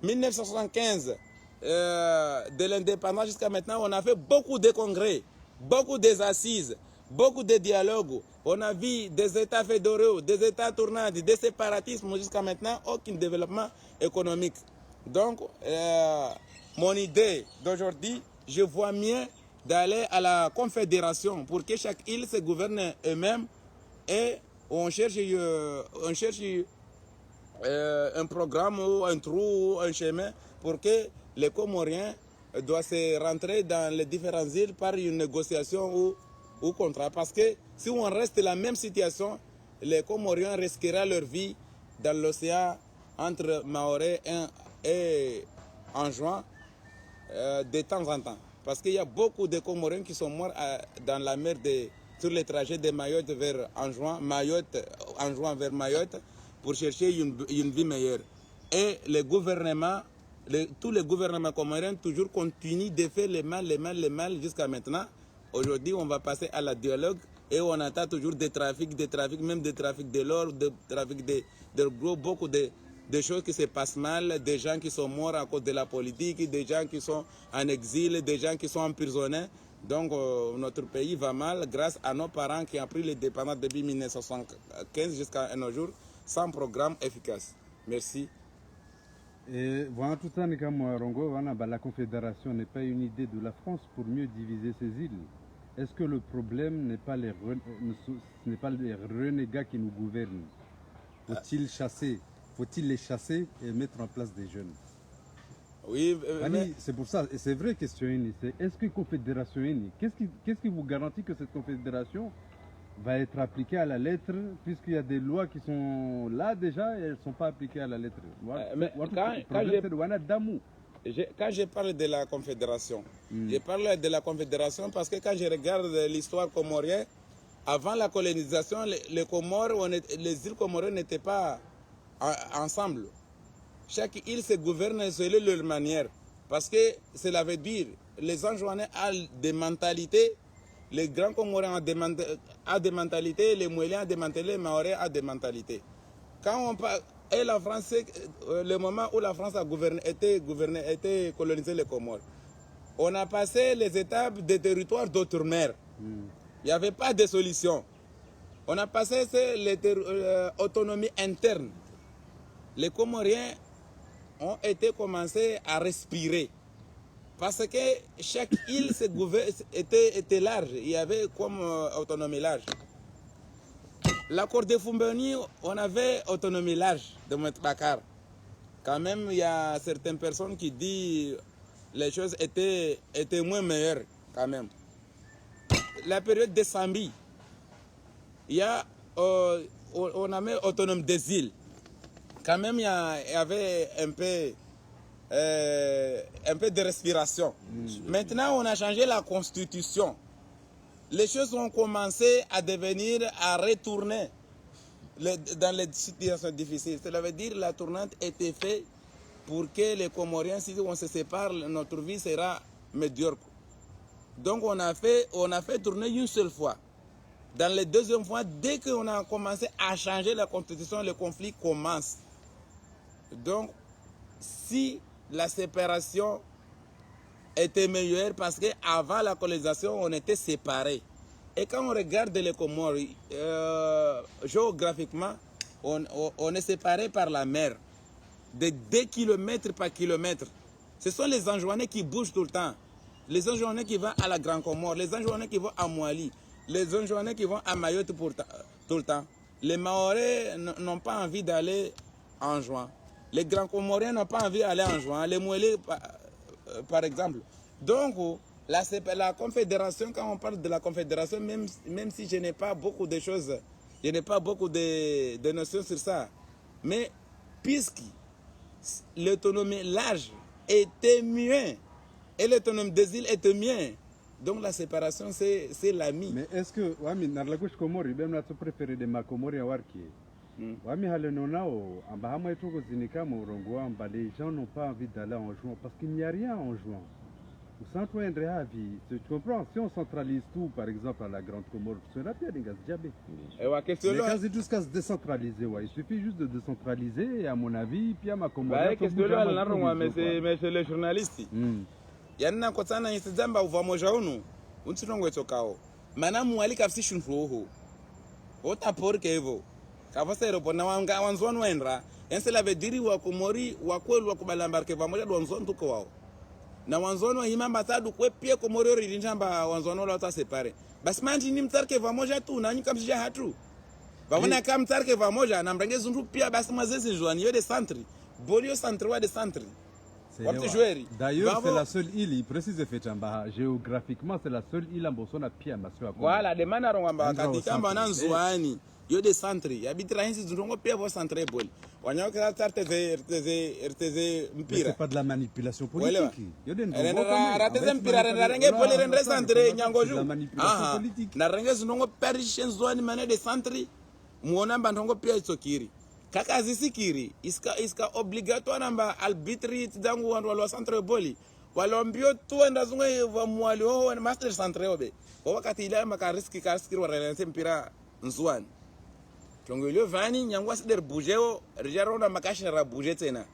1975, de l'indépendance jusqu'à maintenant, on a fait beaucoup de congrès, beaucoup d'assises, beaucoup de dialogues. On a vu des États fédéraux, des États tournants, des séparatismes jusqu'à maintenant, aucun développement économique. Donc, mon idée d'aujourd'hui, je vois mieux d'aller à la confédération pour que chaque île se gouverne eux-mêmes et on cherche un programme ou un trou ou un chemin pour que les Comoriens doivent se rentrer dans les différentes îles par une négociation ou contrat. Parce que si on reste dans la même situation, les Comoriens risqueront leur vie dans l'océan entre Maoré et Anjouan de temps en temps. Parce qu'il y a beaucoup de Comoriens qui sont morts dans la mer sur les trajets de Mayotte vers Anjouan vers Mayotte pour chercher une vie meilleure. Et les gouvernements, tous les gouvernements comoriens toujours continuent de faire le mal jusqu'à maintenant. Aujourd'hui, on va passer à la dialogue et on attend toujours des trafics, même des trafics de l'or, des trafics de gros, beaucoup de choses qui se passent mal, des gens qui sont morts à cause de la politique, des gens qui sont en exil, des gens qui sont emprisonnés. Donc notre pays va mal grâce à nos parents qui ont pris l'indépendance depuis 1975 jusqu'à nos jours sans programme efficace. Merci. Et voilà tout ça, la Confédération n'est pas une idée de la France pour mieux diviser ces îles. Est-ce que le problème n'est pas les renégats qui nous gouvernent? Faut-il les chasser et mettre en place des jeunes? Oui, mais... c'est pour ça, et c'est vrai question, est-ce que Confédération, qu'est-ce qui vous garantit que cette Confédération va être appliquée à la lettre, puisqu'il y a des lois qui sont là déjà et elles ne sont pas appliquées à la lettre? Quand je parle de la Confédération, je parle de la Confédération parce que quand je regarde l'histoire comorienne, avant la colonisation, les îles comoriennes n'étaient pas ensemble. Chaque île se gouverne selon leur manière. Parce que cela veut dire, les Anjouanais ont des mentalités, les grands Comoriens ont des mentalités, les Mouéliens ont des mentalités, les Maorais ont des mentalités. Quand on parle, et la France, le moment où la France a été colonisée les Comores, on a passé les étapes des territoires d'outre-mer. Il n'y avait pas de solution. On a passé l'autonomie interne. Les Comoriens ont commencé à respirer. Parce que chaque île était large. Il y avait comme autonomie large. L'accord de Fumbeni, on avait autonomie large de Moutbakar. Quand même, il y a certaines personnes qui disent que les choses étaient moins meilleures quand même. La période de Sambi, on avait autonomie des îles. Quand même, il y avait un peu de respiration. Maintenant, on a changé la constitution. Les choses ont commencé à retourner dans les situations difficiles. Cela veut dire que la tournante était faite pour que les Comoriens, si on se sépare, notre vie sera médiocre. Donc on a fait tourner une seule fois. Dans la deuxième fois, dès qu'on a commencé à changer la constitution, le conflit commence. Donc, si la séparation était meilleure, parce qu'avant la colonisation, on était séparés. Et quand on regarde les Comores, géographiquement, on est séparés par la mer, de 2 km par kilomètre. Ce sont les Anjouanais qui bougent tout le temps. Les Anjouanais qui vont à la Grande Comore, les Anjouanais qui vont à Mouali. les Anjouanais qui vont à Mayotte tout le temps. Les Mahorais n'ont pas envie d'aller en juin. Les Grands Comoriens n'ont pas envie d'aller en juin. Les Mouélés, par exemple. Donc, la confédération, quand on parle de la confédération, même si je n'ai pas beaucoup de choses, je n'ai pas beaucoup de notions sur ça. Mais puisque l'autonomie large était mieux et l'autonomie des îles était mieux, donc la séparation c'est l'ami. Mais est-ce que wami narlakush komori bem na préféré de makomori warki wami haleno nao amba hamwe tuko zinika mu rongo amba les gens n'ont pas envie d'aller en juin parce qu'il n'y a rien en juin. Au centre Indrehavi, tu comprends, si on centralise tout par exemple à la Grande Comore, cela peut être diabé. Mais quasi tout ce qui se décentralise, il suffit juste de décentraliser et à mon avis, puis à ma Comore. Mais c'est les journalistes. Yanna kotana yisizamba uvamoja unu untsirongo etokao mana muali kapsi shunfuho ota porke hivyo kafasero pona wanga wanzwano waendra ensela vediri wa Komori wa kwelu wa kubalambarke vamoja wanzwano tuko wao na wanzwano himamba tadu kwepie Komori ori njamba wanzwano la utasepare basi manji ni mtarke vamoja tu na nyuka msija hatu vamona kama mtarke vamoja na mrenge zundu pia basi mwazezi jwani yo de centre bolio centre wa de centre. D'ailleurs, c'est la seule île, il précise effectivement, géographiquement, c'est la seule île en Botswana pia masio. Voilà, de manara ngamba katika mbana nzuani, yo de centre, yabitra hinsi zunongo pia vo centre bol. Wanyoka rteze mpira. C'est pas de la manipulation politique. Yo de ndongo. Rateze mpira renge bol rendre centre nyangoju. Aha. Na renge zunongo perishen zuani mane de centre, muona mbandongo pia itsokiri. Kaka zisikiri iska obligatoire namba arbitri tidangu wandu walwa centre boli walombio tuenda zunga wa mwali ho master centre obe wakati ile makariski warelese mpira nzuani tongo ile vani nyangwa sider bujeo rijaronda makashira buje tena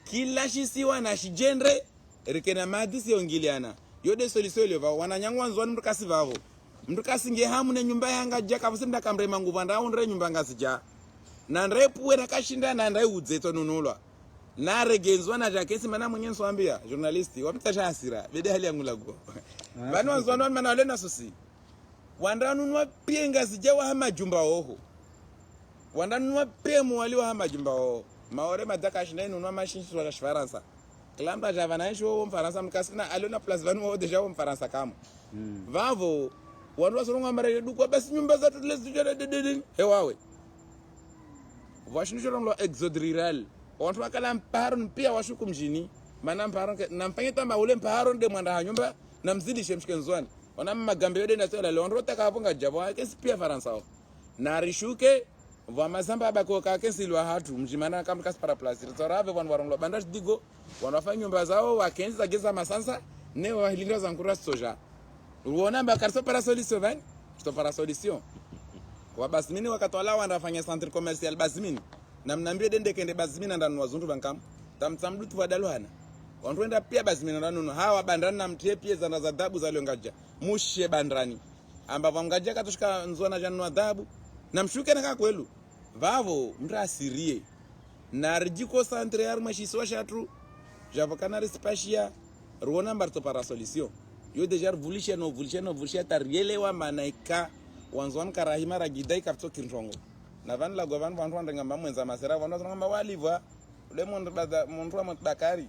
kila shisiwa na shijendre rikena madisi yongiliana yode solution ile wananyangwa nzuani mtukasi vavo mtukasi nge hamu ne nyumba yanga jaka vusimda kamre mangu vanda undre nyumba ngasija na nrepuwe nakashinda na ndai udzeto nunulwa na regenzwa na jakesi mana mwenye nswambia journalisti wapita hasira bede hali yangu lago bani wanzwana mana wale na sosi wandanunwa pienga sijawa hama jumba oho wandanunwa pemu wali wa hama jumba oho maore madaka shinda nunwa mashinshi wala Faransa klamba javana sho wo Faransa mkasina aliona plus vanu wo deja wo Faransa kama vavo wanwa songa mare dukwa basi nyumba za tutles hewawe washinisho lo exode rural watu wakala mpaharon pia washuku mjini mana mpaharon na mpanyeta ma ule mpaharon de mwanda nyumba na mzidi shemshike nzwani wana magambe yode na tola londro takapunga jabo yake pia Faransa na rishuke wa mazamba bako kake silwa hatu mjimana kama kaspara plastic torave wan waronlo bandage digo wanafanya nyumba zao wakenzi za geza masansa ne wa hilinga za nkura soja uona bakarso para solution van sto para solution wa basmini wakatwala wanafanya centre commercial basmini na mnambie dende kende basmini ndanu wazundu bankam tamtamdu tu wadalwana wandwenda pia basmini ndanu hawa bandrani na mtie pia za adhabu za longaja mushe bandrani amba vamgaja katoshika nzona janu adhabu na mshuke na kwelu vavo mtu asirie na rijiko centre yar mashiso shatu javakana respashia ruona mbarto para solution yo deja vulisha tarielewa manaika wanzwan karahima ragidai kapto kintongo na van la govan van rwanda ngamba mwenza masera van ngamba walivwa ule mundu wa mtakari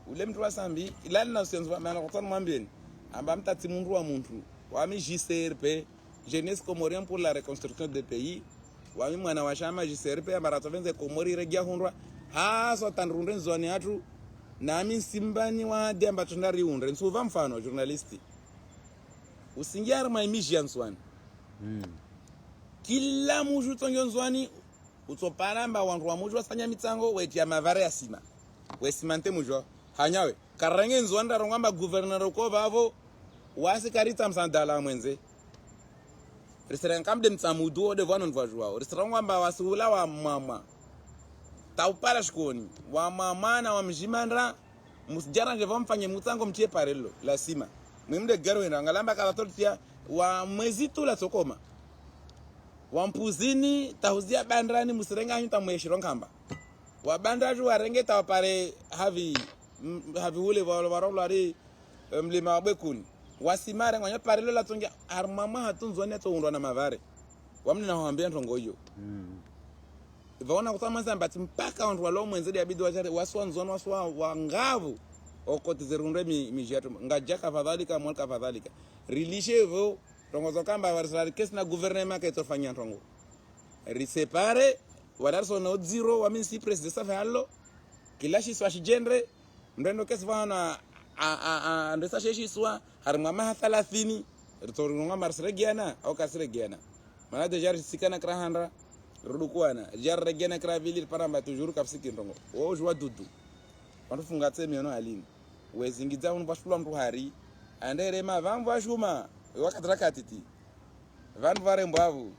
ule mtu wa sambi ilali na usenzo maana kutana mwambieni amba mtati mundu wa muntu wa mi JCRP Jeunesse Comorienne pour la reconstruction des pays wa mi mwana wa shama JCRP amarato venze Komori regia hundwa ha so tanrunde nzwani atu na mi simbani wa de amba tundari undre nsuva mfano journalisti usingiar ma emission swan kila muju tonyo nzwani utoparamba wantu wa muju wasanya mitsango weti ya mavare ya sima wesimante muju hanyawe karenge nzwani darongamba governor ko bavo wasi karita msandala mwenze restaurant kamde mtsamudu de vanon vajwa restaurant ngamba wasula wa mama taupara shikoni wa mama na wa mjimandra musjara je vamfanye mutsango mtie parelo la sima mwimde garo ina ngalamba kala toltia wa mwezi tu la sokoma wa mpuzini tahuzia bandrani musirenga nyuta mweshiro nkamba wa bandraju warenge tawapare havi ule warolo ari mlima wabekuni wasimare ngwanya parelo la tongia armama hatunzone to undwa na mavare wamni na hambia ntongo hiyo vaona kutama zamba mpaka wantu walo mwenzedi abidi wachare waswa nzono waswa wangavu okotizerunde mijato ngajaka fadhalika mwalka fadhalika rilishevo tongozo kamba warisari kesi na gouvernement ka itofanya ntongo risepare wadarso no zero wa minsi president safa allo kilashi swashi genre ndendo kesi vana ndesa sheshi swa harimama 30 ritorunga marsregiana au kasregiana mana deja sikana krahandra rudukuana jarre gena kravili paramba toujours kapsiki ndongo o jwa dudu wanofunga tsemi yono alini wezingidza unu bashulwa mtu hari andere mavamvu ashuma wakatrakatiti vanhu varembwavu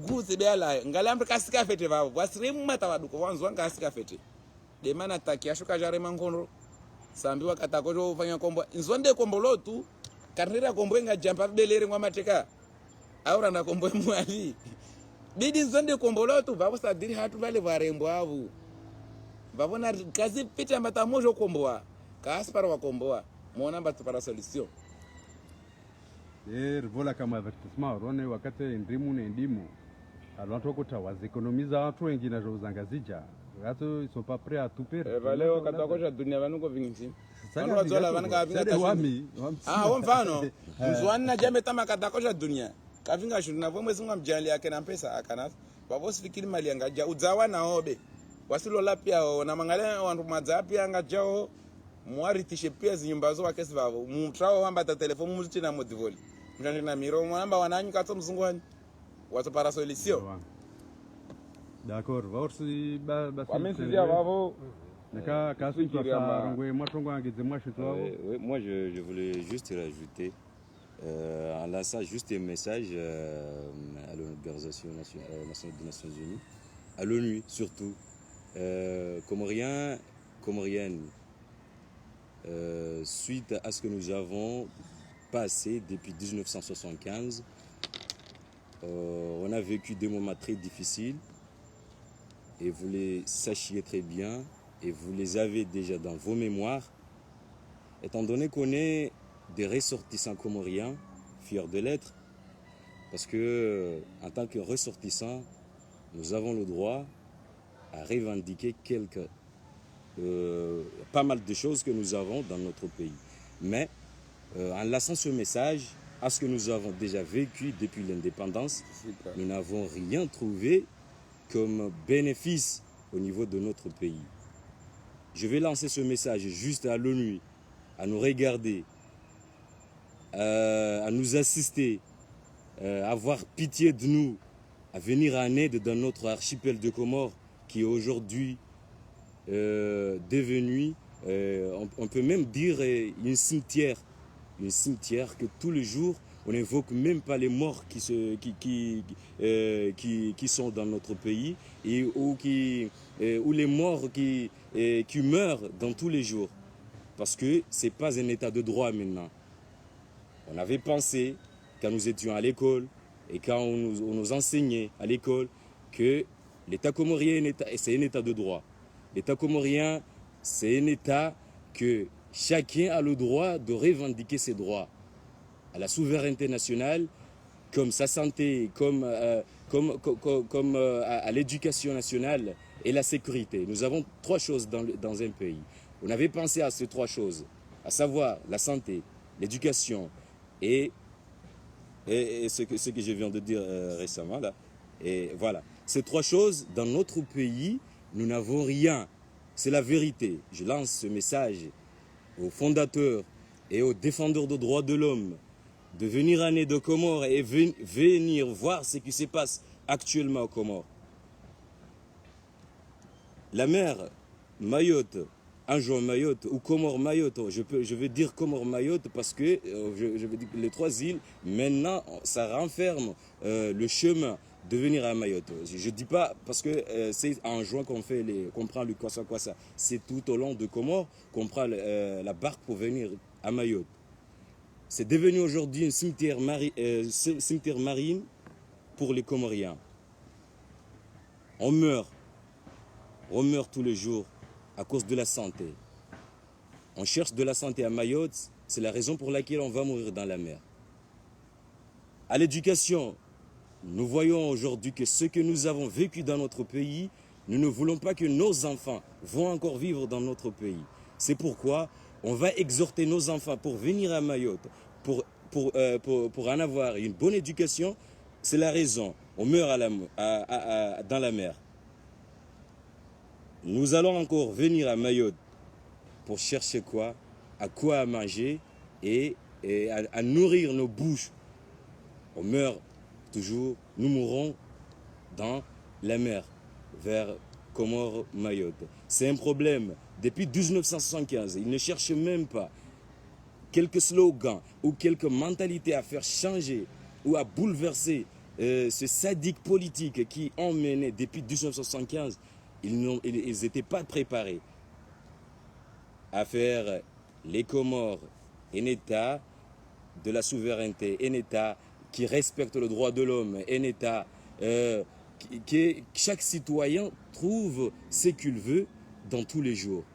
gu tsibela ngalambe kasika fete vavo wasiremu mata vaduko wanzwa ngasika fete demana taki ashuka jare mangondo sambi wakatako jo fanya kombo nzonde kombo lotu karnira kombo nga jampa belere ngwa mateka aura na kombo mwali bidi nzonde kombo lotu vavo sadiri hatu vale varembwavu vavona kazi pita mata mojo komboa kaspara wa komboa muona mbatu para solution rivola kama avertissement rone wakati ndimu ne ndimu alwantu okuta wazikonomiza watu wengi na uzangazija watu ils sont pas prêts à tout perdre valeo katakosha dunia vanuko vingi Sasa zola vanaka vinga wami wa mfano mzwani na jambe tama katakosha dunia kavinga shuna vomwe zingwa mjali yake na pesa akana vavosi fikiri mali yangaja udzawa na obe wasilo lapia na mangale wantu madzapi angajao mwaritishe pia zinyumba zo wakesi vavo mutrao wamba ta telefone muziti na modivoli mjanje na miro mwamba wananyu katso mzungwani wato para solution d'accord vorsi ba wamenzia vavo naka kasu kwa rongwe mwatongo angeze mwashito wavo Oui, moi je voulais juste rajouter en lançant juste un message à l'Organisation nationale des Nations Unies, à l'ONU surtout, Comoriennes, suite à ce que nous avons passé depuis 1975, on a vécu des moments très difficiles et vous les sachiez très bien et vous les avez déjà dans vos mémoires, étant donné qu'on est des ressortissants comoriens, fiers de l'être, parce que en tant que ressortissants, nous avons le droit à revendiquer pas mal de choses que nous avons dans notre pays. Mais en laissant ce message à ce que nous avons déjà vécu depuis l'indépendance, nous n'avons rien trouvé comme bénéfice au niveau de notre pays. Je vais lancer ce message juste à l'ONU, à nous regarder, à nous assister, à avoir pitié de nous, à venir en aide dans notre archipel de Comores qui est aujourd'hui devenu, on peut même dire, une cimetière que tous les jours, on n'évoque même pas les morts qui sont dans notre pays et ou les morts qui meurent dans tous les jours. Parce que ce n'est pas un état de droit maintenant. On avait pensé, quand nous étions à l'école et quand on nous enseignait à l'école, que l'État comorien, c'est un état de droit. L'État comorien, c'est un état que chacun a le droit de revendiquer ses droits à la souveraineté nationale, comme sa santé, comme à l'éducation nationale et la sécurité. Nous avons trois choses dans un pays. On avait pensé à ces trois choses, à savoir la santé, l'éducation et ce que je viens de dire récemment là. Et voilà, ces trois choses, dans notre pays, nous n'avons rien. C'est la vérité. Je lance ce message aux fondateurs et aux défendeurs des droits de l'homme de venir en aide aux Comores et venir voir ce qui se passe actuellement aux Comores. La mer Mayotte, Anjouan Mayotte ou Comores Mayotte, je vais dire Comores Mayotte parce que je veux dire les trois îles, maintenant ça renferme le chemin de venir à Mayotte. Je ne dis pas parce que c'est en juin qu'on prend le Kwassa. C'est tout au long de Comores qu'on prend la barque pour venir à Mayotte. C'est devenu aujourd'hui un cimetière marine pour les Comoriens. On meurt tous les jours à cause de la santé. On cherche de la santé à Mayotte, c'est la raison pour laquelle on va mourir dans la mer. À l'éducation, nous voyons aujourd'hui que ce que nous avons vécu dans notre pays, nous ne voulons pas que nos enfants vont encore vivre dans notre pays. C'est pourquoi on va exhorter nos enfants pour venir à Mayotte, pour en avoir une bonne éducation. C'est la raison. On meurt dans la mer. Nous allons encore venir à Mayotte pour chercher quoi? À quoi à manger et à nourrir nos bouches. On meurt toujours, nous mourrons dans la mer, vers Comores, Mayotte. C'est un problème. Depuis 1975, ils ne cherchent même pas quelques slogans ou quelques mentalités à faire changer ou à bouleverser ce sadique politique qui ont mené depuis 1975. Ils n'étaient pas préparés à faire les Comores un État de la souveraineté, un État qui respecte le droit de l'homme, un État que chaque citoyen trouve ce qu'il veut dans tous les jours.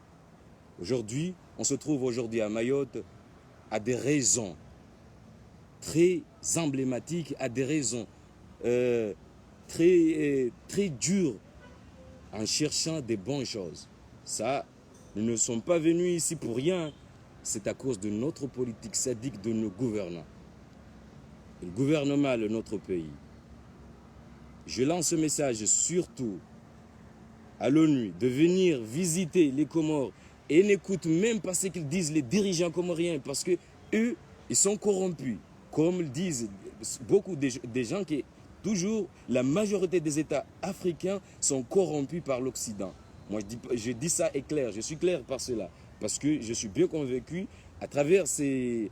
Aujourd'hui, on se trouve aujourd'hui à Mayotte à des raisons très emblématiques, à des raisons très dures en cherchant des bonnes choses. Ça, nous ne sommes pas venus ici pour rien. C'est à cause de notre politique sadique de nos gouvernants. Ils gouvernent mal notre pays. Je lance ce message surtout à l'ONU de venir visiter les Comores et n'écoute même pas ce qu'ils disent les dirigeants comoriens parce que eux, ils sont corrompus. Comme le disent beaucoup des gens qui, toujours, la majorité des États africains sont corrompus par l'Occident. Moi, je dis ça est clair, je suis clair par cela. Parce que je suis bien convaincu, à travers ces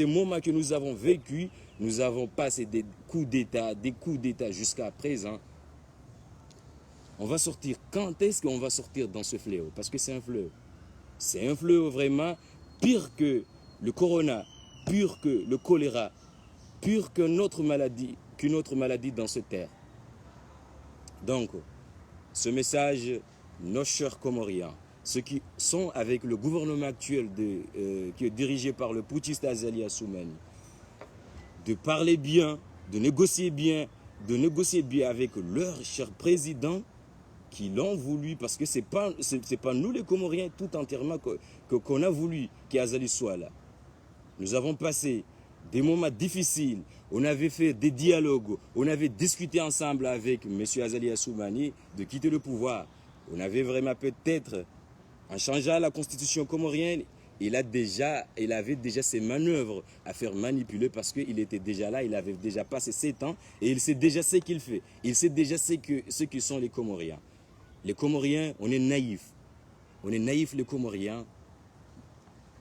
moments que nous avons vécus, nous avons passé des coups d'État jusqu'à présent. On va sortir. Quand est-ce qu'on va sortir dans ce fléau? Parce que c'est un fléau. C'est un fléau vraiment pire que le corona, pire que le choléra, pire que notre maladie dans cette terre. Donc, ce message, nos chers Comoriens, ceux qui sont avec le gouvernement actuel qui est dirigé par le putschiste Azali Assoumani, de parler bien, de négocier bien avec leur cher président qui l'ont voulu, parce que c'est pas nous les Comoriens tout entièrement qu'on a voulu qu'Azali soit là. Nous avons passé des moments difficiles, on avait fait des dialogues, on avait discuté ensemble avec M. Azali Assoumani de quitter le pouvoir. On avait vraiment peut-être, en changeant la constitution comorienne, il avait déjà ses manœuvres à faire manipuler parce qu'il était déjà là, il avait déjà passé 7 ans et il sait déjà ce qu'il fait. Il sait déjà ce que sont les Comoriens. Les Comoriens, on est naïfs. On est naïfs les Comoriens.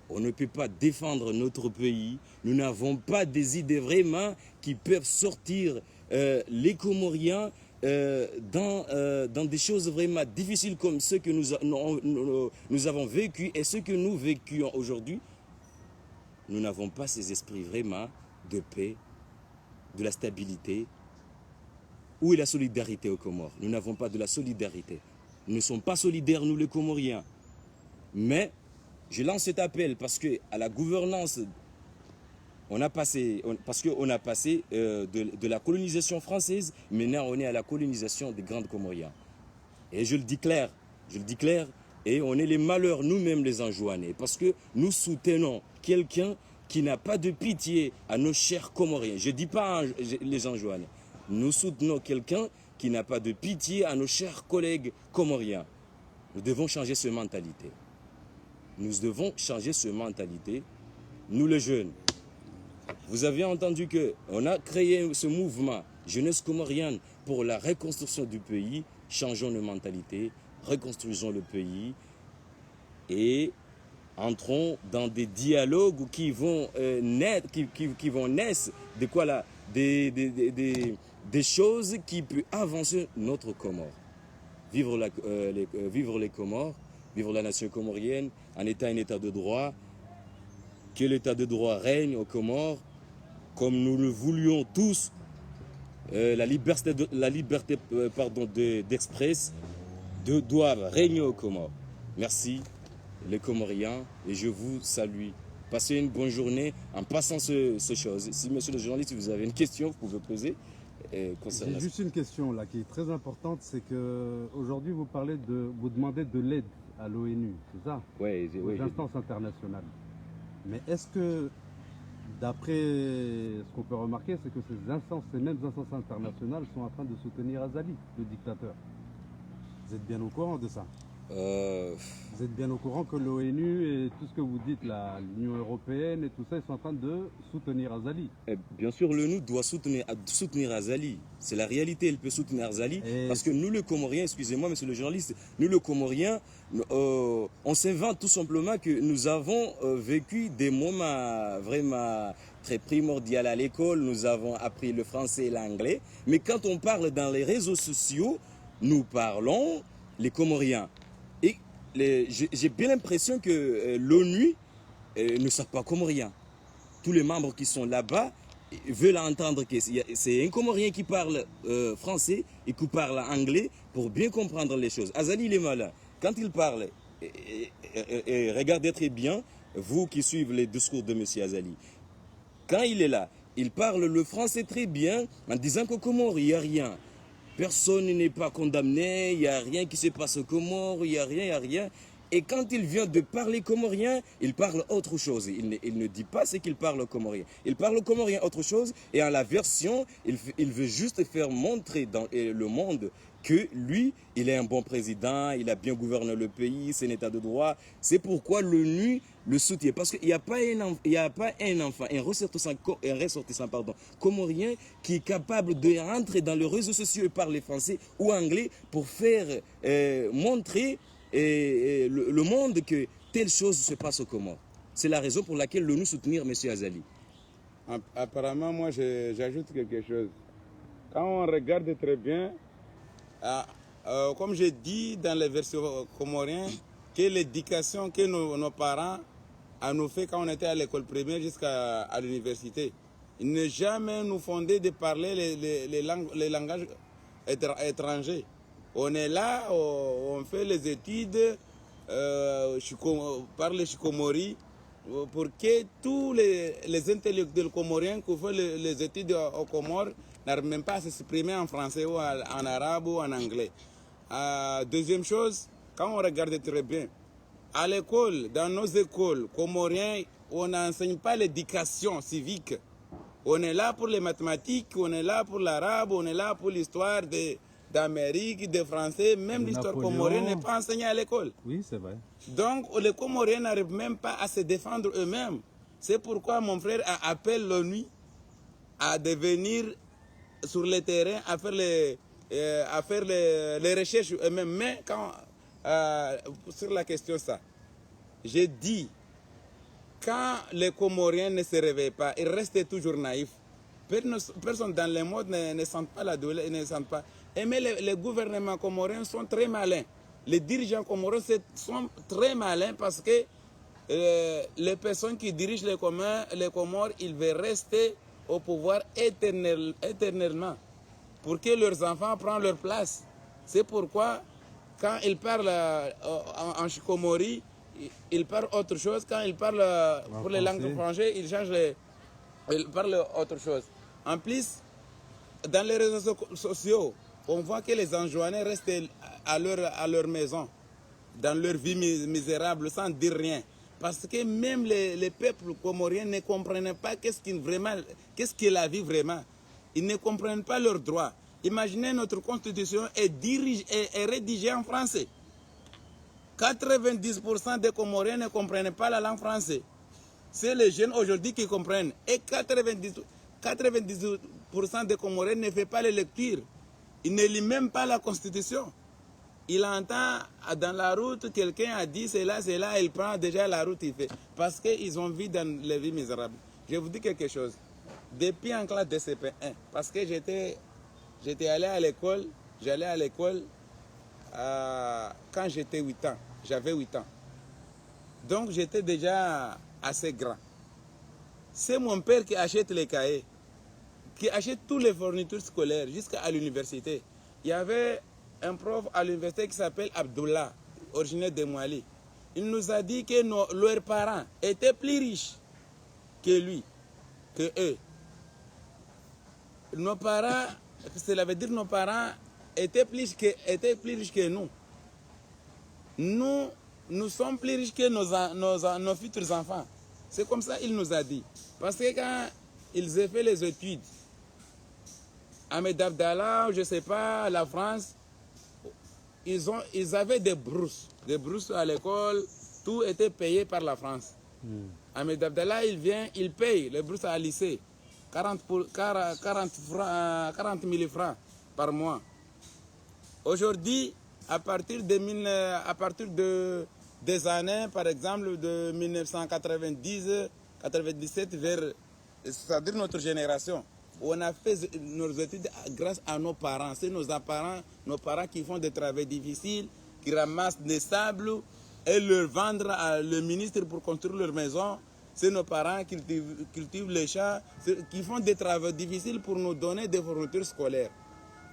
On ne peut pas défendre notre pays. Nous n'avons pas des idées vraiment qui peuvent sortir les Comoriens dans des choses vraiment difficiles comme ce que nous avons vécu et ce que nous vécons aujourd'hui. Nous n'avons pas ces esprits vraiment de paix, de la stabilité. Où est la solidarité aux Comores? Nous n'avons pas de la solidarité. Nous ne sommes pas solidaires, nous les Comoriens. Mais je lance cet appel parce que à la gouvernance, on a passé de la colonisation française, maintenant on est à la colonisation des grandes Comoriens. Et je le dis clair, et on est les malheurs nous-mêmes les Anjouanais, parce que nous soutenons quelqu'un qui n'a pas de pitié à nos chers Comoriens. Je ne dis pas les Anjouanais. Nous soutenons quelqu'un qui n'a pas de pitié à nos chers collègues Comoriens. Nous devons changer cette mentalité. Nous devons changer cette mentalité, nous les jeunes. Vous avez entendu qu'on a créé ce mouvement Jeunesse Comorienne pour la reconstruction du pays. Changeons nos mentalités, reconstruisons le pays et entrons dans des dialogues qui vont naître, qui vont naître de quoi là, des choses qui peuvent avancer notre Comore. Vivre les Comores, vivre la nation comorienne, un état de droit, que l'état de droit règne aux Comores, comme nous le voulions tous, la liberté d'express doivent régner aux Comores. Merci les Comoriens et je vous salue Passez une bonne journée en passant ce chose. Si monsieur le journaliste, vous avez une question, vous pouvez poser concernant J'ai juste une question là qui est très importante, c'est que aujourd'hui vous vous demandez de l'aide à l'ONU, c'est ça? Oui, Aux instances internationales. Mais est-ce que, d'après ce qu'on peut remarquer, c'est que ces mêmes instances internationales sont en train de soutenir Azali, le dictateur? Vous êtes bien au courant de ça? Vous êtes bien au courant que l'ONU et tout ce que vous dites là, l'Union européenne et tout ça, ils sont en train de soutenir Azali? Bien sûr, l'ONU doit soutenir Azali. C'est la réalité, elle peut soutenir Azali. Parce que nous, les Comoriens, excusez-moi, monsieur le journaliste, nous, les Comoriens, on s'invente tout simplement que nous avons vécu des moments vraiment très primordiaux à l'école. Nous avons appris le français et l'anglais. Mais quand on parle dans les réseaux sociaux, nous parlons les Comoriens. Et j'ai bien l'impression que l'ONU ne savent pas comorien. Tous les membres qui sont là-bas veulent entendre que c'est un Comorien qui parle français et qui parle anglais pour bien comprendre les choses. Azali, il est malin. Quand il parle, et regardez très bien, vous qui suivez les discours de M. Azali, quand il est là, il parle le français très bien en disant qu'au Comores, il n'y a rien. Personne n'est pas condamné, il n'y a rien qui se passe au Comores, il n'y a rien. Et quand il vient de parler comorien, il parle autre chose. Il ne dit pas ce qu'il parle comorien. Il parle comorien autre chose et en la version, il veut juste faire montrer dans le monde que lui, il est un bon président, il a bien gouverné le pays, c'est un état de droit. C'est pourquoi l'ONU le soutient. Parce qu'il n'y a pas un enfant, un ressortissant comorien qui est capable de rentrer dans les réseaux sociaux et parler français ou anglais pour faire montrer le monde que telle chose se passe au Comores. C'est la raison pour laquelle l'ONU soutenir M. Azali. Apparemment, moi, j'ajoute quelque chose. Quand on regarde très bien, comme j'ai dit dans les versions comoriennes, que l'éducation que nos parents nous fait quand on était à l'école primaire jusqu'à l'université, ils ne jamais nous fondé de parler les langages étrangers. On est là, on fait les études par les Chikomori pour que tous les intellectuels comoriens qui font les études aux Comores n'arrivent même pas à s'exprimer en français ou en arabe ou en anglais. Deuxième chose, quand on regarde très bien, à l'école, dans nos écoles comoriennes, on n'enseigne pas l'éducation civique. On est là pour les mathématiques, on est là pour l'arabe, on est là pour l'histoire d'Amérique, des Français, même l'histoire comorienne n'est pas enseignée à l'école. Oui, c'est vrai. Donc, les Comoriens n'arrivent même pas à se défendre eux-mêmes. C'est pourquoi mon frère appelle l'ONU à devenir sur le terrain, à faire les recherches eux-mêmes. Mais sur la question ça, j'ai dit, quand les Comoriens ne se réveillent pas, ils restent toujours naïfs. Personne dans le monde ne sent pas la douleur, ne sent pas. Mais les gouvernements comoriens sont très malins. Les dirigeants comoriens sont très malins parce que les personnes qui dirigent les Comores, ils veulent rester au pouvoir éternellement pour que leurs enfants prennent leur place. C'est pourquoi quand ils parlent en Chikomori, ils parlent autre chose. Quand ils parlent pour les langues étrangères, ils parlent autre chose. En plus, dans les réseaux sociaux, on voit que les Anjouanais restent à leur maison, dans leur vie misérable, sans dire rien. Parce que même les peuples comoriens ne comprennent pas qu'est-ce qu'est la vie vraiment. Ils ne comprennent pas leurs droits. Imaginez notre constitution est rédigée en français. 90% des Comoriens ne comprennent pas la langue française. C'est les jeunes aujourd'hui qui comprennent. Et 90% des Comoriens ne font pas les lectures. Ils ne lisent même pas la constitution. Il entend dans la route, quelqu'un a dit c'est là, il prend déjà la route, il fait. Parce qu'ils ont vu dans les vies misérables. Je vous dis quelque chose. Depuis en classe de CP1, parce que j'allais à l'école quand j'étais 8 ans. J'avais 8 ans. Donc j'étais déjà assez grand. C'est mon père qui achète les cahiers, qui achète toutes les fournitures scolaires jusqu'à l'université. Il y avait un prof à l'université qui s'appelle Abdullah, originaire de Mali. il nous a dit que leurs parents étaient plus riches que lui, que eux. Nos parents, cela veut dire nos parents étaient plus riches que nous. Nous sommes plus riches que nos futurs enfants. C'est comme ça qu'il nous a dit. Parce que quand ils ont fait les études, Ahmed Abdallah, je ne sais pas, la France, ils avaient des bourses à l'école, tout était payé par la France. Ahmed Abdallah, il paye les bourses à lycée, 40 000 francs par mois. Aujourd'hui, à partir des années, par exemple, de 1990-97, c'est-à-dire notre génération, on a fait nos études grâce à nos parents. C'est nos parents qui font des travaux difficiles, qui ramassent des sables et leur vendre à le ministre pour construire leur maison. C'est nos parents qui cultivent les champs, qui font des travaux difficiles pour nous donner des fournitures scolaires.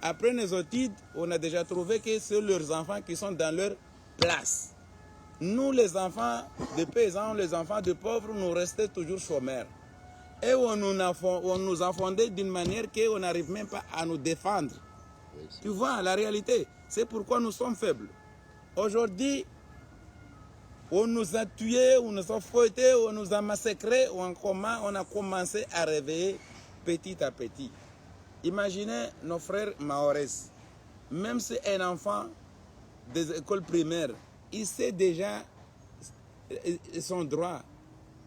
Après nos études, on a déjà trouvé que c'est leurs enfants qui sont dans leur place. Nous, les enfants de paysans, les enfants de pauvres, nous restons toujours chômeurs. Et on nous a fondés d'une manière qu'on n'arrive même pas à nous défendre. Tu vois, la réalité, c'est pourquoi nous sommes faibles. Aujourd'hui, on nous a tués, on nous a fouettés, on nous a massacrés, on a commencé à réveiller petit à petit. Imaginez nos frères mahorais. Même si un enfant des écoles primaires, il sait déjà son droit.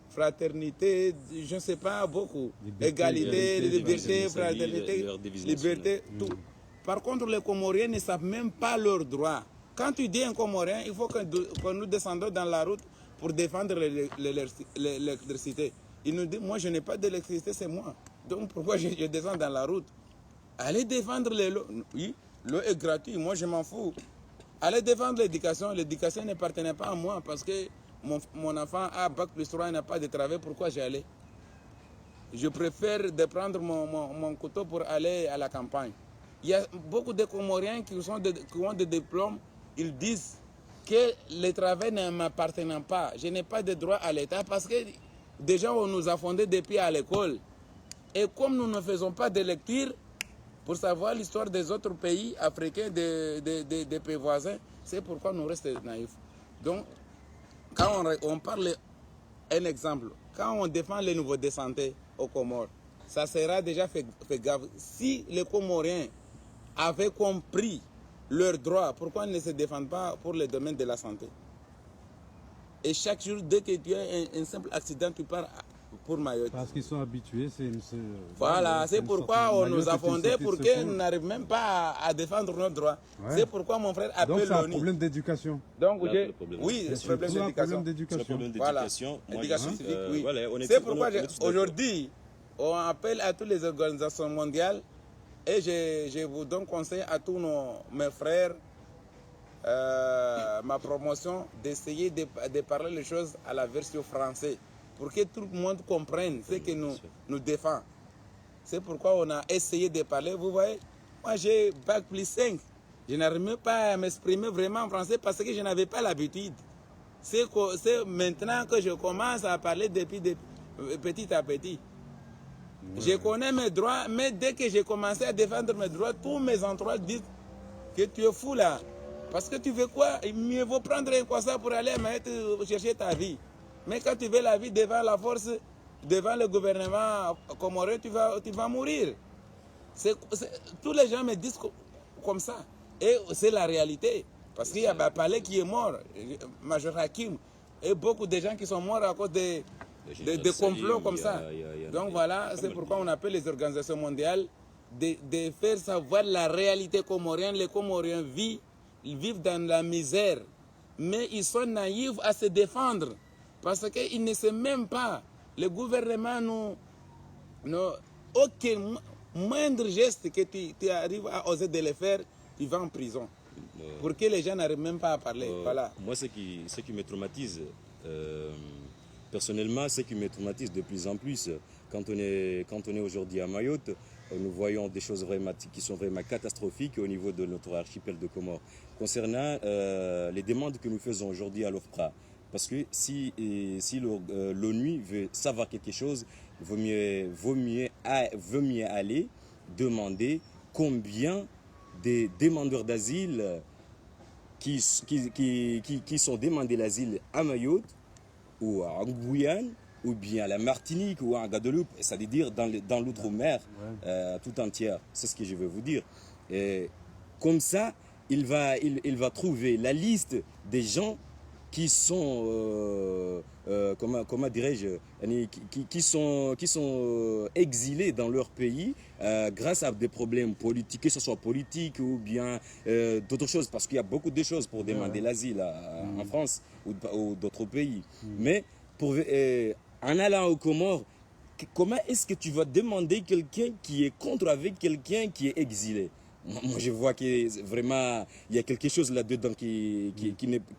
Fraternité, je ne sais pas beaucoup. Égalité, liberté, fraternité, liberté, tout. Par contre, les Comoriens ne savent même pas leurs droits. Quand tu dis un Comorien, il faut que nous descendions dans la route pour défendre l'électricité. Il nous dit, moi je n'ai pas d'électricité, c'est moi. Donc pourquoi je descends dans la route? Allez défendre l'eau. Oui, l'eau est gratuite, moi je m'en fous. Allez défendre l'éducation. L'éducation n'appartenait pas à moi parce que mon enfant a bac plus 3, il n'a pas de travail. Pourquoi j'allais? Je préfère de prendre mon couteau pour aller à la campagne. Il y a beaucoup de Comoriens qui ont des diplômes. Ils disent que le travail ne m'appartient pas. Je n'ai pas de droit à l'État parce que déjà on nous a fondés depuis à l'école. Et comme nous ne faisons pas de lecture pour savoir l'histoire des autres pays africains, des pays voisins, c'est pourquoi nous restons naïfs. Donc, quand on parle, un exemple, quand on défend les nouveaux descendants aux Comores, ça sera déjà fait grave. Si les Comoriens avaient compris leurs droits, pourquoi ils ne se défendent pas pour le domaine de la santé? Et chaque jour, dès que tu as un simple accident, tu pars pour Mayotte. Parce qu'ils sont habitués, voilà, c'est pourquoi on nous a fondés pour qu'ils n'arrivent même pas à défendre nos droits. Ouais. C'est pourquoi mon frère appelle l'ONU. Donc c'est un problème d'éducation. Donc oui, c'est un problème d'éducation. Voilà, éducation civique, oui. Voilà, c'est pourquoi aujourd'hui, on appelle à toutes les organisations mondiales et je vous donne conseil à tous mes frères, ma promotion, d'essayer de parler les choses à la version française, pour que tout le monde comprenne ce que nous défend. C'est pourquoi on a essayé de parler. Vous voyez, moi j'ai bac plus 5. Je n'arrive même pas à m'exprimer vraiment en français parce que je n'avais pas l'habitude. C'est maintenant que je commence à parler depuis petit à petit. Ouais. Je connais mes droits, mais dès que j'ai commencé à défendre mes droits, tous mes entourages disent que tu es fou là. Parce que tu veux quoi? Il mieux vaut prendre un croissant pour aller chercher ta vie. Mais quand tu veux la vie devant la force, devant le gouvernement comorien, tu vas mourir. Tous les gens me disent comme ça. Et c'est la réalité. Parce qu'il y a Bapalé qui est mort, Major Hakim, et beaucoup de gens qui sont morts à cause de complots comme ça. Donc voilà, c'est pourquoi on appelle les organisations mondiales de faire savoir la réalité comorienne. Les Comoriens vivent dans la misère, mais ils sont naïfs à se défendre. Parce qu'ils ne savent même pas, le gouvernement, aucun moindre geste que tu arrives à oser de le faire, tu vas en prison. Pour que les gens n'arrivent même pas à parler. Voilà. Moi, ce qui me traumatise, personnellement, ce qui me traumatise de plus en plus, quand on est aujourd'hui à Mayotte, nous voyons des choses vraiment, qui sont vraiment catastrophiques au niveau de notre archipel de Comores. Concernant les demandes que nous faisons aujourd'hui à l'OFPRA, parce que si l'ONU veut savoir quelque chose, vaut mieux aller demander combien des demandeurs d'asile qui sont demandés l'asile à Mayotte ou à Guyane ou bien à la Martinique ou à Guadeloupe, c'est-à-dire dans l'outre-mer tout entière. C'est ce que je veux vous dire. Et comme ça, il va trouver la liste des gens qui sont, comment dirais-je, qui sont exilés dans leur pays grâce à des problèmes politiques, que ce soit politique ou bien d'autres choses, parce qu'il y a beaucoup de choses pour demander l'asile en France ou d'autres pays. Mais en allant aux Comores, comment est-ce que tu vas demander quelqu'un qui est contre avec quelqu'un qui est exilé? Moi, je vois que vraiment, il y a quelque chose là-dedans qui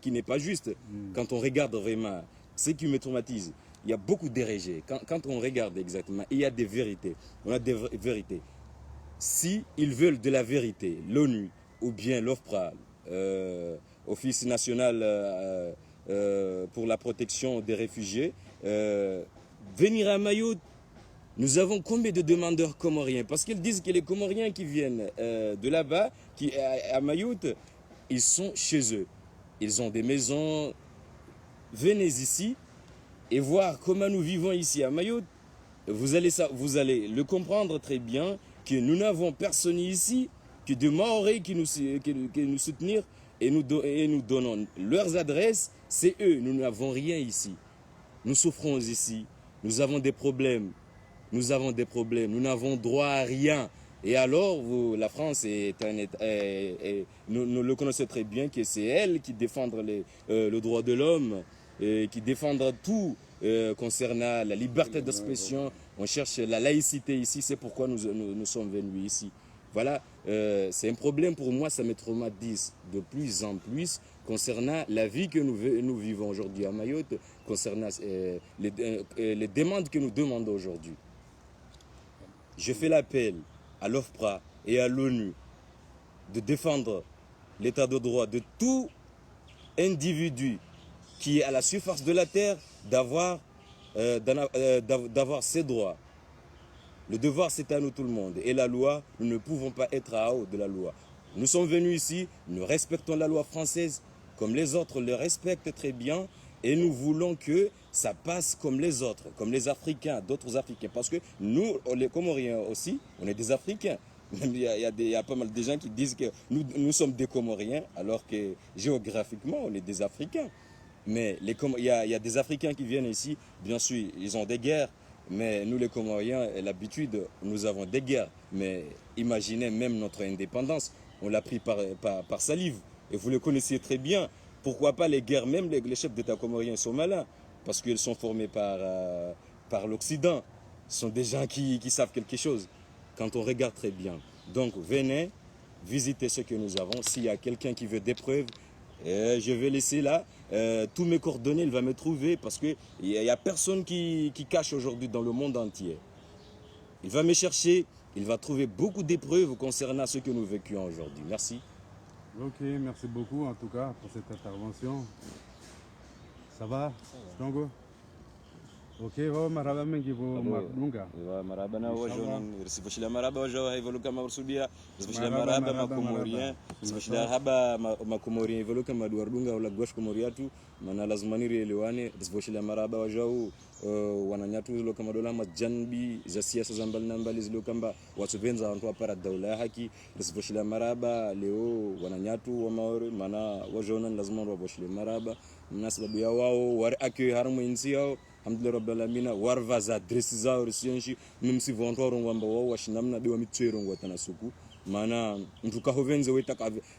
n'est pas juste. Quand on regarde vraiment, ce qui me traumatise, il y a beaucoup d'érégés. Quand on regarde exactement, il y a des vérités. On a des vérités. Si ils veulent de la vérité, l'ONU ou bien l'OFPRA, Office national pour la protection des réfugiés, venir à Mayotte. Nous avons combien de demandeurs comoriens? Parce qu'ils disent que les Comoriens qui viennent de là-bas, à Mayotte, ils sont chez eux. Ils ont des maisons. Venez ici et voir comment nous vivons ici à Mayotte. Vous allez le comprendre très bien que nous n'avons personne ici que de Maoris qui nous soutenir et nous donnons leurs adresses. C'est eux. Nous n'avons rien ici. Nous souffrons ici. Nous avons des problèmes. Nous avons des problèmes, nous n'avons droit à rien. Et alors, la France nous le connaissons très bien, que c'est elle qui défend le droit de l'homme, qui défend tout concernant la liberté d'expression. On cherche la laïcité ici, c'est pourquoi nous sommes venus ici. Voilà, c'est un problème pour moi, ça me traumatise de plus en plus concernant la vie que nous vivons aujourd'hui à Mayotte, concernant les demandes que nous demandons aujourd'hui. Je fais l'appel à l'OFPRA et à l'ONU de défendre l'état de droit de tout individu qui est à la surface de la terre, d'avoir ses droits. Le devoir, c'est à nous tout le monde. Et la loi, nous ne pouvons pas être à haut de la loi. Nous sommes venus ici, nous respectons la loi française comme les autres le respectent très bien. Et nous voulons que ça passe comme les autres, comme les Africains, d'autres Africains. Parce que nous, les Comoriens aussi, on est des Africains. Il y a pas mal de gens qui disent que nous sommes des Comoriens, alors que géographiquement, on est des Africains. Mais il y a des Africains qui viennent ici, bien sûr, ils ont des guerres. Mais nous, les Comoriens, l'habitude, nous avons des guerres. Mais imaginez même notre indépendance, on l'a pris par salive. Et vous le connaissez très bien. Pourquoi pas les guerres? Même les chefs d'État comoriens sont malins, parce qu'ils sont formés par l'Occident. Ce sont des gens qui savent quelque chose, quand on regarde très bien. Donc venez visiter ce que nous avons. S'il y a quelqu'un qui veut des preuves, je vais laisser là. Tous mes coordonnées, il va me trouver, parce qu'il n'y a personne qui cache aujourd'hui dans le monde entier. Il va me chercher, il va trouver beaucoup d'épreuves concernant ce que nous vécons aujourd'hui. Merci. Ok, merci beaucoup en tout cas pour cette intervention. Ça va, Tongo? Ok, maraba mengi vo marunga. Maraba na wajonan, risifashila maraba wajawa evoluka marusudia, risifashila maraba makomorien, risifashila haba makomorien evoluka maduardunga wala gwash komoriatu, mana lazimani rielewane, risifashila maraba wajau wananyatu zilo kama dola majanbi za siasa za mbali na mbali zilo kamba watu benza wantu para daula haki, risifashila maraba leo wananyatu wa maori, mana wajonan lazimani waboshile maraba, na sababu ya wao war accueil harmo insi yao. Alhamdulillah rabbil alamin warva za adresi zao risienshi nimsi vonto ngwamba wao washinamna dewa mitwero ngwatana suku mana ntuka hovenze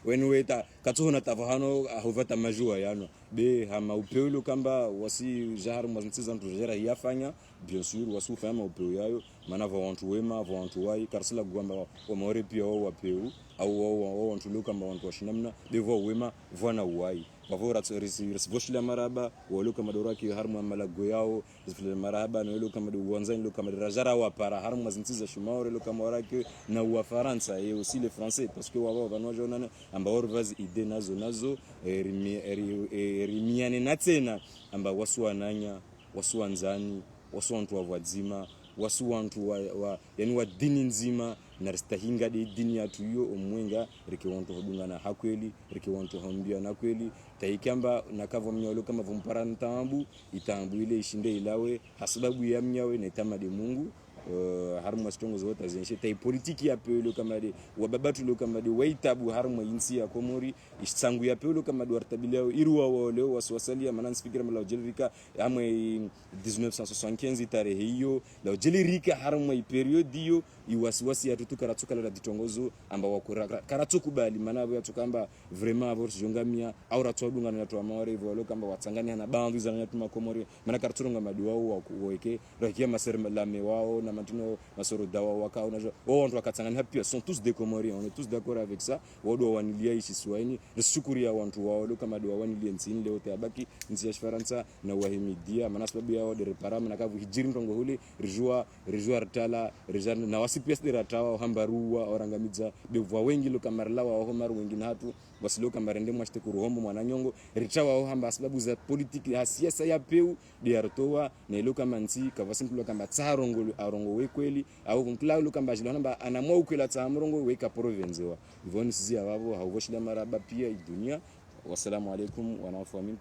weta katsohona tavahano hovata majua yano be hama upeulo kamba wasi jahar mwazintsiza ntu jera yafanya bien sûr wasu fama upeu yayo mana vantu wema vantu wai karsila gwamba wa maore pia wao wapeu au wao wantu lo kamba wantu washinamna be vo wema vona wai wavora risvoshila maraba walo kama doraki harmu malago yao risvoshila maraba na walo kama uwanzani lo kama rajara wa para harmu mazintiza shumaure lo kama waraki na wa Faransa et aussi les Français parce que wao vanwa jona amba orvaz ide nazo rimiane na tena amba wasu wananya wasu wanzani wasu wantu wa wadzima wasu wantu yani wa dini nzima na ristahinga de dini yatu hiyo omwenga rike wantu hodunga na hakweli rike wantu hambia na kweli taikamba nakavo mnyalo kama vompara ntambu itambu ile ishinde ilawe hasababu ya mnyawe na itamade Mungu harma stongo zote zenye tai politiki ya pelo kama de wababatu lo kama de waitabu harma insi ya Komori isangu ya pelo kama de wartabilia irwa wale waswasalia manan speaker mala jelrika amwe 1975 tarehe hiyo la jelrika harma i period hiyo iwasiwasi ya tutuka ratuka la ditongozo amba wakura karatuku bali manabo ya tukamba vraiment avoir jongamia au ratodunga na watu amore hivyo kamba watangania na bandu za nyatuma Komori maana karaturunga madiwao wakuweke rakia maserlame wao na matino masoro dawa waka unajua wao watu wakatangania pia sont tous des Comoriens on est tous d'accord avec ça wao wanilia ishi swahili nashukuru ya watu wao kama do wanilia nsini leo tabaki nsi ya Faransa na wahimidia maana sababu yao de reparama na kavu hijiri ndongo huli rijua rtala rijana na wasipias de ratawa hambarua orangamiza bevwa wengi lo kamarla wa homaru wengi na hatu basilo kamarende mwashte kuruhombo mwananyongo ritawa au hamba sababu za politiki ya siasa ya peu de artoa na ilo kama nsi kavasimpulo kama tsarongo arongo we kweli au kunkla lo kamba jilo namba anamwa ukwela tsamrongo we ka province wa ivoni sisi ababo hauvoshila maraba pia dunia. Wassalamu alaikum wa rahmatullahi